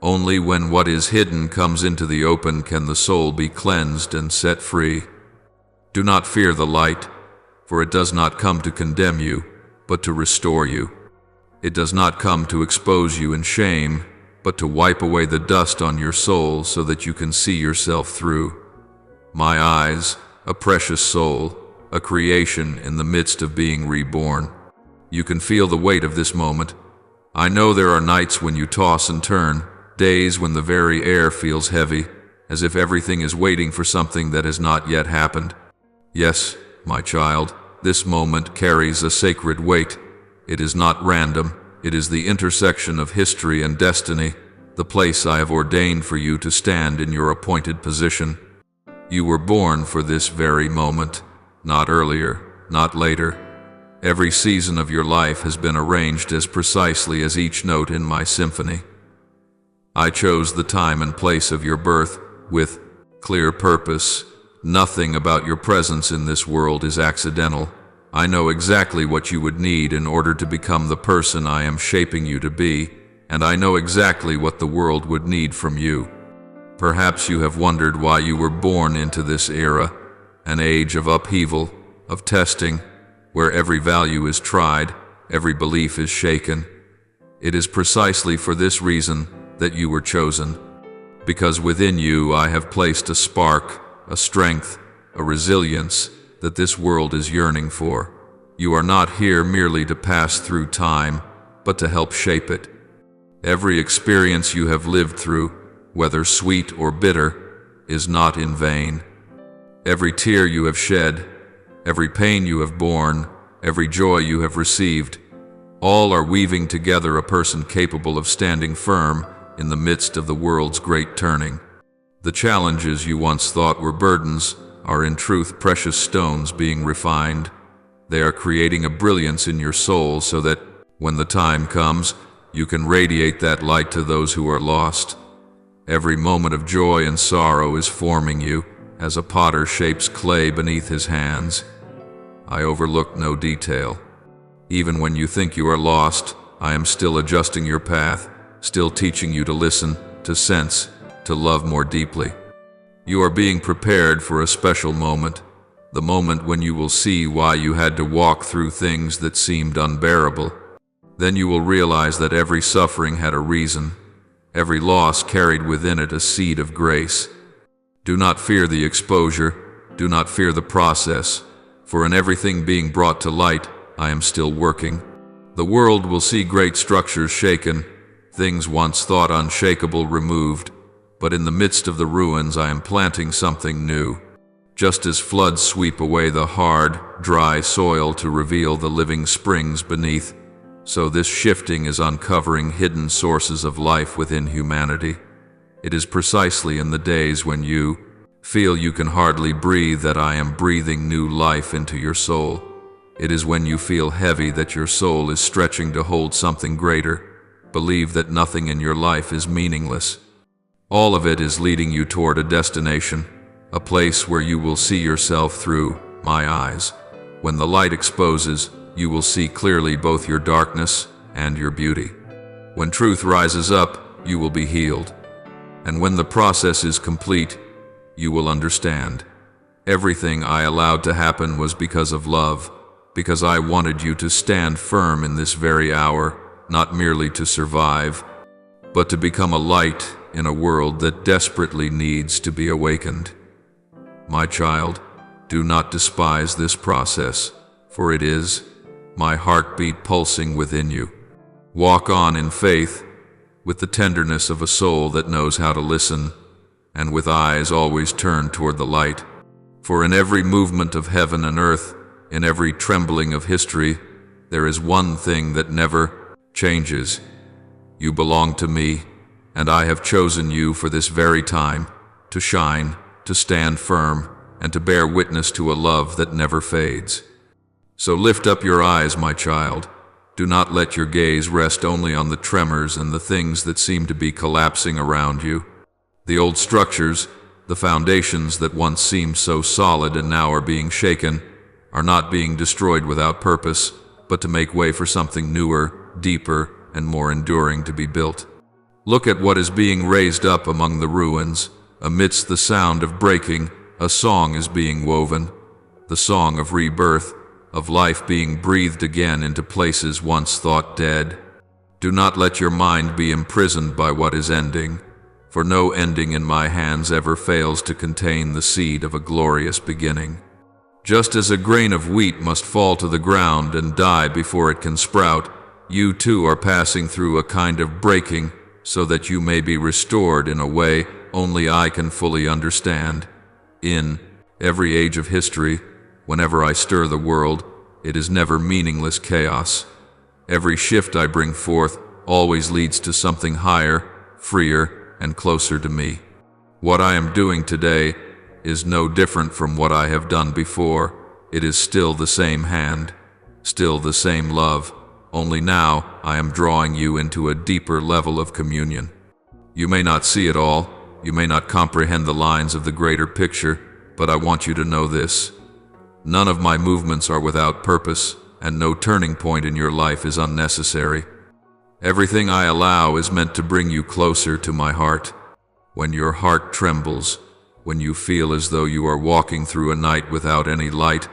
Only when what is hidden comes into the open can the soul be cleansed and set free. Do not fear the light, for it does not come to condemn you, but to restore you. It does not come to expose you in shame, but to wipe away the dust on your soul so that you can see yourself through. My eyes, a precious soul, a creation in the midst of being reborn. You can feel the weight of this moment. I know there are nights when you toss and turn, days when the very air feels heavy, as if everything is waiting for something that has not yet happened. Yes, my child, this moment carries a sacred weight. It is not random. It is the intersection of history and destiny, the place I have ordained for you to stand in your appointed position. You were born for this very moment, not earlier, not later. Every season of your life has been arranged as precisely as each note in my symphony. I chose the time and place of your birth with clear purpose. Nothing about your presence in this world is accidental. I know exactly what you would need in order to become the person I am shaping you to be, and I know exactly what the world would need from you. Perhaps you have wondered why you were born into this era, an age of upheaval, of testing, where every value is tried, every belief is shaken. It is precisely for this reason that you were chosen, because within you I have placed a spark, a strength, a resilience that this world is yearning for. You are not here merely to pass through time, but to help shape it. Every experience you have lived through, whether sweet or bitter, is not in vain. Every tear you have shed, every pain you have borne, every joy you have received, all are weaving together a person capable of standing firm in the midst of the world's great turning. The challenges you once thought were burdens are in truth precious stones being refined. They are creating a brilliance in your soul so that, when the time comes, you can radiate that light to those who are lost. Every moment of joy and sorrow is forming you, as a potter shapes clay beneath his hands. I overlook no detail. Even when you think you are lost, I am still adjusting your path, still teaching you to listen, to sense, to love more deeply. You are being prepared for a special moment, the moment when you will see why you had to walk through things that seemed unbearable. Then you will realize that every suffering had a reason, every loss carried within it a seed of grace. Do not fear the exposure, do not fear the process, for in everything being brought to light, I am still working. The world will see great structures shaken, things once thought unshakable removed, but in the midst of the ruins I am planting something new. Just as floods sweep away the hard, dry soil to reveal the living springs beneath, so this shifting is uncovering hidden sources of life within humanity. It is precisely in the days when you feel you can hardly breathe that I am breathing new life into your soul. It is when you feel heavy that your soul is stretching to hold something greater. Believe that nothing in your life is meaningless. All of it is leading you toward a destination, a place where you will see yourself through my eyes. When the light exposes, you will see clearly both your darkness and your beauty. When truth rises up, you will be healed. And when the process is complete, you will understand. Everything I allowed to happen was because of love, because I wanted you to stand firm in this very hour, not merely to survive, but to become a light in a world that desperately needs to be awakened. My child, do not despise this process, for it is my heartbeat pulsing within you. Walk on in faith, with the tenderness of a soul that knows how to listen, and with eyes always turned toward the light. For in every movement of heaven and earth, in every trembling of history, there is one thing that never changes. You belong to me, and I have chosen you for this very time, to shine, to stand firm, and to bear witness to a love that never fades. So lift up your eyes, my child. Do not let your gaze rest only on the tremors and the things that seem to be collapsing around you. The old structures, the foundations that once seemed so solid and now are being shaken, are not being destroyed without purpose, but to make way for something newer, deeper, and more enduring to be built. Look at what is being raised up among the ruins. Amidst the sound of breaking, a song is being woven, the song of rebirth, of life being breathed again into places once thought dead. Do not let your mind be imprisoned by what is ending, for no ending in my hands ever fails to contain the seed of a glorious beginning. Just as a grain of wheat must fall to the ground and die before it can sprout, you too are passing through a kind of breaking so that you may be restored in a way only I can fully understand. In every age of history, whenever I stir the world, it is never meaningless chaos. Every shift I bring forth always leads to something higher, freer, and closer to me. What I am doing today is no different from what I have done before. It is still the same hand, still the same love, only now I am drawing you into a deeper level of communion. You may not see it all, you may not comprehend the lines of the greater picture, but I want you to know this. None of my movements are without purpose, and no turning point in your life is unnecessary. Everything I allow is meant to bring you closer to my heart. When your heart trembles, when you feel as though you are walking through a night without any light,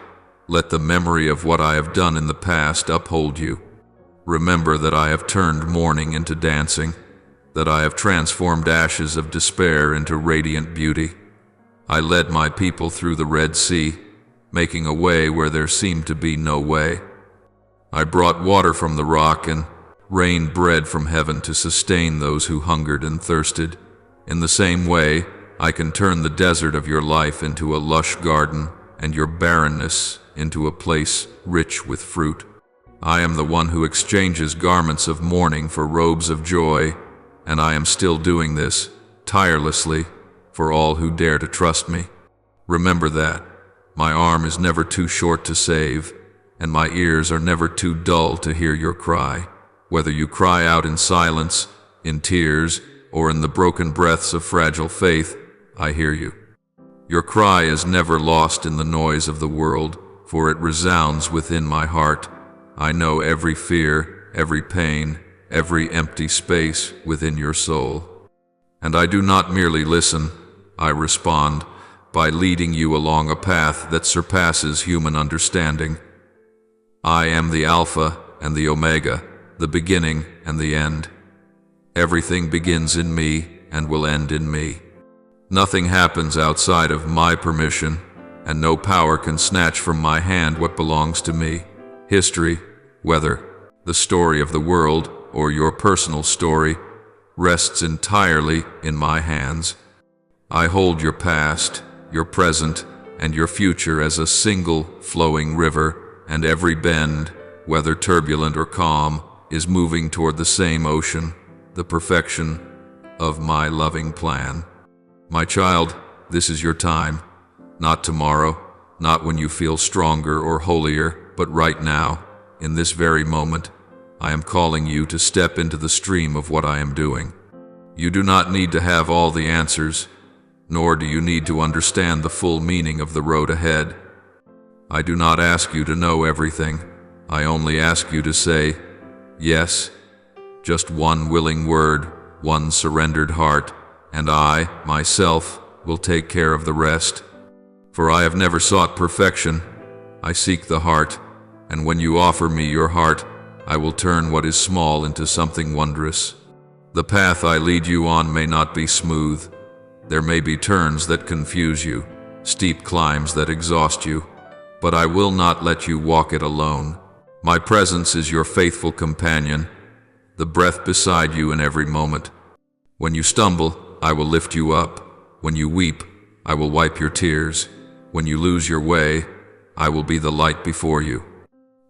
let the memory of what I have done in the past uphold you. Remember that I have turned mourning into dancing, that I have transformed ashes of despair into radiant beauty. I led my people through the Red Sea, making a way where there seemed to be no way. I brought water from the rock and rained bread from heaven to sustain those who hungered and thirsted. In the same way, I can turn the desert of your life into a lush garden and your barrenness into a place rich with fruit. I am the one who exchanges garments of mourning for robes of joy, and I am still doing this, tirelessly, for all who dare to trust me. Remember that. My arm is never too short to save, and my ears are never too dull to hear your cry. Whether you cry out in silence, in tears, or in the broken breaths of fragile faith, I hear you. Your cry is never lost in the noise of the world, for it resounds within my heart. I know every fear, every pain, every empty space within your soul. And I do not merely listen, I respond by leading you along a path that surpasses human understanding. I am the Alpha and the Omega, the beginning and the end. Everything begins in me and will end in me. Nothing happens outside of my permission, and no power can snatch from my hand what belongs to me. History, whether the story of the world or your personal story, rests entirely in my hands. I hold your past, your present, and your future as a single flowing river, and every bend, whether turbulent or calm, is moving toward the same ocean, the perfection of my loving plan. My child, this is your time. Not tomorrow, not when you feel stronger or holier, but right now, in this very moment, I am calling you to step into the stream of what I am doing. You do not need to have all the answers, nor do you need to understand the full meaning of the road ahead. I do not ask you to know everything. I only ask you to say, yes, just one willing word, one surrendered heart, and I, myself, will take care of the rest. For I have never sought perfection, I seek the heart, and when you offer me your heart, I will turn what is small into something wondrous. The path I lead you on may not be smooth. There may be turns that confuse you, steep climbs that exhaust you, but I will not let you walk it alone. My presence is your faithful companion, the breath beside you in every moment. When you stumble, I will lift you up. When you weep, I will wipe your tears. When you lose your way, I will be the light before you.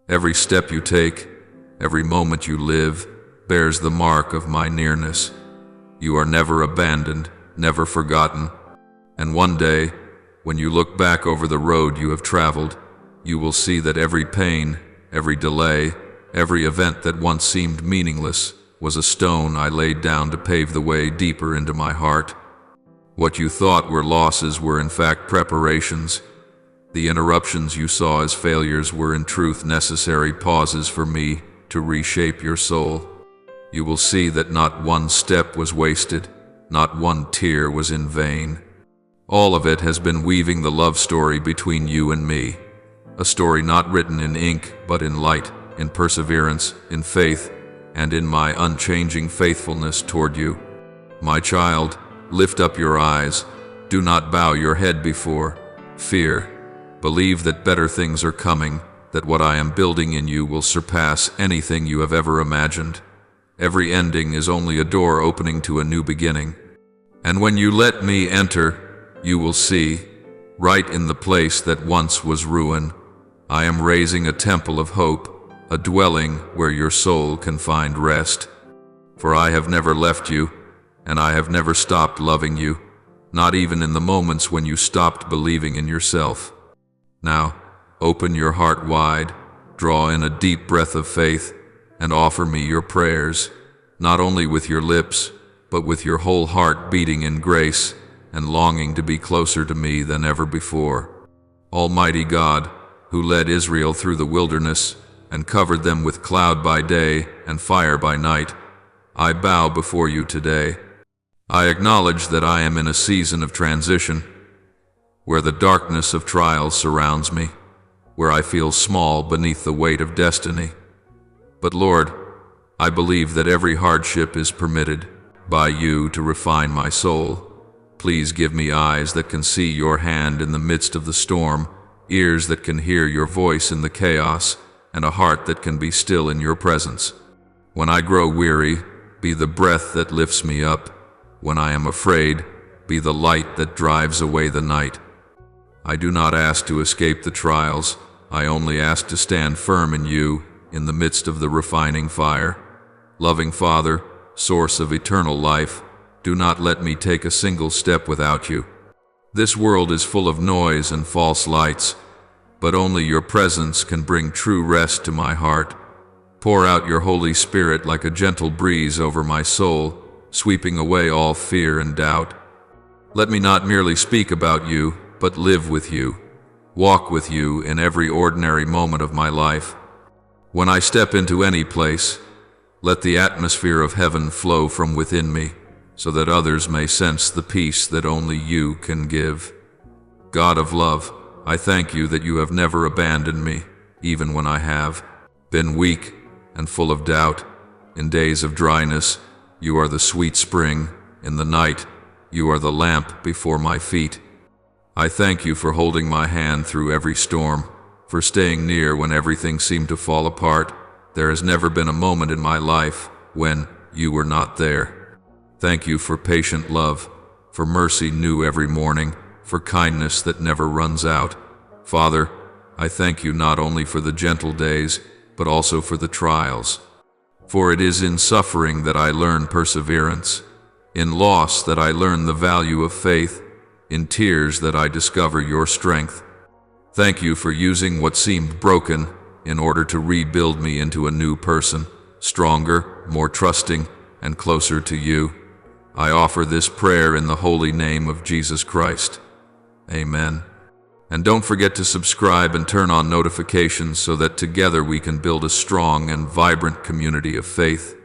Every step you take, every moment you live, bears the mark of my nearness. You are never abandoned, never forgotten. And one day, when you look back over the road you have traveled, you will see that every pain, every delay, every event that once seemed meaningless was a stone I laid down to pave the way deeper into my heart. What you thought were losses were in fact preparations. The interruptions you saw as failures were in truth necessary pauses for me to reshape your soul. You will see that not one step was wasted, not one tear was in vain. All of it has been weaving the love story between you and me, a story not written in ink but in light, in perseverance, in faith, and in my unchanging faithfulness toward you. My child, lift up your eyes. Do not bow your head before fear. Believe that better things are coming, that what I am building in you will surpass anything you have ever imagined. Every ending is only a door opening to a new beginning. And when you let me enter, you will see, right in the place that once was ruin, I am raising a temple of hope, a dwelling where your soul can find rest. For I have never left you, and I have never stopped loving you, not even in the moments when you stopped believing in yourself. Now, open your heart wide, draw in a deep breath of faith, and offer me your prayers, not only with your lips, but with your whole heart beating in grace and longing to be closer to me than ever before. Almighty God, who led Israel through the wilderness and covered them with cloud by day and fire by night, I bow before you today. I acknowledge that I am in a season of transition, where the darkness of trials surrounds me, where I feel small beneath the weight of destiny. But Lord, I believe that every hardship is permitted by you to refine my soul. Please give me eyes that can see your hand in the midst of the storm, ears that can hear your voice in the chaos, and a heart that can be still in your presence. When I grow weary, be the breath that lifts me up. When I am afraid, be the light that drives away the night. I do not ask to escape the trials, I only ask to stand firm in you in the midst of the refining fire. Loving Father, source of eternal life, do not let me take a single step without you. This world is full of noise and false lights, but only your presence can bring true rest to my heart. Pour out your Holy Spirit like a gentle breeze over my soul, sweeping away all fear and doubt. Let me not merely speak about you, but live with you, walk with you in every ordinary moment of my life. When I step into any place, let the atmosphere of heaven flow from within me, so that others may sense the peace that only you can give. God of love, I thank you that you have never abandoned me, even when I have been weak and full of doubt. In days of dryness, you are the sweet spring. In the night, you are the lamp before my feet. I thank you for holding my hand through every storm, for staying near when everything seemed to fall apart. There has never been a moment in my life when you were not there. Thank you for patient love, for mercy new every morning, for kindness that never runs out. Father, I thank you not only for the gentle days, but also for the trials. For it is in suffering that I learn perseverance, in loss that I learn the value of faith, in tears that I discover your strength. Thank you for using what seemed broken in order to rebuild me into a new person, stronger, more trusting, and closer to you. I offer this prayer in the holy name of Jesus Christ. Amen. And don't forget to subscribe and turn on notifications so that together we can build a strong and vibrant community of faith.